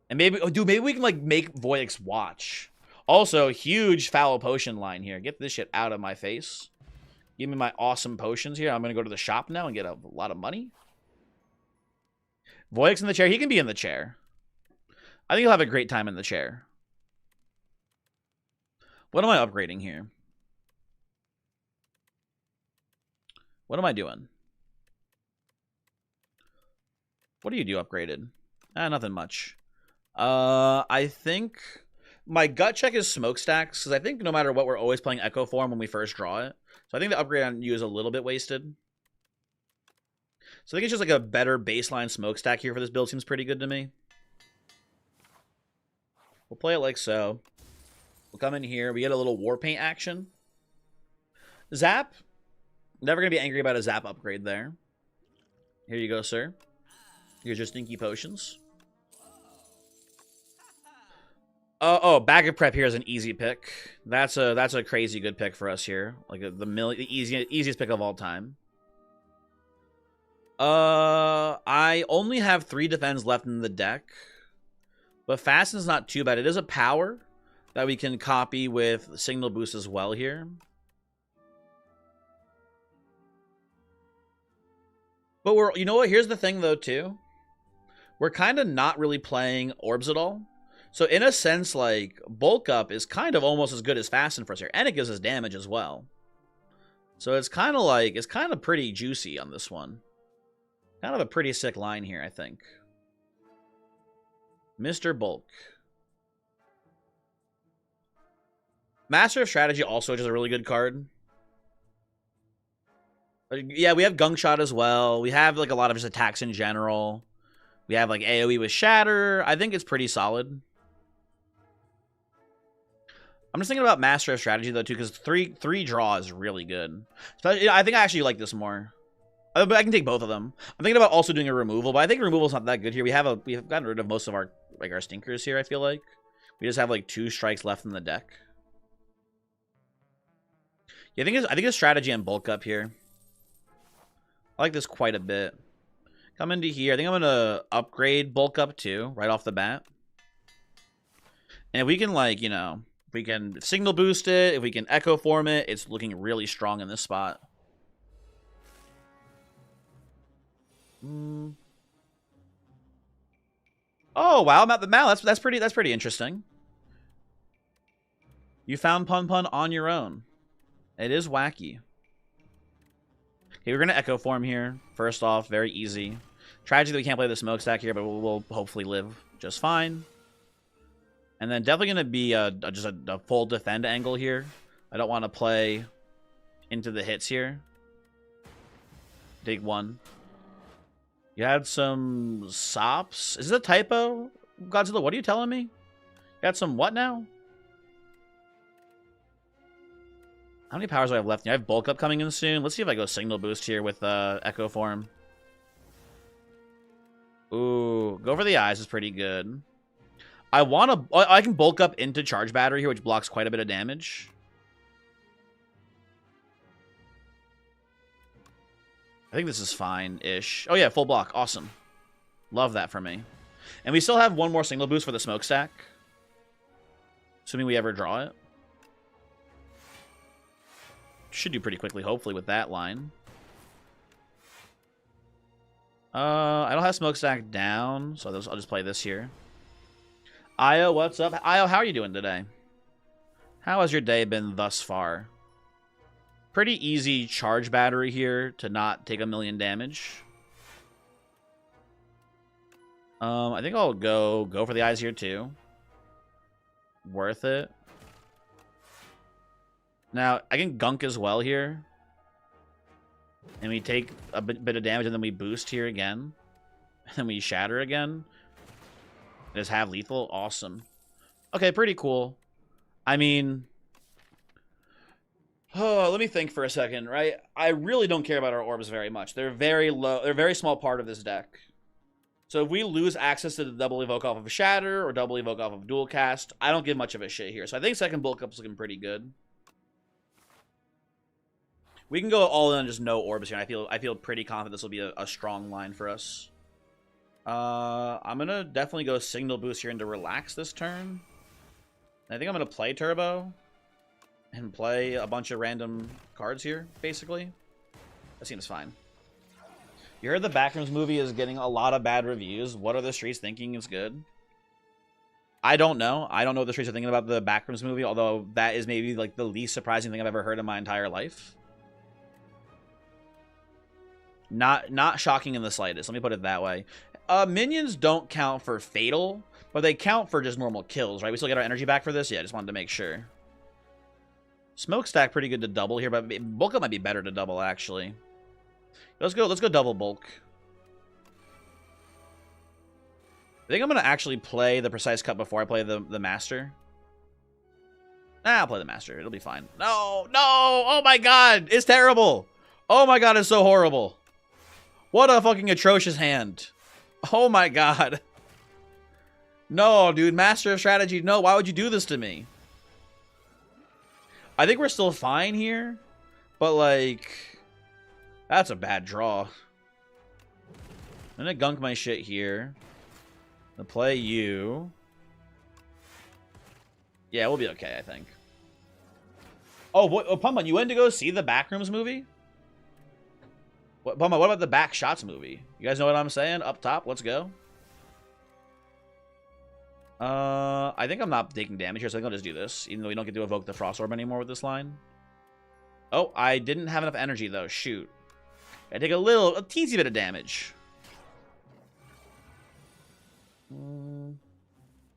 And maybe we can like make Voyix watch. Also, huge foul potion line here. Get this shit out of my face. Give me my awesome potions here. I'm going to go to the shop now and get a lot of money. Voyix in the chair. He can be in the chair. I think he'll have a great time in the chair. What am I upgrading here? What am I doing? What do you do upgraded? Nothing much. I think my gut check is smokestacks, because I think no matter what, we're always playing Echo Form when we first draw it. So I think the upgrade on you is a little bit wasted. So I think it's just like a better baseline smokestack here for this build. Seems pretty good to me. We'll play it like so. We'll come in here. We get a little war paint action. Zap. Never going to be angry about a zap upgrade there. Here you go, sir. Here's your stinky potions. Oh, bag of prep here is an easy pick. That's a crazy good pick for us here. Like the easiest pick of all time. I only have 3 defense left in the deck, but Fasten's not too bad. It is a power that we can copy with Signal Boost as well here. But you know what? Here's the thing though too. We're kind of not really playing orbs at all. So in a sense, like, bulk up is kind of almost as good as fasten for us here. And it gives us damage as well. So it's kind of like, it's kind of pretty juicy on this one. Kind of a pretty sick line here, I think. Mr. Bulk. Master of Strategy also just a really good card. Yeah, we have Gunk Shot as well. We have, like, a lot of his attacks in general. We have, like, AoE with Shatter. I think it's pretty solid. I'm just thinking about Master of Strategy, though, too, because three draw is really good. So, I think I actually like this more. But I can take both of them. I'm thinking about also doing a removal, but I think removal's not that good here. We have gotten rid of most of our stinkers here, I feel like. We just have, like, 2 strikes left in the deck. Yeah, I think it's strategy and bulk up here. I like this quite a bit. Come into here. I think I'm going to upgrade bulk up, too, right off the bat. And if we can, like, you know... we can signal boost it. If we can echo form it, it's looking really strong in this spot. Oh wow, Mount the Mal. That's pretty interesting. You found Pun Pun on your own. It is wacky. Okay, we're gonna echo form here. First off, very easy. Tragedy that we can't play the smokestack here, but we'll hopefully live just fine. And then definitely going to be just a full defend angle here. I don't want to play into the hits here. Dig 1. You had some sops. Is this a typo? Godzilla, what are you telling me? You had some what now? How many powers do I have left? I have bulk up coming in soon. Let's see if I go signal boost here with echo form. Ooh, go for the eyes is pretty good. I can bulk up into charge battery here, which blocks quite a bit of damage. I think this is fine-ish. Oh yeah, full block. Awesome. Love that for me. And we still have 1 more signal boost for the smokestack. Assuming we ever draw it. Should do pretty quickly, hopefully, with that line. I don't have smokestack down, so I'll just play this here. Io, what's up? Io, how are you doing today? How has your day been thus far? Pretty easy charge battery here to not take 1,000,000 damage. I think I'll go for the eyes here too. Worth it. Now, I can gunk as well here. And we take a bit of damage and then we boost here again. And then we shatter again. Just have lethal? Awesome. Okay, pretty cool. I mean... oh, let me think for a second, right? I really don't care about our orbs very much. They're very low. They're a very small part of this deck. So if we lose access to the double evoke off of Shatter or double evoke off of Dual Cast, I don't give much of a shit here. So I think second bulk up is looking pretty good. We can go all in on just no orbs here. I feel pretty confident this will be a strong line for us. I'm gonna definitely go signal boost here and to relax this turn. I think I'm going to play Turbo and play a bunch of random cards here, basically. That seems fine. You heard the Backrooms movie is getting a lot of bad reviews. What are the streets thinking is good? I don't know. I don't know what the streets are thinking about the Backrooms movie, although that is maybe like the least surprising thing I've ever heard in my entire life. Not shocking in the slightest. Let me put it that way. Minions don't count for fatal, but they count for just normal kills, right? We still get our energy back for this? Yeah, I just wanted to make sure. Smokestack pretty good to double here, but bulk up might be better to double, actually. Let's go double bulk. I think I'm going to actually play the Precise Cut before I play the Master. Nah, I'll play the Master. It'll be fine. No! No! Oh my god! It's terrible! Oh my god, it's so horrible. What a fucking atrocious hand. Oh my god. No, dude. Master of Strategy. No, why would you do this to me? I think we're still fine here. But, like... That's a bad draw. I'm gonna gunk my shit here. I'm gonna play you. Yeah, we'll be okay, I think. Oh, Pumban, you went to go see the Backrooms movie? Pumban, what about the Back Shots movie? You guys know what I'm saying? Up top, let's go. I think I'm not taking damage here, so I think I'll just do this. Even though we don't get to evoke the Frost Orb anymore with this line. Oh, I didn't have enough energy, though. Shoot. I take a teensy bit of damage.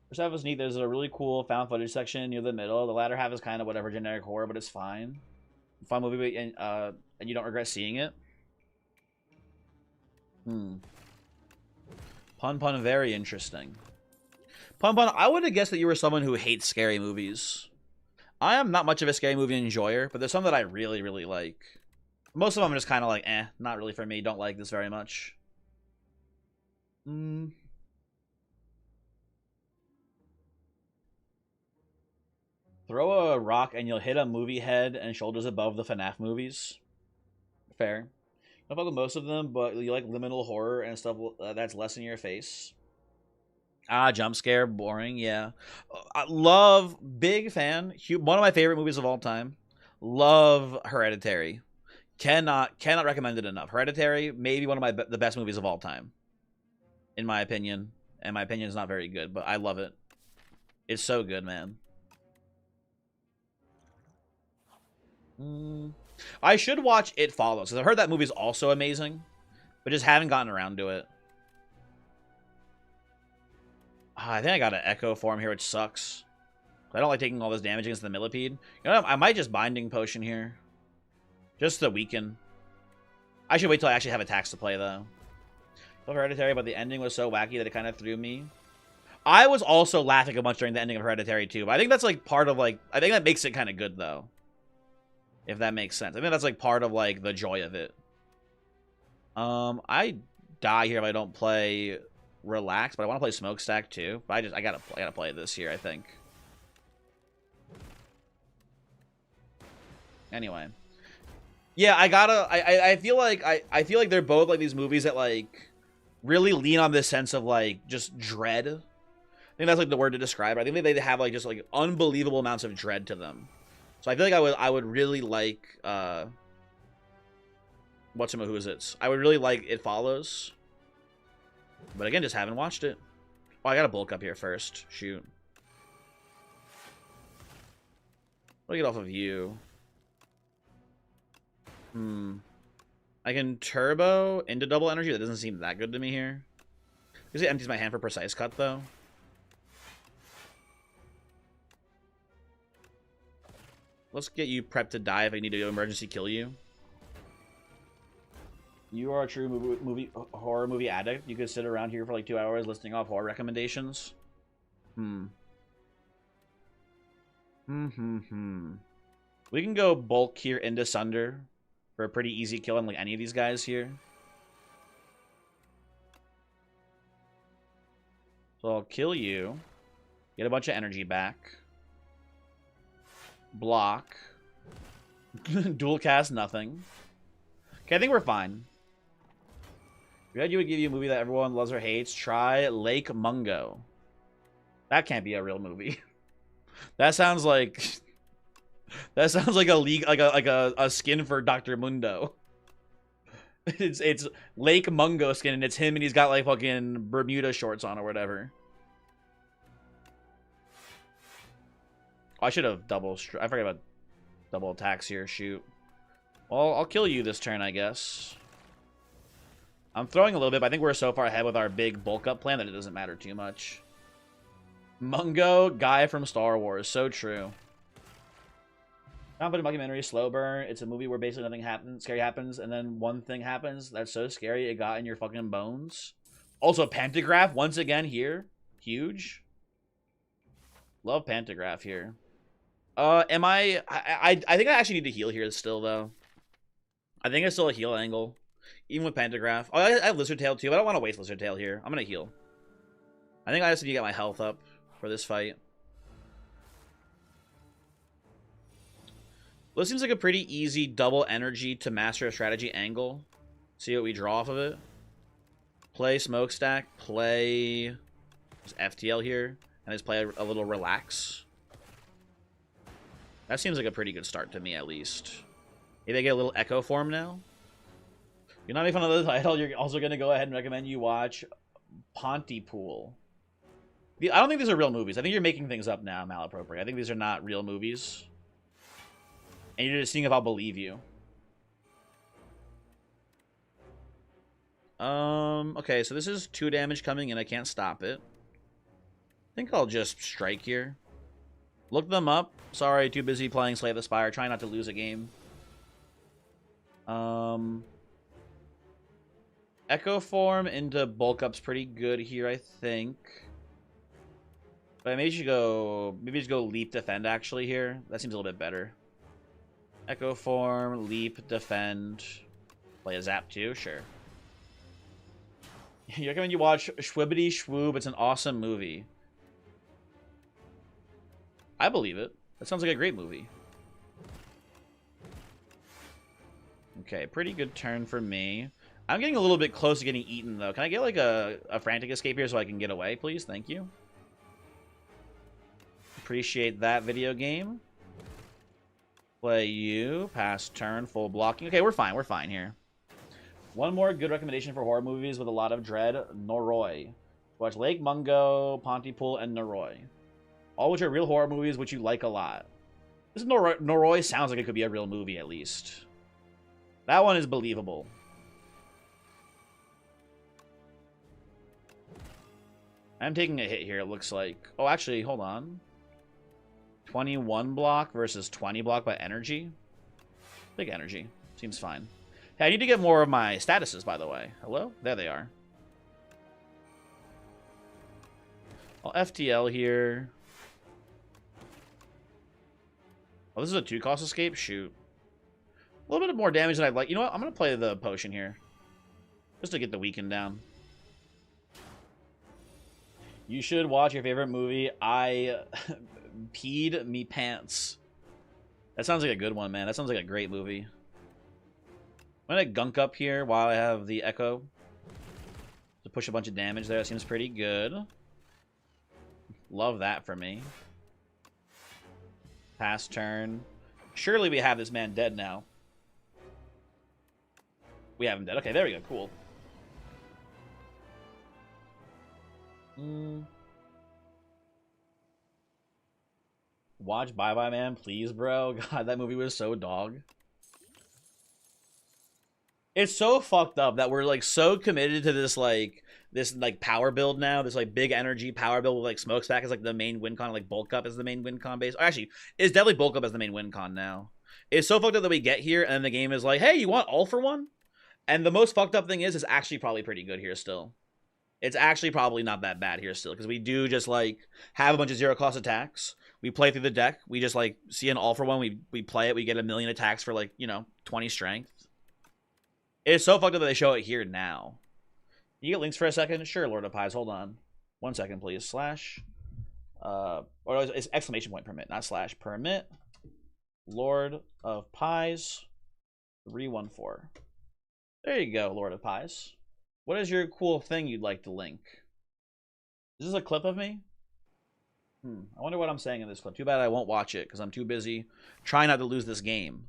First half is neat. There's a really cool found footage section near the middle. The latter half is kind of whatever generic horror, but it's fine. Fun movie, and you don't regret seeing it. Pun, very interesting. Pun, I would have guessed that you were someone who hates scary movies. I am not much of a scary movie enjoyer, but there's some that I really, really like. Most of them are just kind of like, not really for me. Don't like this very much. Throw a rock and you'll hit a movie head and shoulders above the FNAF movies. Fair. I don't fuck with most of them, but you like liminal horror and stuff that's less in your face. Jump scare, boring, yeah. I love, big fan, one of my favorite movies of all time. Love Hereditary. Cannot recommend it enough. Hereditary, maybe one of the best movies of all time, in my opinion. And my opinion is not very good, but I love it. It's so good, man. I should watch It Follows, because I've heard that movie's also amazing, but just haven't gotten around to it. I think I got an Echo form here, which sucks. I don't like taking all this damage against the Millipede. You know, I might just Binding Potion here. Just to weaken. I should wait till I actually have attacks to play, though. Love Hereditary, but the ending was so wacky that it kind of threw me. I was also laughing a bunch during the ending of Hereditary, too. But I think that's, like, part of, like... I think that makes it kind of good, though. If that makes sense. I think that's, like, part of, like, the joy of it. I die here if I don't play Relax, but I want to play Smokestack, too. But I gotta play this here, I think. Anyway. Yeah, I feel like I feel like they're both like these movies that like really lean on this sense of like just dread. I think that's like the word to describe it. I think they have like just like unbelievable amounts of dread to them. So I feel like I would really like whatchamahoots. I would really like It Follows. But again, just haven't watched it. Oh, I gotta bulk up here first. Shoot. I'll get off of you. I can turbo into double energy. That doesn't seem that good to me here. Because it empties my hand for Precise Cut, though. Let's get you prepped to die if I need to emergency kill you. You are a true horror movie addict. You could sit around here for like 2 hours listing off horror recommendations. We can go bulk here into Sunder for a pretty easy kill on like any of these guys here. So I'll kill you. Get a bunch of energy back. Block. Dual cast nothing. Okay, I think we're fine. If you would give you a movie that everyone loves or hates, try Lake Mungo. That can't be a real movie. That sounds like that sounds like a league, like a skin for Dr. Mundo. It's Lake Mungo skin, and it's him, and he's got like fucking Bermuda shorts on or whatever. Oh, I should have I forgot about double attacks here. Shoot. Well, I'll kill you this turn, I guess. I'm throwing a little bit, but I think we're so far ahead with our big bulk up plan that it doesn't matter too much. Mungo, guy from Star Wars. So true. Competent documentary, slow burn. It's a movie where basically nothing scary happens, and then one thing happens that's so scary it got in your fucking bones. Also, Pantograph, once again here. Huge. Love Pantograph here. I think I actually need to heal here still, though. I think it's still a heal angle. Even with Pantograph. Oh, I have Lizard Tail, too. I don't want to waste Lizard Tail here. I'm going to heal. I think I just need to get my health up for this fight. Well, this seems like a pretty easy double energy to master a strategy angle. See what we draw off of it. Play Smokestack. Play FTL here. And just play a little Relax. That seems like a pretty good start to me, at least. Maybe I get a little Echo Form now. You're not making fun of the title. You're also going to go ahead and recommend you watch Pontypool. I don't think these are real movies. I think you're making things up now, Malapropriate. I think these are not real movies. And you're just seeing if I'll believe you. Okay, so this is 2 damage coming in. I can't stop it. I think I'll just strike here. Look them up. Sorry, too busy playing Slay the Spire. Trying not to lose a game. Echo Form into Bulk Up's pretty good here, I think. But maybe just go Leap Defend actually here. That seems a little bit better. Echo Form, Leap, Defend. Play a Zap too? Sure. You recommend you watch Shwibbity Shwoob. It's an awesome movie. I believe it. That sounds like a great movie. Okay, pretty good turn for me. I'm getting a little bit close to getting eaten, though. Can I get, like, a frantic escape here so I can get away, please? Thank you. Appreciate that, video game. Play you. Pass turn. Full blocking. Okay, we're fine. We're fine here. One more good recommendation for horror movies with a lot of dread. Noroi. Watch Lake Mungo, Pontypool, and Noroi. All which are real horror movies which you like a lot. This Noroi sounds like it could be a real movie, at least. That one is believable. I'm taking a hit here, it looks like. Oh, actually, hold on. 21 block versus 20 block by energy. Big energy. Seems fine. Hey, I need to get more of my statuses, by the way. Hello? There they are. I'll FTL here. Oh, this is a 2-cost escape? Shoot. A little bit more damage than I'd like. You know what? I'm going to play the potion here. Just to get the weaken down. You should watch your favorite movie. I peed me pants. That sounds like a good one, man. That sounds like a great movie. I'm going to gunk up here while I have the Echo. To push a bunch of damage there. That seems pretty good. Love that for me. Pass turn. Surely we have this man dead now. We have him dead. Okay, there we go. Cool. Watch Bye Bye Man, please, bro. God, that movie was so dog. It's so fucked up that we're like so committed to this power build now, this like big energy power build with like Smokestack as like the main win con, like Bulk Up as the main win con base. Actually, it's definitely Bulk Up as the main win con now. It's so fucked up that we get here and the game is like, hey, you want all for one? And the most fucked up thing is it's actually probably pretty good here still. It's actually probably not that bad here still, because we do just like have a bunch of 0-cost attacks. We play through the deck. We just like see an all for one. We play it. We get 1,000,000 attacks for like, 20 strength. It's so fucked up that they show it here now. You get links for a second? Sure, Lord of Pies. Hold on. 1 second, please. Slash. Or it's exclamation point permit, not slash. Permit. Lord of Pies. 314. There you go, Lord of Pies. What is your cool thing you'd like to link? Is this a clip of me? I wonder what I'm saying in this clip. Too bad I won't watch it because I'm too busy trying not to lose this game.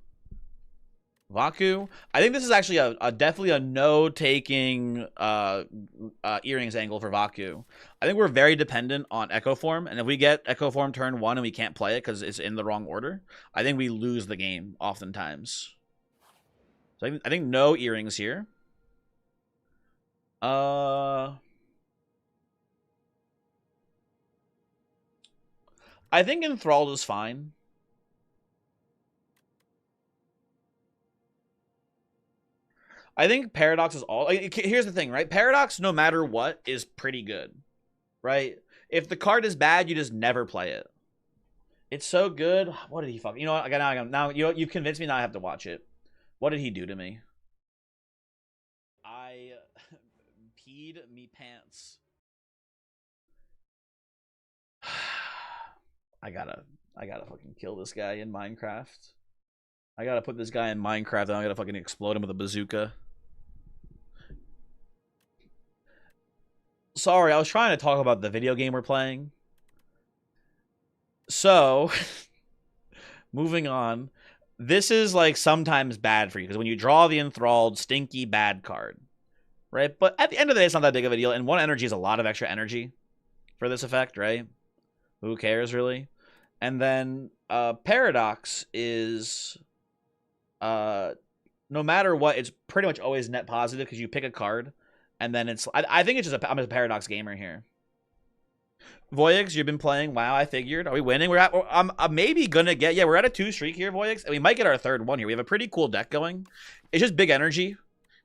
Vaku. I think this is actually a definitely a no-taking earrings angle for Vaku. I think we're very dependent on Echo Form, and if we get Echo Form turn 1 and we can't play it because it's in the wrong order, I think we lose the game oftentimes. So I think no earrings here. I think Enthralled is fine. I think Paradox is all. Like, here's the thing, right? Paradox, no matter what, is pretty good, right? If the card is bad, you just never play it. It's so good. What did he fuck? You know what? Now you know you've convinced me. Now I have to watch it. What did he do to me? I peed me pants. I gotta fucking kill this guy in Minecraft. I gotta put this guy in Minecraft and I'm gonna fucking explode him with a bazooka. Sorry, I was trying to talk about the video game we're playing. So, moving on. This is like sometimes bad for you because when you draw the enthralled, stinky, bad card, right? But at the end of the day, it's not that big of a deal. And 1 energy is a lot of extra energy for this effect, right? Who cares, really? And then Paradox is, no matter what, it's pretty much always net positive because you pick a card, and then it's. I think it's just I'm a Paradox gamer here. Voyix, you've been playing. Wow, I figured. Are we winning? I'm maybe gonna get. Yeah, we're at a 2 streak here, Voyix, and we might get our 3rd one here. We have a pretty cool deck going. It's just big energy.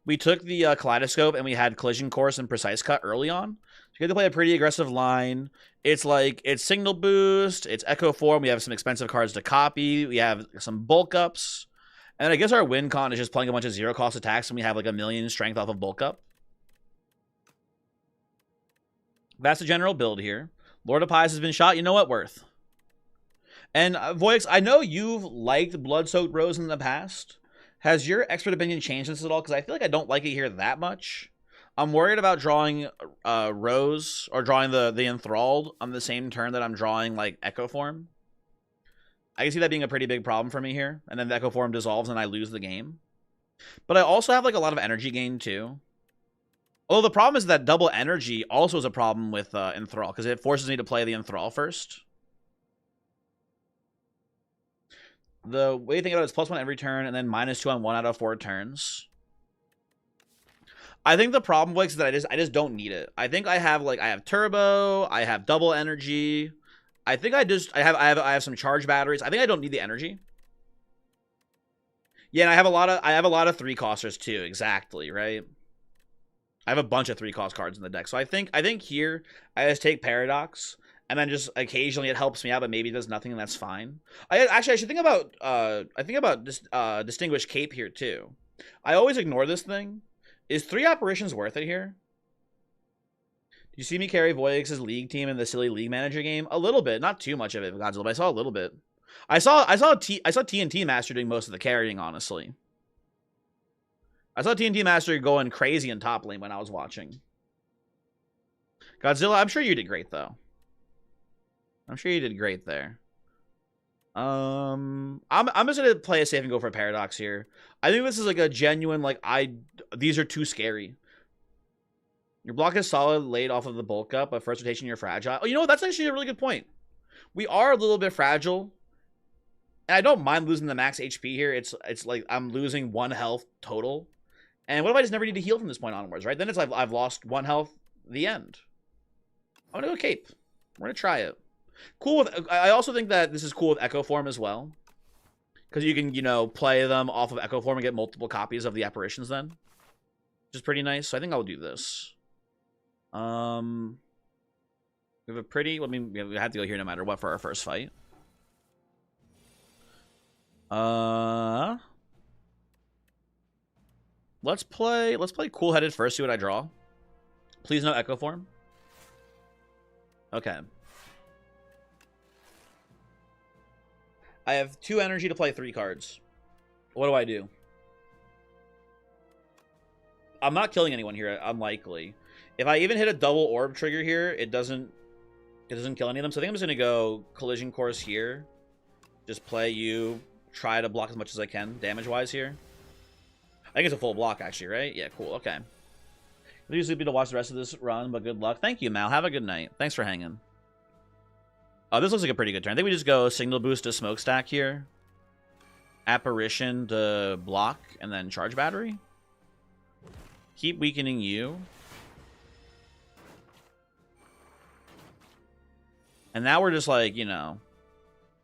We took the Kaleidoscope and we had Collision Course and Precise Cut early on. So you get to play a pretty aggressive line. It's like, it's Signal Boost, it's Echo Form, we have some expensive cards to copy, we have some bulk ups. And I guess our win con is just playing a bunch of 0-cost attacks and we have like 1,000,000 strength off of bulk up. That's the general build here. Lord of Pies has been shot. You know what? Worth. And Voyix, I know you've liked Blood-Soaked Rose in the past. Has your expert opinion changed this at all? Because I feel like I don't like it here that much. I'm worried about drawing Rose or drawing the Enthralled on the same turn that I'm drawing like Echo Form. I can see that being a pretty big problem for me here. And then the Echo Form dissolves and I lose the game. But I also have like a lot of energy gain too. Although the problem is that double energy also is a problem with Enthrall because it forces me to play the Enthrall first. The way you think about it is +1 every turn and then -2 on 1 out of 4 turns. I think the problem is that I just don't need it. I think I have turbo, I have double energy. I think I have some charge batteries. I think I don't need the energy. Yeah, and I have a lot of 3-costers too, exactly, right? I have a bunch of 3-cost cards in the deck. So I think here I just take Paradox. And then just occasionally it helps me out, but maybe it does nothing, and that's fine. I should think about Distinguished Cape here too. I always ignore this thing. Is 3 operations worth it here? Do you see me carry Voyix's league team in the silly league manager game? A little bit, not too much of it, Godzilla, but I saw a little bit. I saw TNT Master doing most of the carrying, honestly. I saw TNT Master going crazy in top lane when I was watching. Godzilla, I'm sure you did great though. I'm sure you did great there. I'm just gonna play it safe and go for a Paradox here. I think this is like a genuine these are too scary. Your block is solid laid off of the bulk up, but first rotation you're fragile. Oh, you know what? That's actually a really good point. We are a little bit fragile. And I don't mind losing the max HP here. It's like I'm losing 1 health total. And what if I just never need to heal from this point onwards, right? Then it's like I've lost 1 health, the end. I'm gonna go Cape. We're gonna try it. Cool with, I also think that this is cool with Echo Form as well. Because you can, you know, play them off of Echo Form and get multiple copies of the apparitions then. Which is pretty nice. So I think I'll do this. We have a pretty, we have to go here no matter what for our first fight. Let's play cool-headed first, see what I draw. Please no Echo Form. Okay. I have 2 energy to play 3 cards. What do I do? I'm not killing anyone here, unlikely. If I even hit a double orb trigger here, it It doesn't kill any of them. So I think I'm just going to go Collision Course here. Just play you. Try to block as much as I can, damage-wise here. I think it's a full block, actually, right? Yeah, cool. Okay. I'll be sleepy to watch the rest of this run, but good luck. Thank you, Mal. Have a good night. Thanks for hanging. Oh, this looks like a pretty good turn. I think we just go Signal Boost to Smokestack here. Apparition to block, and then Charge Battery. Keep weakening you. And now we're just like, you know,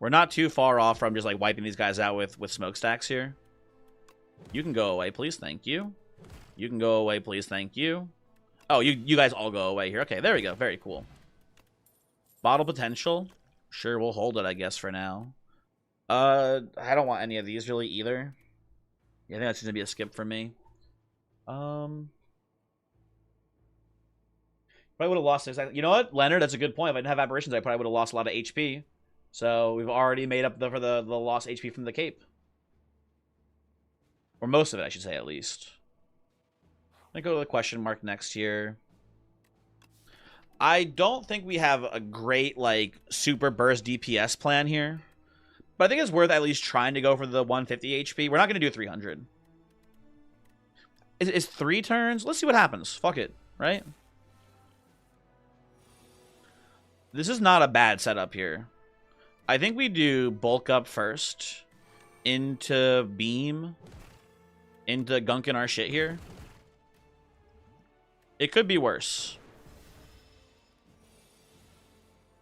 we're not too far off from just like wiping these guys out with Smokestacks here. You can go away, please. Thank you. You can go away, please. Thank you. Oh, you guys all go away here. Okay, there we go. Very cool. Bottle Potential. Sure, we'll hold it, I guess, for now. I don't want any of these really either. Yeah, I think that's going to be a skip for me. Probably would have lost exactly. You know what, Leonard? That's a good point. If I didn't have Apparitions, I probably would have lost a lot of HP. So we've already made up for the lost HP from the Cape. Or most of it, I should say, at least. I'm going to go to the question mark next here. I don't think we have a great, like, super burst DPS plan here. But I think it's worth at least trying to go for the 150 HP. We're not going to do 300. Is 3 turns? Let's see what happens. Fuck it, right? This is not a bad setup here. I think we do bulk up first. Into beam. Into gunking our shit here. It could be worse.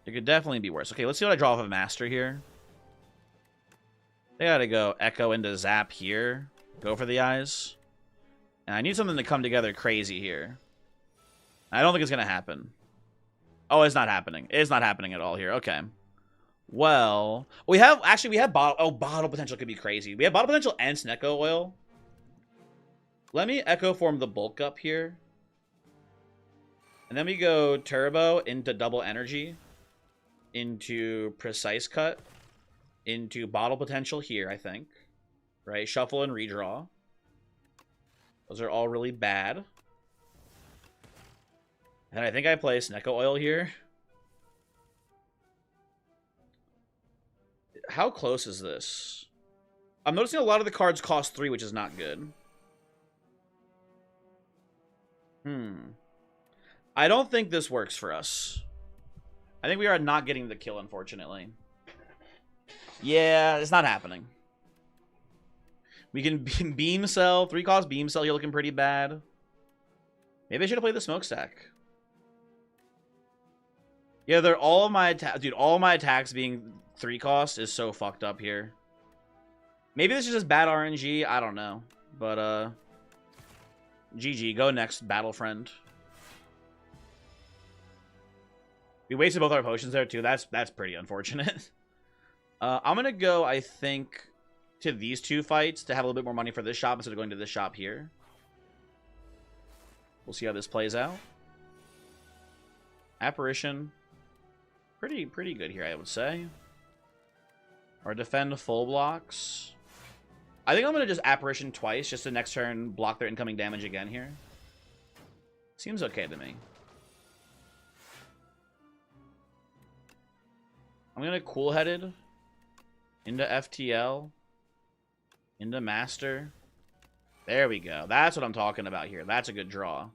It could definitely be worse. Okay, let's see what I draw off of Master here. They gotta go Echo into Zap here. Go for the eyes. And I need something to come together crazy here. I don't think it's gonna happen. Oh, it's not happening. It's not happening at all here. Okay. Well, we have bottle. Oh, bottle potential could be crazy. We have bottle potential and Snecko oil. Let me Echo form the bulk up here. And then we go turbo into double energy. Into precise cut. Into bottle potential here, I think. Right? Shuffle and redraw. Those are all really bad. And I think I play Snecko oil here. How close is this? I'm noticing a lot of the cards cost 3, which is not good. I don't think this works for us. I think we are not getting the kill, unfortunately. Yeah, it's not happening. We can beam cell. 3-cost beam cell. You're looking pretty bad. Maybe I should have played the smokestack. Yeah, they're all of my attacks. Dude, all my attacks being 3-cost is so fucked up here. Maybe this is just bad RNG. I don't know. But, GG. Go next, battle friend. We wasted both our potions there, too. That's pretty unfortunate. I'm going to go, I think, to these 2 fights to have a little bit more money for this shop instead of going to this shop here. We'll see how this plays out. Apparition. Pretty good here, I would say. Or defend full blocks. I think I'm going to just Apparition twice, just the next turn block their incoming damage again here. Seems okay to me. I'm going to cool-headed into FTL, into Master. There we go. That's what I'm talking about here. That's a good draw.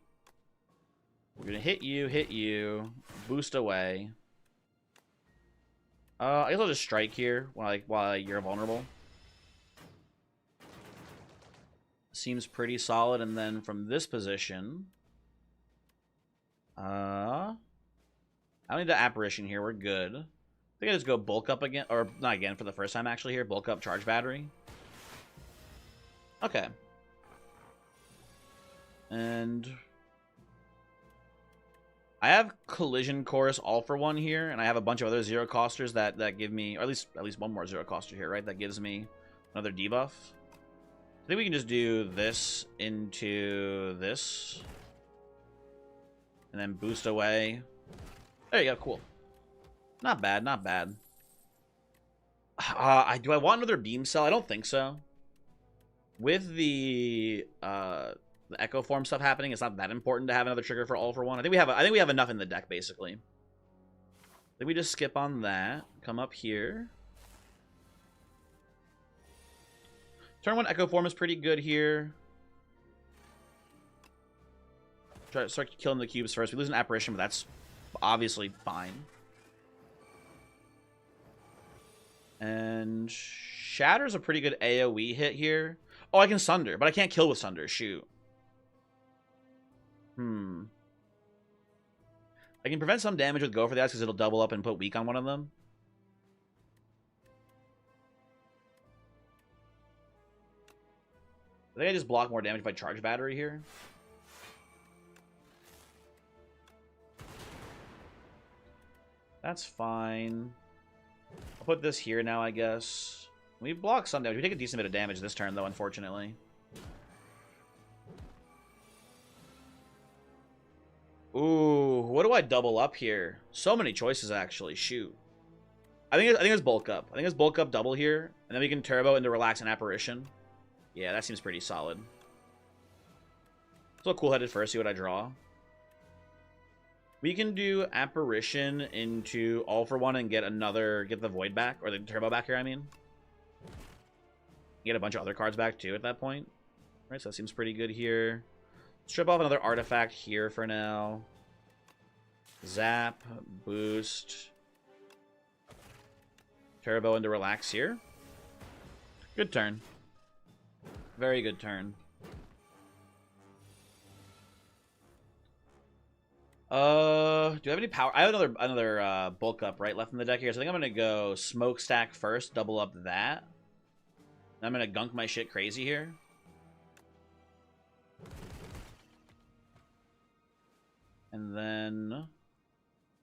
We're going to hit you, boost away. I guess I'll just strike here while you're vulnerable. Seems pretty solid. And then from this position, I don't need the Apparition here. We're good. I think I just go bulk up again, or not again for the first time actually here. Bulk up Charge Battery. Okay. And I have Collision Course all for 1 here, and I have a bunch of other 0-costers that give me, or at least one more 0-coster here, right? That gives me another debuff. I think we can just do this into this. And then boost away. There you go, cool. Not bad, not bad. Do I want another beam cell? I don't think so. With the Echo Form stuff happening, it's not that important to have another trigger for all for 1. I think we have enough in the deck, basically. Then we just skip on that. Come up here. Turn 1 Echo Form is pretty good here. Try to start killing the cubes first. We lose an Apparition, but that's obviously fine. And Shatter's a pretty good AoE hit here. Oh, I can Sunder, but I can't kill with Sunder. Shoot. I can prevent some damage with Go for the Axe because it'll double up and put weak on one of them. I think I just block more damage by Charge Battery here. That's fine. I'll put this here now, I guess. We block some damage. We take a decent bit of damage this turn, though, unfortunately. Ooh, what do I double up here? So many choices, actually. Shoot. I think it's bulk up. I think it's bulk up double here, and then we can turbo into Relax and Apparition. Yeah, that seems pretty solid. So cool-headed first, see what I draw. We can do Apparition into All for One and get the Void back, or the Turbo back here, I mean. Get a bunch of other cards back, too, at that point. All right, so that seems pretty good here. Strip off another artifact here for now. Zap, boost. Turbo into Relax here. Good turn. Very good turn. Do I have any power? I have another bulk up right left in the deck here, so I think I'm gonna go Smokestack first, double up that. And I'm gonna gunk my shit crazy here. And then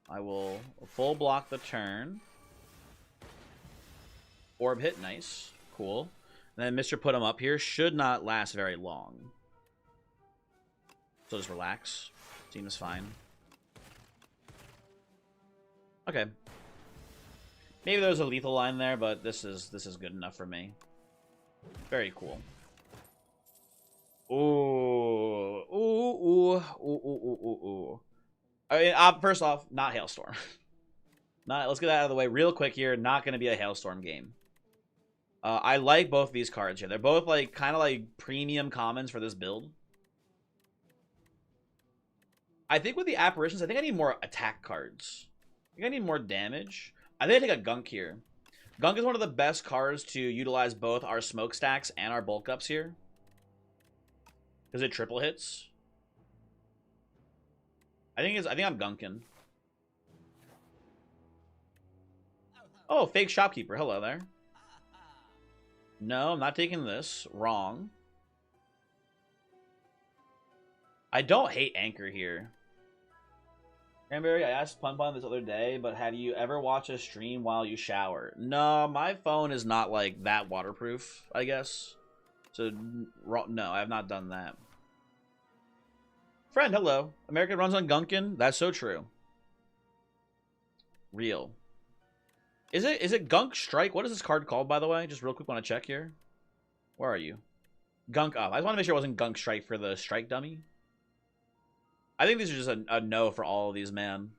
I will full block the turn. Orb hit, nice, cool. And then Mr. Put 'em up here should not last very long. So just relax. Seems fine. Okay. Maybe there was a lethal line there, but this is good enough for me. Very cool. Ooh. Ooh, ooh, ooh, ooh, ooh, ooh. I mean, first off, not Hailstorm. Let's get that out of the way real quick here. Not going to be a Hailstorm game. I like both these cards here. They're both like kind of like premium commons for this build. I think with the Apparitions, I think I need more attack cards. I think I need more damage. I think I take a Gunk here. Gunk is one of the best cards to utilize both our Smokestacks and our bulk ups here. Because it triple hits. I think I'm gunking. Oh, fake shopkeeper. Hello there. No, I'm not taking this. Wrong. I don't hate Anchor here. Cranberry, I asked Pun Pun this other day, but have you ever watched a stream while you shower? No, my phone is not like that waterproof, I guess. So, no, I have not done that. Friend, hello. America runs on Gunkin? That's so true. Real. Is it Gunk Strike? What is this card called, by the way? Just real quick, want to check here. Where are you? Gunk Up. I just want to make sure it wasn't Gunk Strike for the Strike dummy. I think these are just a no for all of these, man.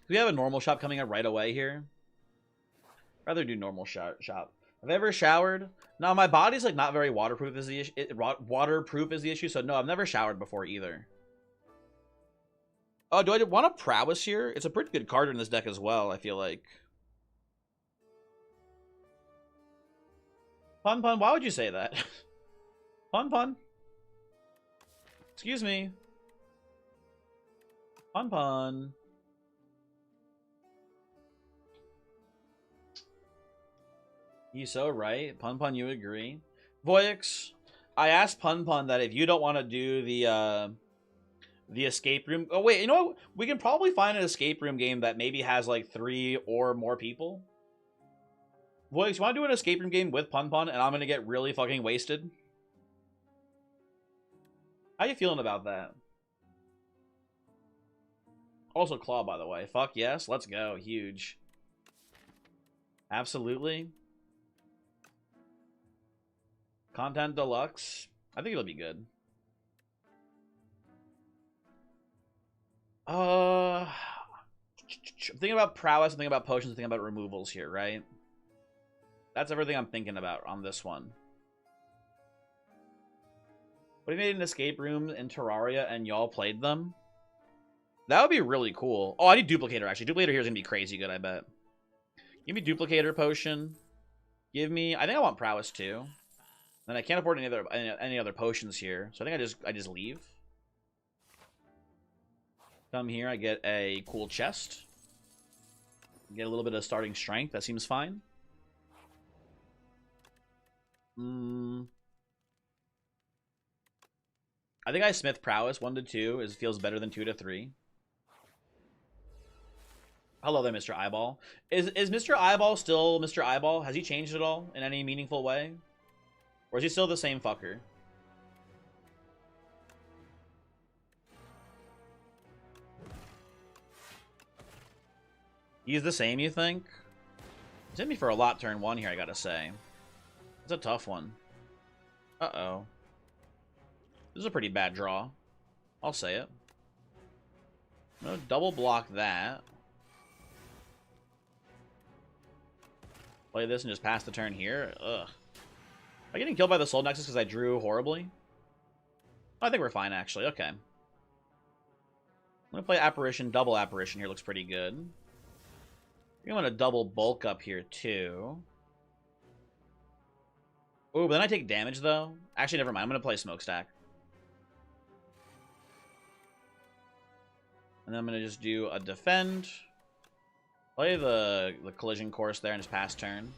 We have a normal shop coming up right away here. Rather do normal shop. Have I ever showered? No, my body's like not very waterproof is the issue. Waterproof is the issue, so no, I've never showered before either. Oh, do I want a Prowess here? It's a pretty good card in this deck as well, I feel like. Pun Pun, why would you say that? Pun Pun. Excuse me. Pun Pun. You so right. Pun Pun, you agree. Voyix, I asked Pun Pun that if you don't want to do the escape room... Oh, wait, you know what? We can probably find an escape room game that maybe has, like, 3 or more people. Voyix, you want to do an escape room game with Pun Pun, and I'm going to get really fucking wasted? How you feeling about that? Also Claw, by the way. Fuck yes, let's go. Huge. Absolutely. Content Deluxe. I think it'll be good. I'm thinking about prowess, I'm thinking about potions, I'm thinking about removals here, right? That's everything I'm thinking about on this one. What if we made an escape room in Terraria and y'all played them? That would be really cool. Oh, I need Duplicator, actually. Duplicator here is going to be crazy good, I bet. Give me Duplicator potion. Give me... I think I want prowess, too. Then I can't afford any other potions here. So I think I just leave. Come here, I get a cool chest. Get a little bit of starting strength. That seems fine. I think I smith prowess 1 to 2. It feels better than 2 to 3. Hello there, Mr. Eyeball. Is Mr. Eyeball still Mr. Eyeball? Has he changed at all in any meaningful way? Or is he still the same fucker? He's the same, you think? He's hit me for a lot turn 1 here, I gotta say. It's a tough one. Uh-oh. This is a pretty bad draw. I'll say it. I'm gonna double block that. Play this and just pass the turn here. Ugh. Am I getting killed by the Soul Nexus because I drew horribly? I think we're fine, actually. Okay. I'm going to play Apparition. Double Apparition here looks pretty good. I'm going to double bulk up here, too. Oh, but then I take damage, though. Actually, never mind. I'm going to play Smokestack. And then I'm going to just do a Defend. Play the collision course there and just pass turn.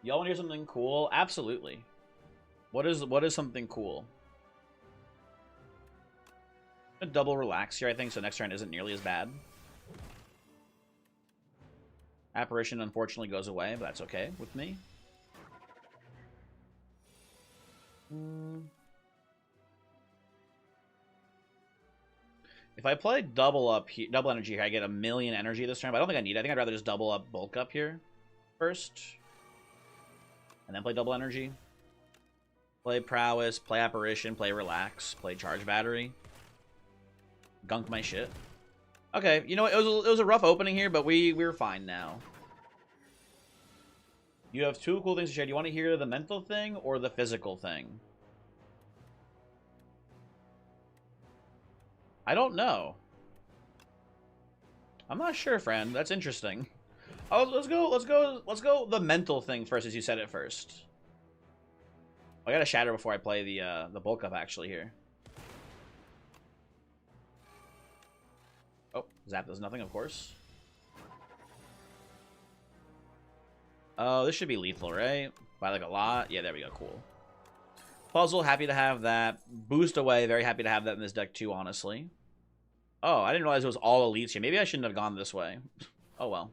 Y'all want to hear something cool? Absolutely. What is something cool? I'm gonna double relax here, I think, so next turn isn't nearly as bad. Apparition unfortunately goes away, but that's okay with me. If I play double energy here, I get 1,000,000 energy this turn, but I don't think I need it. I think I'd rather just double up bulk up here first. And then play double energy. Play prowess, play apparition, play relax, play charge battery. Gunk my shit. Okay, you know what? It was a rough opening here, but we're fine now. You have 2 cool things to share. Do you want to hear the mental thing or the physical thing? I don't know. I'm not sure, friend. That's interesting. Oh, let's go the mental thing first, as you said it first. I gotta shatter before I play the bulk up actually here. Oh, Zap does nothing, of course. Oh, this should be lethal, right? By like a lot. Yeah, there we go. Cool. Puzzle, happy to have that. Boost away, very happy to have that in this deck too, honestly. Oh, I didn't realize it was all elites here. Maybe I shouldn't have gone this way. Oh well.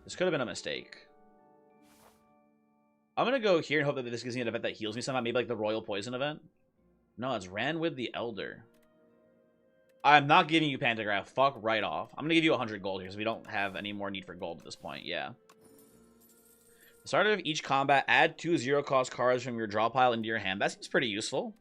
This could have been a mistake. I'm going to go here and hope that this gives me an event that heals me somehow. Maybe like the Royal Poison event. No, it's Ran with the Elder. I'm not giving you Pantograph. Fuck right off. I'm going to give you 100 gold here because we don't have any more need for gold at this point. Yeah. The start of each combat, add 2 0-cost cards from your draw pile into your hand. That seems pretty useful.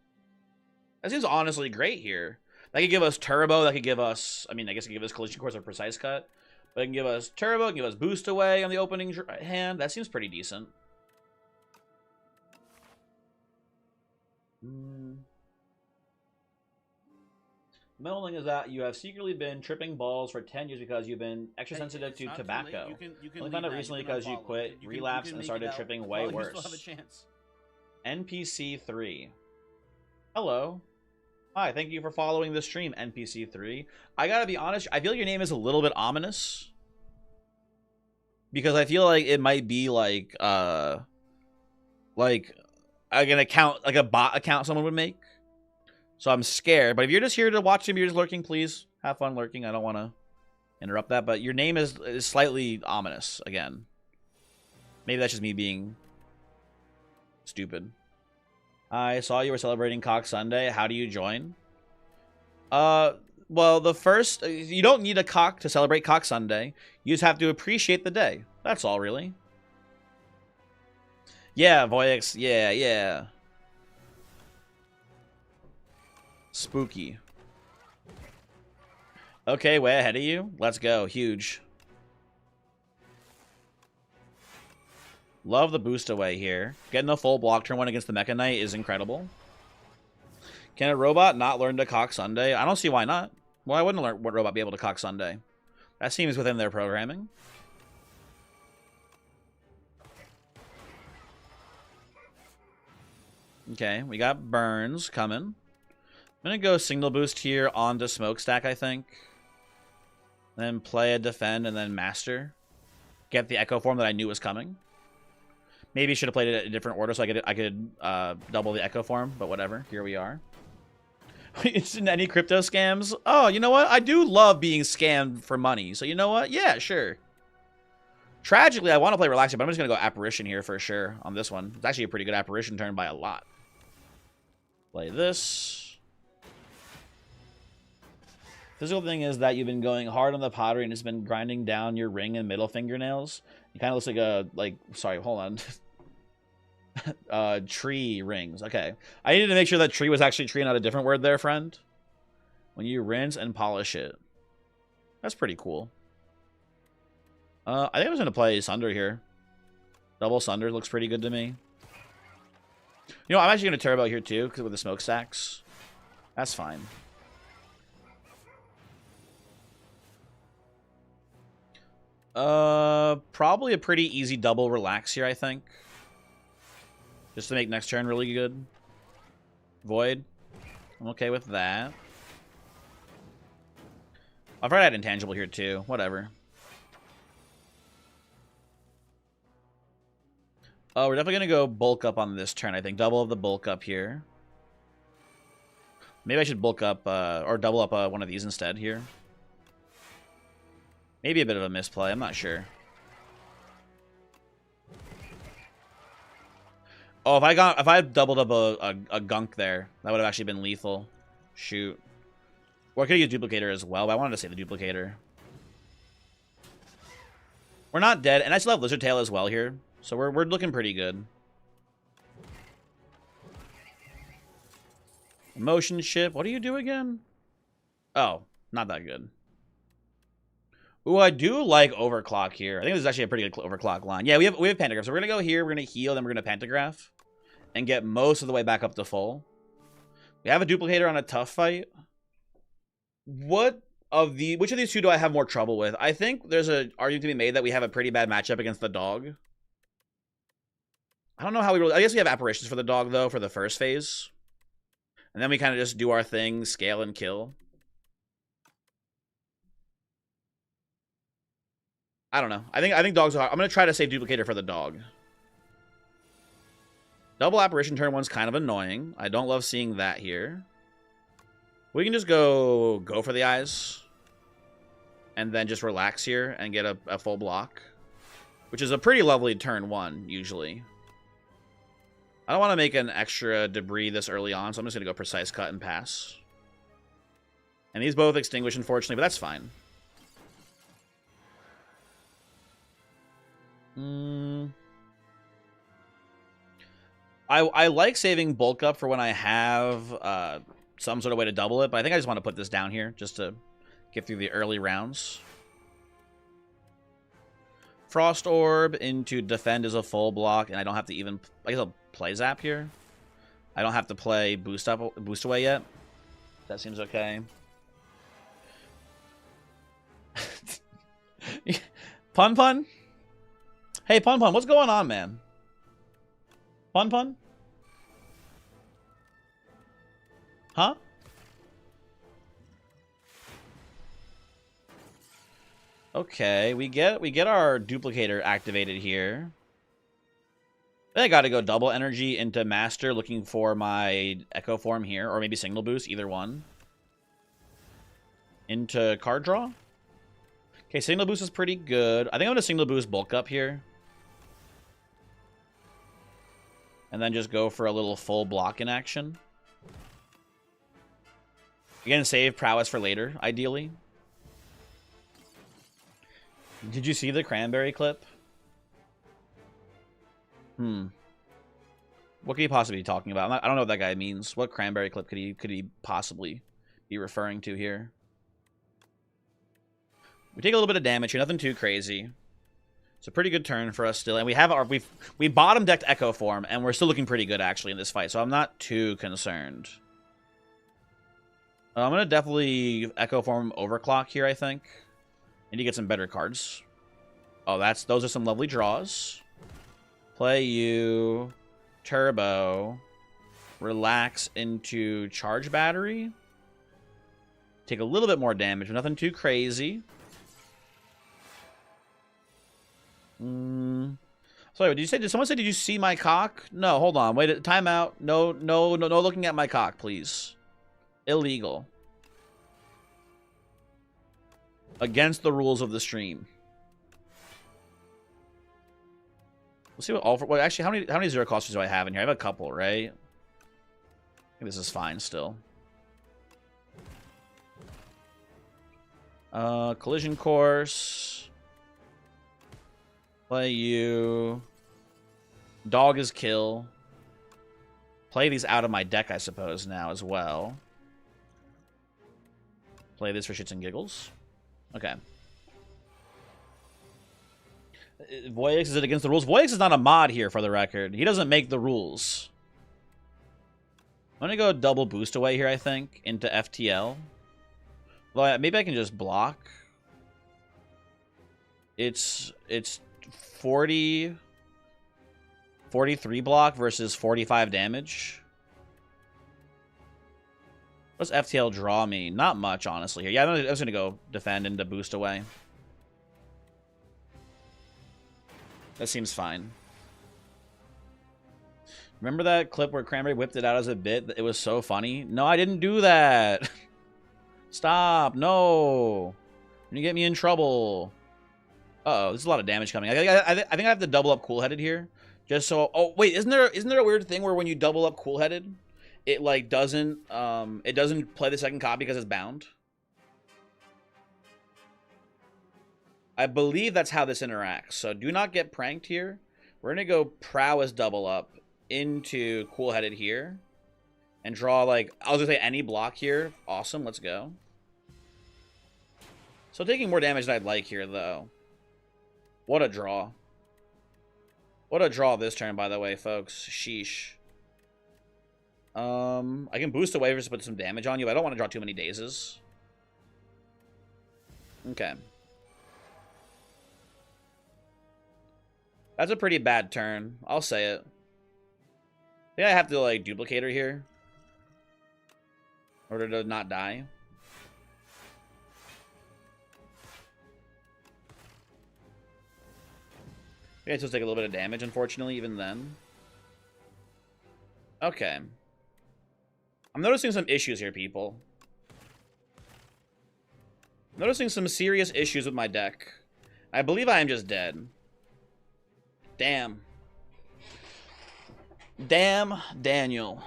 That seems honestly great here. That could give us Turbo. That could give us... I mean, I guess it could give us Collision Course or Precise Cut. But it can give us Turbo. It can give us Boost Away on the opening hand. That seems pretty decent. The middle thing is that you have secretly been tripping balls for 10 years because you've been extra sensitive to tobacco. You only found out recently because you quit, relapsed, and started tripping way worse. You still have a chance. NPC 3. Hello. Hi, thank you for following the stream, NPC 3. I gotta be honest, I feel like your name is a little bit ominous. Because I feel like it might be like an account, like a bot account someone would make. So I'm scared. But if you're just here to watch him, you're just lurking, please have fun lurking. I don't want to interrupt that. But your name is slightly ominous again. Maybe that's just me being stupid. I saw you were celebrating Cock Sunday. How do you join? Well, the first... You don't need a cock to celebrate Cock Sunday. You just have to appreciate the day. That's all, really. Yeah, Voyix. Yeah, yeah. Spooky. Okay, way ahead of you. Let's go. Huge. Love the boost away here. Getting a full block turn one against the Mecha Knight is incredible. Can a robot not learn to cock Sunday? I don't see why not. Why wouldn't a robot be able to cock Sunday? That seems within their programming. Okay, we got burns coming. I'm going to go signal boost here onto smokestack, I think. Then play a defend and then master. Get the echo form that I knew was coming. Maybe should have played it in a different order so I could double the echo form, but whatever. Here we are. It's in any crypto scams. Oh, you know what? I do love being scammed for money. So you know what? Yeah, sure. Tragically, I want to play Relaxing, but I'm just going to go Apparition here for sure on this one. It's actually a pretty good Apparition turn by a lot. Play this. Physical thing is that you've been going hard on the pottery and it's been grinding down your ring and middle fingernails. It kind of looks like sorry, hold on. Tree rings. Okay. I needed to make sure that tree was actually tree, not a different word there, friend. When you rinse and polish it. That's pretty cool. I think I was going to play Sunder here. Double Sunder looks pretty good to me. You know, I'm actually going to turbo here too, because with the smokestacks. That's fine. Probably a pretty easy double relax here, I think. Just to make next turn really good. Void. I'm okay with that. I've tried to add intangible here too. Whatever. Oh, we're definitely going to go bulk up on this turn, I think. Double of the bulk up here. Maybe I should bulk up, or double up one of these instead here. Maybe a bit of a misplay. I'm not sure. Oh, if I had doubled up a gunk there, that would have actually been lethal. Shoot. Or I could use duplicator as well, but I wanted to say the duplicator. We're not dead, and I still have Lizard Tail as well here, so we're looking pretty good. Motion ship. What do you do again? Oh, not that good. Ooh, I do like overclock here. I think this is actually a pretty good overclock line. Yeah, we have pantograph. So we're gonna go here, we're gonna heal, then we're gonna pantograph. And get most of the way back up to full. We have a duplicator on a tough fight. Which of these two do I have more trouble with? I think there's an argument to be made that we have a pretty bad matchup against the dog. I don't know how we really... I guess we have apparitions for the dog, though, for the first phase. And then we kind of just do our thing, scale and kill. I don't know. I think dogs are... I'm going to try to save duplicator for the dog. Double apparition turn one's kind of annoying. I don't love seeing that here. We can just go for the eyes. And then just relax here and get a full block. Which is a pretty lovely turn one, usually. I don't want to make an extra debris this early on, so I'm just going to go precise cut and pass. And these both extinguish, unfortunately, but that's fine. I like saving bulk up for when I have some sort of way to double it, but I think I just want to put this down here just to get through the early rounds. Frost Orb into defend is a full block, and I don't have to even... I guess I'll play Zap here. I don't have to play Boost Away yet. That seems okay. Pun Pun? Hey, Pun Pun, what's going on, man? Pun Pun? Huh? Okay, we get our duplicator activated here. Then I gotta go double energy into master, looking for my echo form here, or maybe signal boost, either one. Into card draw. Okay, signal boost is pretty good. I think I'm gonna signal boost bulk up here. And then just go for a little full block in action. Again, save prowess for later, ideally. Did you see the cranberry clip? What could he possibly be talking about? I don't know what that guy means. What cranberry clip could he possibly be referring to here? We take a little bit of damage here, nothing too crazy. It's a pretty good turn for us still, and we bottom decked Echo Form, and we're still looking pretty good actually in this fight, so I'm not too concerned. I'm gonna definitely Echo Form Overclock here, I think. Need to get some better cards. Oh, those are some lovely draws. Play you, Turbo, relax into Charge Battery. Take a little bit more damage, but nothing too crazy. Sorry, did someone say, did you see my cock? No, hold on. Wait, time out. No looking at my cock, please. Illegal. Against the rules of the stream. We'll see what all for. Well, actually, how many zero costs do I have in here? I have a couple, right? I think this is fine still. Collision Course. Play you. Dog is kill. Play these out of my deck, I suppose, now as well. Play this for shits and giggles. Okay. Voyix, is it against the rules? Voyix is not a mod here, for the record. He doesn't make the rules. I'm going to go double boost away here, I think, into FTL. Well, maybe I can just block. It's 43 block versus 45 damage. What's FTL draw me? Not much, honestly. Here, yeah, I was gonna go defend into boost away. That seems fine. Remember that clip where Cranberry whipped it out as a bit? It was so funny. No, I didn't do that. Stop. No. You're gonna get me in trouble. Uh-oh, there's a lot of damage coming. I think I have to double up cool-headed here. Just so... Oh, wait, isn't there a weird thing where when you double up cool-headed, it, like, doesn't play the second copy because it's bound? I believe that's how this interacts. So do not get pranked here. We're going to go prowess double up into cool-headed here. And draw, like... I was going to say any block here. Awesome, let's go. So taking more damage than I'd like here, though. What a draw. What a draw this turn, by the way, folks. Sheesh. I can boost away just to put some damage on you, but I don't want to draw too many dazes. Okay. That's a pretty bad turn. I'll say it. I think I have to, like, duplicate her here. In order to not die. I still take a little bit of damage, unfortunately, even then. Okay. I'm noticing some issues here, people. I'm noticing some serious issues with my deck. I believe I am just dead. Damn. Damn, Daniel.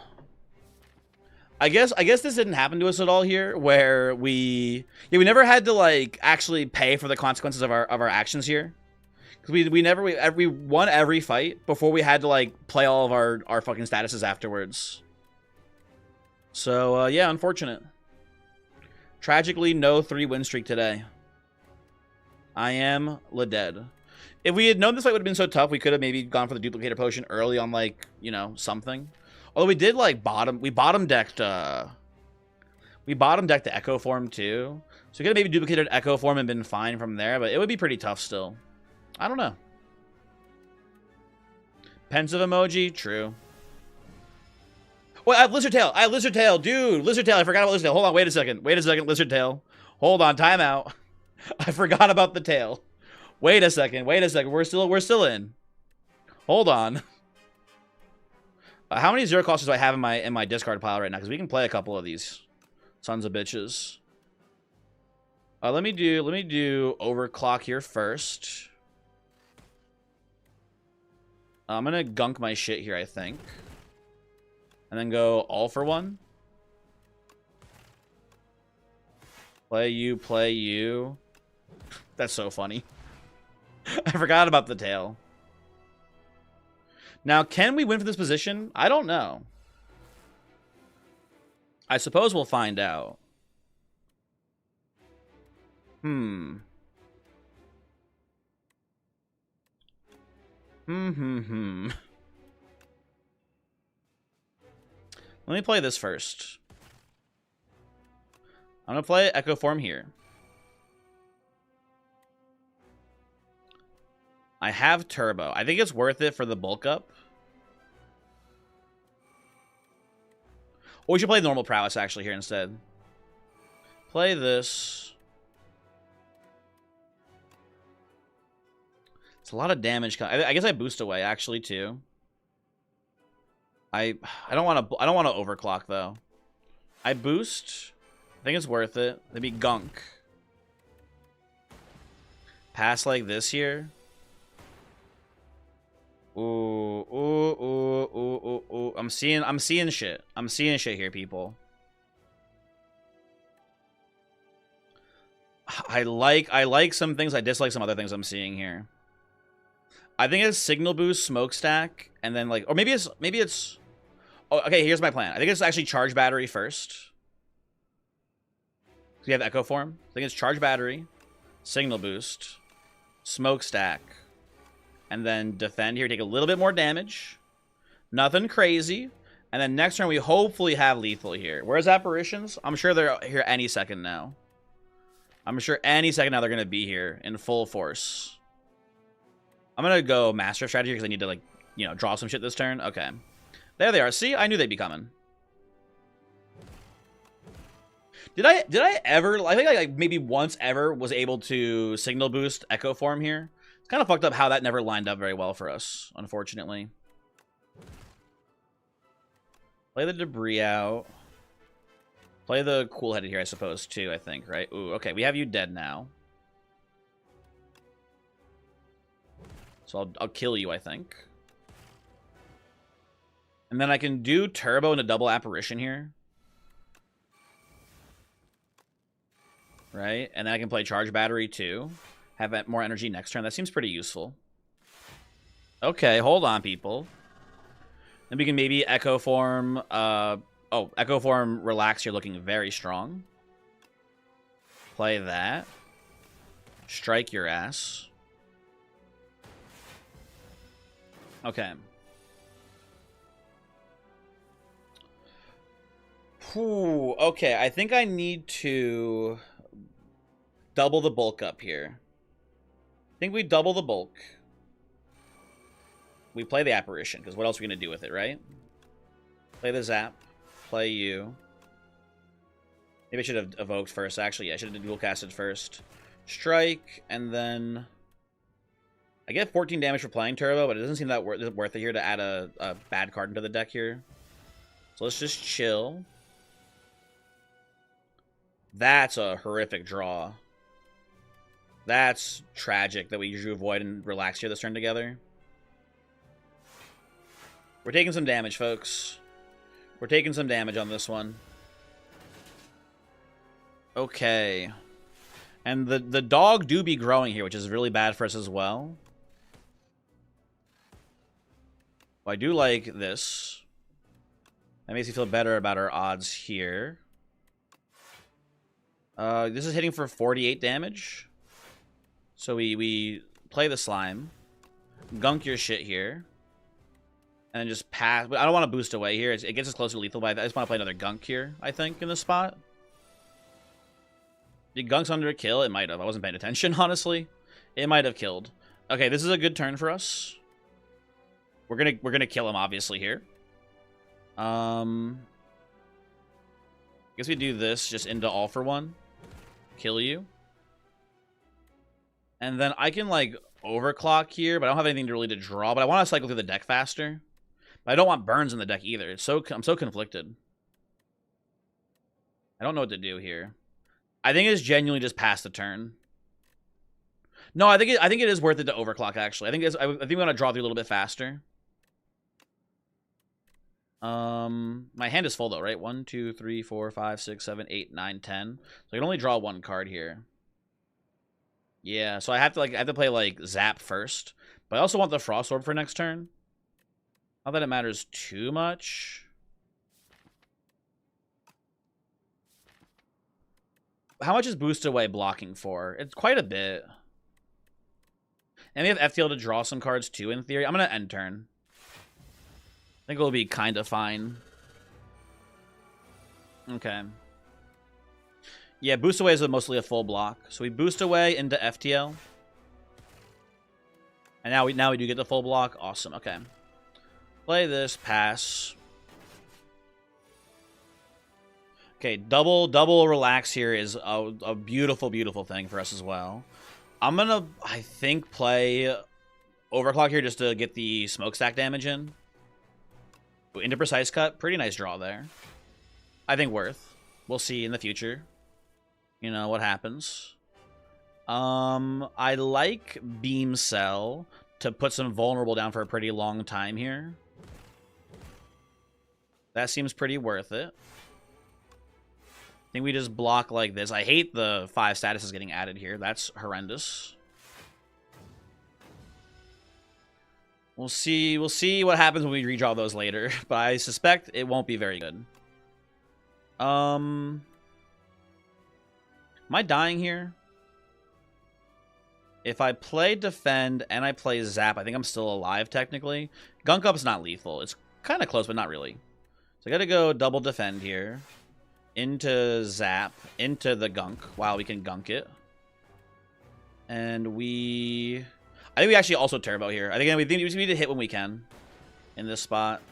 I guess this didn't happen to us at all here, where we never had to, like, actually pay for the consequences of our actions here. Because we won every fight before we had to, like, play all of our fucking statuses afterwards. So, yeah, unfortunate. Tragically, no 3-win streak today. I am dead. If we had known this fight would have been so tough, we could have maybe gone for the duplicator potion early on, like, you know, something. Although we did, like, bottom decked the Echo Form, too. So we could have maybe duplicated Echo Form and been fine from there, but it would be pretty tough still. I don't know. Pensive emoji? True. Well, I have Lizard Tail. I have Lizard Tail. Dude, Lizard Tail. I forgot about Lizard Tail. Hold on. Wait a second. Wait a second, Lizard Tail. Hold on. Time out. I forgot about the tail. Wait a second. Wait a second. We're still in. Hold on. How many zero costs do I have in my discard pile right now? Because we can play a couple of these sons of bitches. Let me do overclock here first. I'm gonna gunk my shit here, I think. And then go all for one. Play you, play you. That's so funny. I forgot about the tail. Now, can we win from this position? I don't know. I suppose we'll find out. Let me play this first. I'm going to play Echo Form here. I have Turbo. I think it's worth it for the bulk up. Or we should play normal prowess actually here instead. Play this. It's a lot of damage. I guess I boost away actually too. I don't want to overclock though. I boost. I think it's worth it. Maybe gunk. Pass like this here. Ooh. I'm seeing shit. I'm seeing shit here, people. I like some things. I dislike some other things I'm seeing here. I think it's signal boost, smokestack, and then like, or maybe it's. Oh, okay. Here's my plan. I think it's actually charge battery first. We have Echo Form. I think it's charge battery, signal boost, smokestack, and then defend here. Take a little bit more damage. Nothing crazy. And then next turn we hopefully have lethal here. Where's apparitions? I'm sure they're here any second now. I'm sure any second now they're gonna be here in full force. I'm gonna go master strategy because I need to, like, you know, draw some shit this turn. Okay. There they are. See, I knew they'd be coming. Did I ever, I think I like maybe once ever was able to signal boost Echo Form here. It's kind of fucked up how that never lined up very well for us, unfortunately. Play the debris out. Play the cool-headed here, I suppose, too, I think, right? Ooh, okay, we have you dead now. So I'll kill you, I think. And then I can do Turbo and a double apparition here. Right? And then I can play Charge Battery, too. Have more energy next turn. That seems pretty useful. Okay, hold on, people. Then we can maybe Echo Form. Echo Form Relax. You're looking very strong. Play that. Strike your ass. Okay. Whew, okay, I think I need to double the bulk up here. I think we double the bulk. We play the apparition, because what else are we going to do with it, right? Play the zap. Play you. Maybe I should have evoked first, actually. Yeah, I should have dual casted first. Strike, and then I get 14 damage for playing Turbo, but it doesn't seem that worth it here to add a bad card into the deck here. So let's just chill. That's a horrific draw. That's tragic that we drew Void and Relax here this turn together. We're taking some damage, folks. We're taking some damage on this one. Okay. And the dog do be growing here, which is really bad for us as well. Well, I do like this. That makes me feel better about our odds here. This is hitting for 48 damage. So we play the slime. Gunk your shit here. And then just pass. But I don't want to boost away here. It gets us closer to lethal, but I just want to play another gunk here, I think, in this spot. Did gunks under a kill? It might have. I wasn't paying attention, honestly. It might have killed. Okay, this is a good turn for us. We're gonna kill him, obviously, here. Guess we do this just into all for one. Kill you. And then I can, like, overclock here, but I don't have anything really to draw. But I want to cycle through the deck faster. But I don't want burns in the deck either. I'm so conflicted. I don't know what to do here. I think it's genuinely just pass the turn. No, I think it is worth it to overclock, actually. I think we want to draw through a little bit faster. My hand is full though, right? 1, 2, 3, 4, 5, 6, 7, 8, 9, 10. So I can only draw one card here. Yeah, so I have to play like Zap first. But I also want the Frost Orb for next turn. Not that it matters too much. How much is Boost Away blocking for? It's quite a bit. And we have FTL to draw some cards too, in theory. I'm going to end turn. I think it'll be kind of fine. Okay. Yeah, Boost Away is mostly a full block. So we Boost Away into FTL. And now we do get the full block. Awesome. Okay. Play this, pass. Okay, double relax here is a beautiful, beautiful thing for us as well. I'm gonna, I think, play Overclock here just to get the smokestack damage in. Into Precise Cut, pretty nice draw there. I think worth. We'll see in the future. You know what happens. I like Beam Cell to put some vulnerable down for a pretty long time here. That seems pretty worth it. I think we just block like this. I hate the 5 statuses getting added here. That's horrendous. We'll see what happens when we redraw those later, but I suspect it won't be very good. Am I dying here? If I play Defend and I play Zap, I think I'm still alive technically. Gunk Up's not lethal. It's kind of close, but not really. So I gotta go double Defend here. Into Zap, into the Gunk. Wow, we can Gunk it. And I think we actually also Turbo here. I think we need to hit when we can in this spot.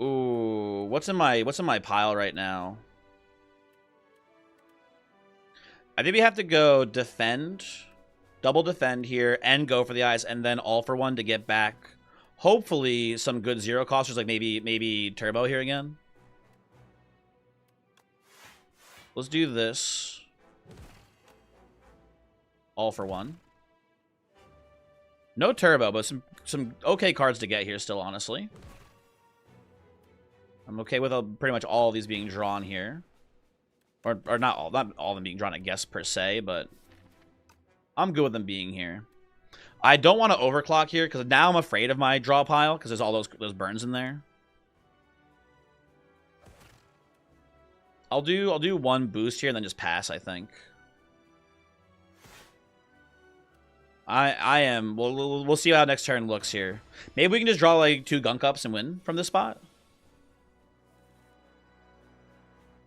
Ooh, what's in my pile right now? I think we have to go Defend, double Defend here, and go for the eyes, and then all for one to get back. Hopefully, some good zero costers, like maybe Turbo here again. Let's do this. All for one. No Turbo, but some okay cards to get here still, honestly. I'm okay with pretty much all of these being drawn here. Or not all of them being drawn, I guess, per se, but I'm good with them being here. I don't want to overclock here, because now I'm afraid of my draw pile, because there's all those burns in there. I'll do one boost here and then just pass, I think. I am. We'll see how next turn looks here. Maybe we can just draw like 2 Gunk Ups and win from this spot.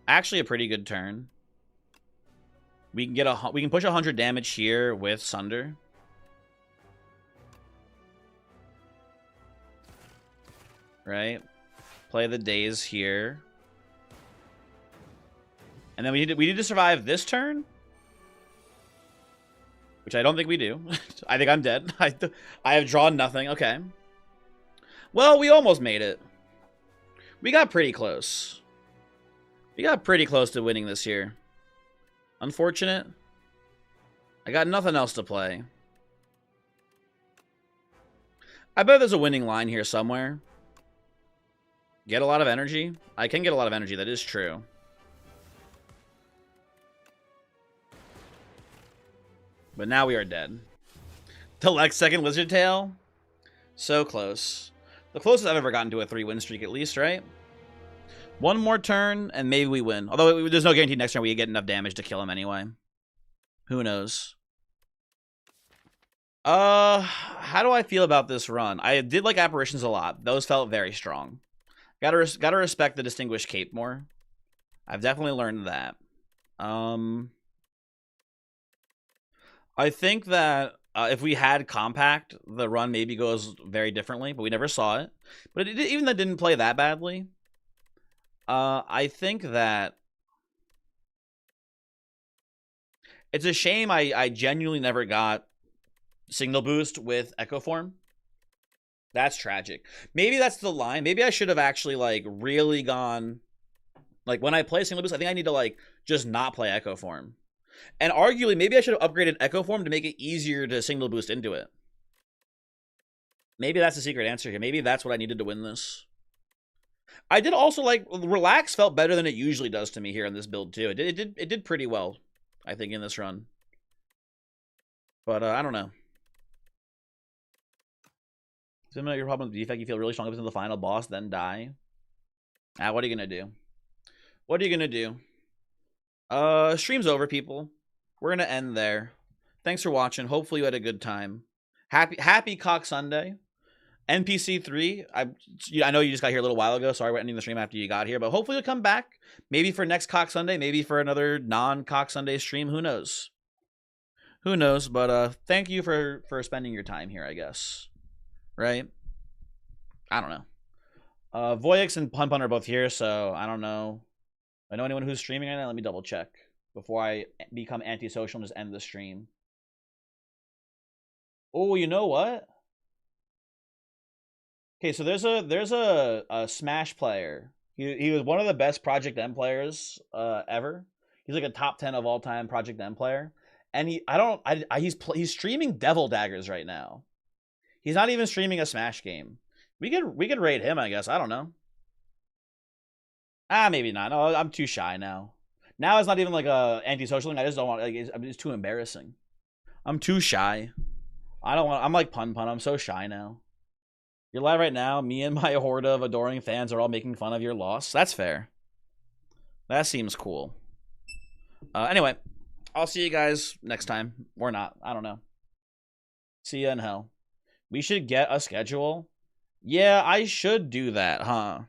Actually, a pretty good turn. We can push 100 damage here with Sunder. Right? Play the Daze here. And then we need to survive this turn, which I don't think we do. I think I'm dead. I have drawn nothing. Okay. Well, we almost made it. We got pretty close. We got pretty close to winning this here. Unfortunate. I got nothing else to play. I bet there's a winning line here somewhere. Get a lot of energy. I can get a lot of energy. That is true. But now we are dead. Select second Lizard Tail. So close. The closest I've ever gotten to a 3-win streak at least, right? One more turn, and maybe we win. Although there's no guarantee next turn we get enough damage to kill him anyway. Who knows? How do I feel about this run? I did like Apparitions a lot. Those felt very strong. Gotta respect the Distinguished Cape more. I've definitely learned that. I think that if we had Compact, the run maybe goes very differently, but we never saw it. But even that didn't play that badly. I think that it's a shame I genuinely never got Signal Boost with Echo Form. That's tragic. Maybe that's the line. Maybe I should have actually, like, really gone... Like, when I play Signal Boost, I think I need to, like, just not play Echo Form. And arguably, maybe I should have upgraded Echo Form to make it easier to Signal Boost into it. Maybe that's the secret answer here. Maybe that's what I needed to win this. I did also, like, Relax felt better than it usually does to me here in this build, too. It did pretty well, I think, in this run. But, I don't know. Similar to your problem with defect, you feel really strong up until the final boss, then die. Ah, what are you gonna do? What are you gonna do? Stream's over, people. We're gonna end there. Thanks for watching. Hopefully you had a good time. Happy Cock Sunday. NPC 3. I know you just got here a little while ago. Sorry we're ending the stream after you got here, but hopefully you'll come back. Maybe for next Cock Sunday, maybe for another non-Cock Sunday stream. Who knows? Who knows? But thank you for spending your time here, I guess. Right? I don't know. Voyix and Pun Pun are both here, so I don't know. I know anyone who's streaming right now. Let me double check before I become antisocial and just end the stream. Oh, you know what? Okay, so there's a Smash player. He was one of the best Project M players ever. He's like a top 10 of all time Project M player, and he's streaming Devil Daggers right now. He's not even streaming a Smash game. We could raid him, I guess. I don't know. Maybe not. No, I'm too shy now. Now it's not even like a antisocial thing. I just don't want. Like, it's too embarrassing. I'm too shy. I don't want. I'm like Pun Pun. I'm so shy now. You're live right now. Me and my horde of adoring fans are all making fun of your loss. That's fair. That seems cool. Anyway, I'll see you guys next time. Or not. I don't know. See ya in hell. We should get a schedule. Yeah, I should do that, huh?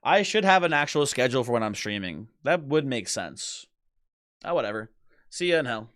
I should have an actual schedule for when I'm streaming. That would make sense. Oh, whatever. See ya in hell.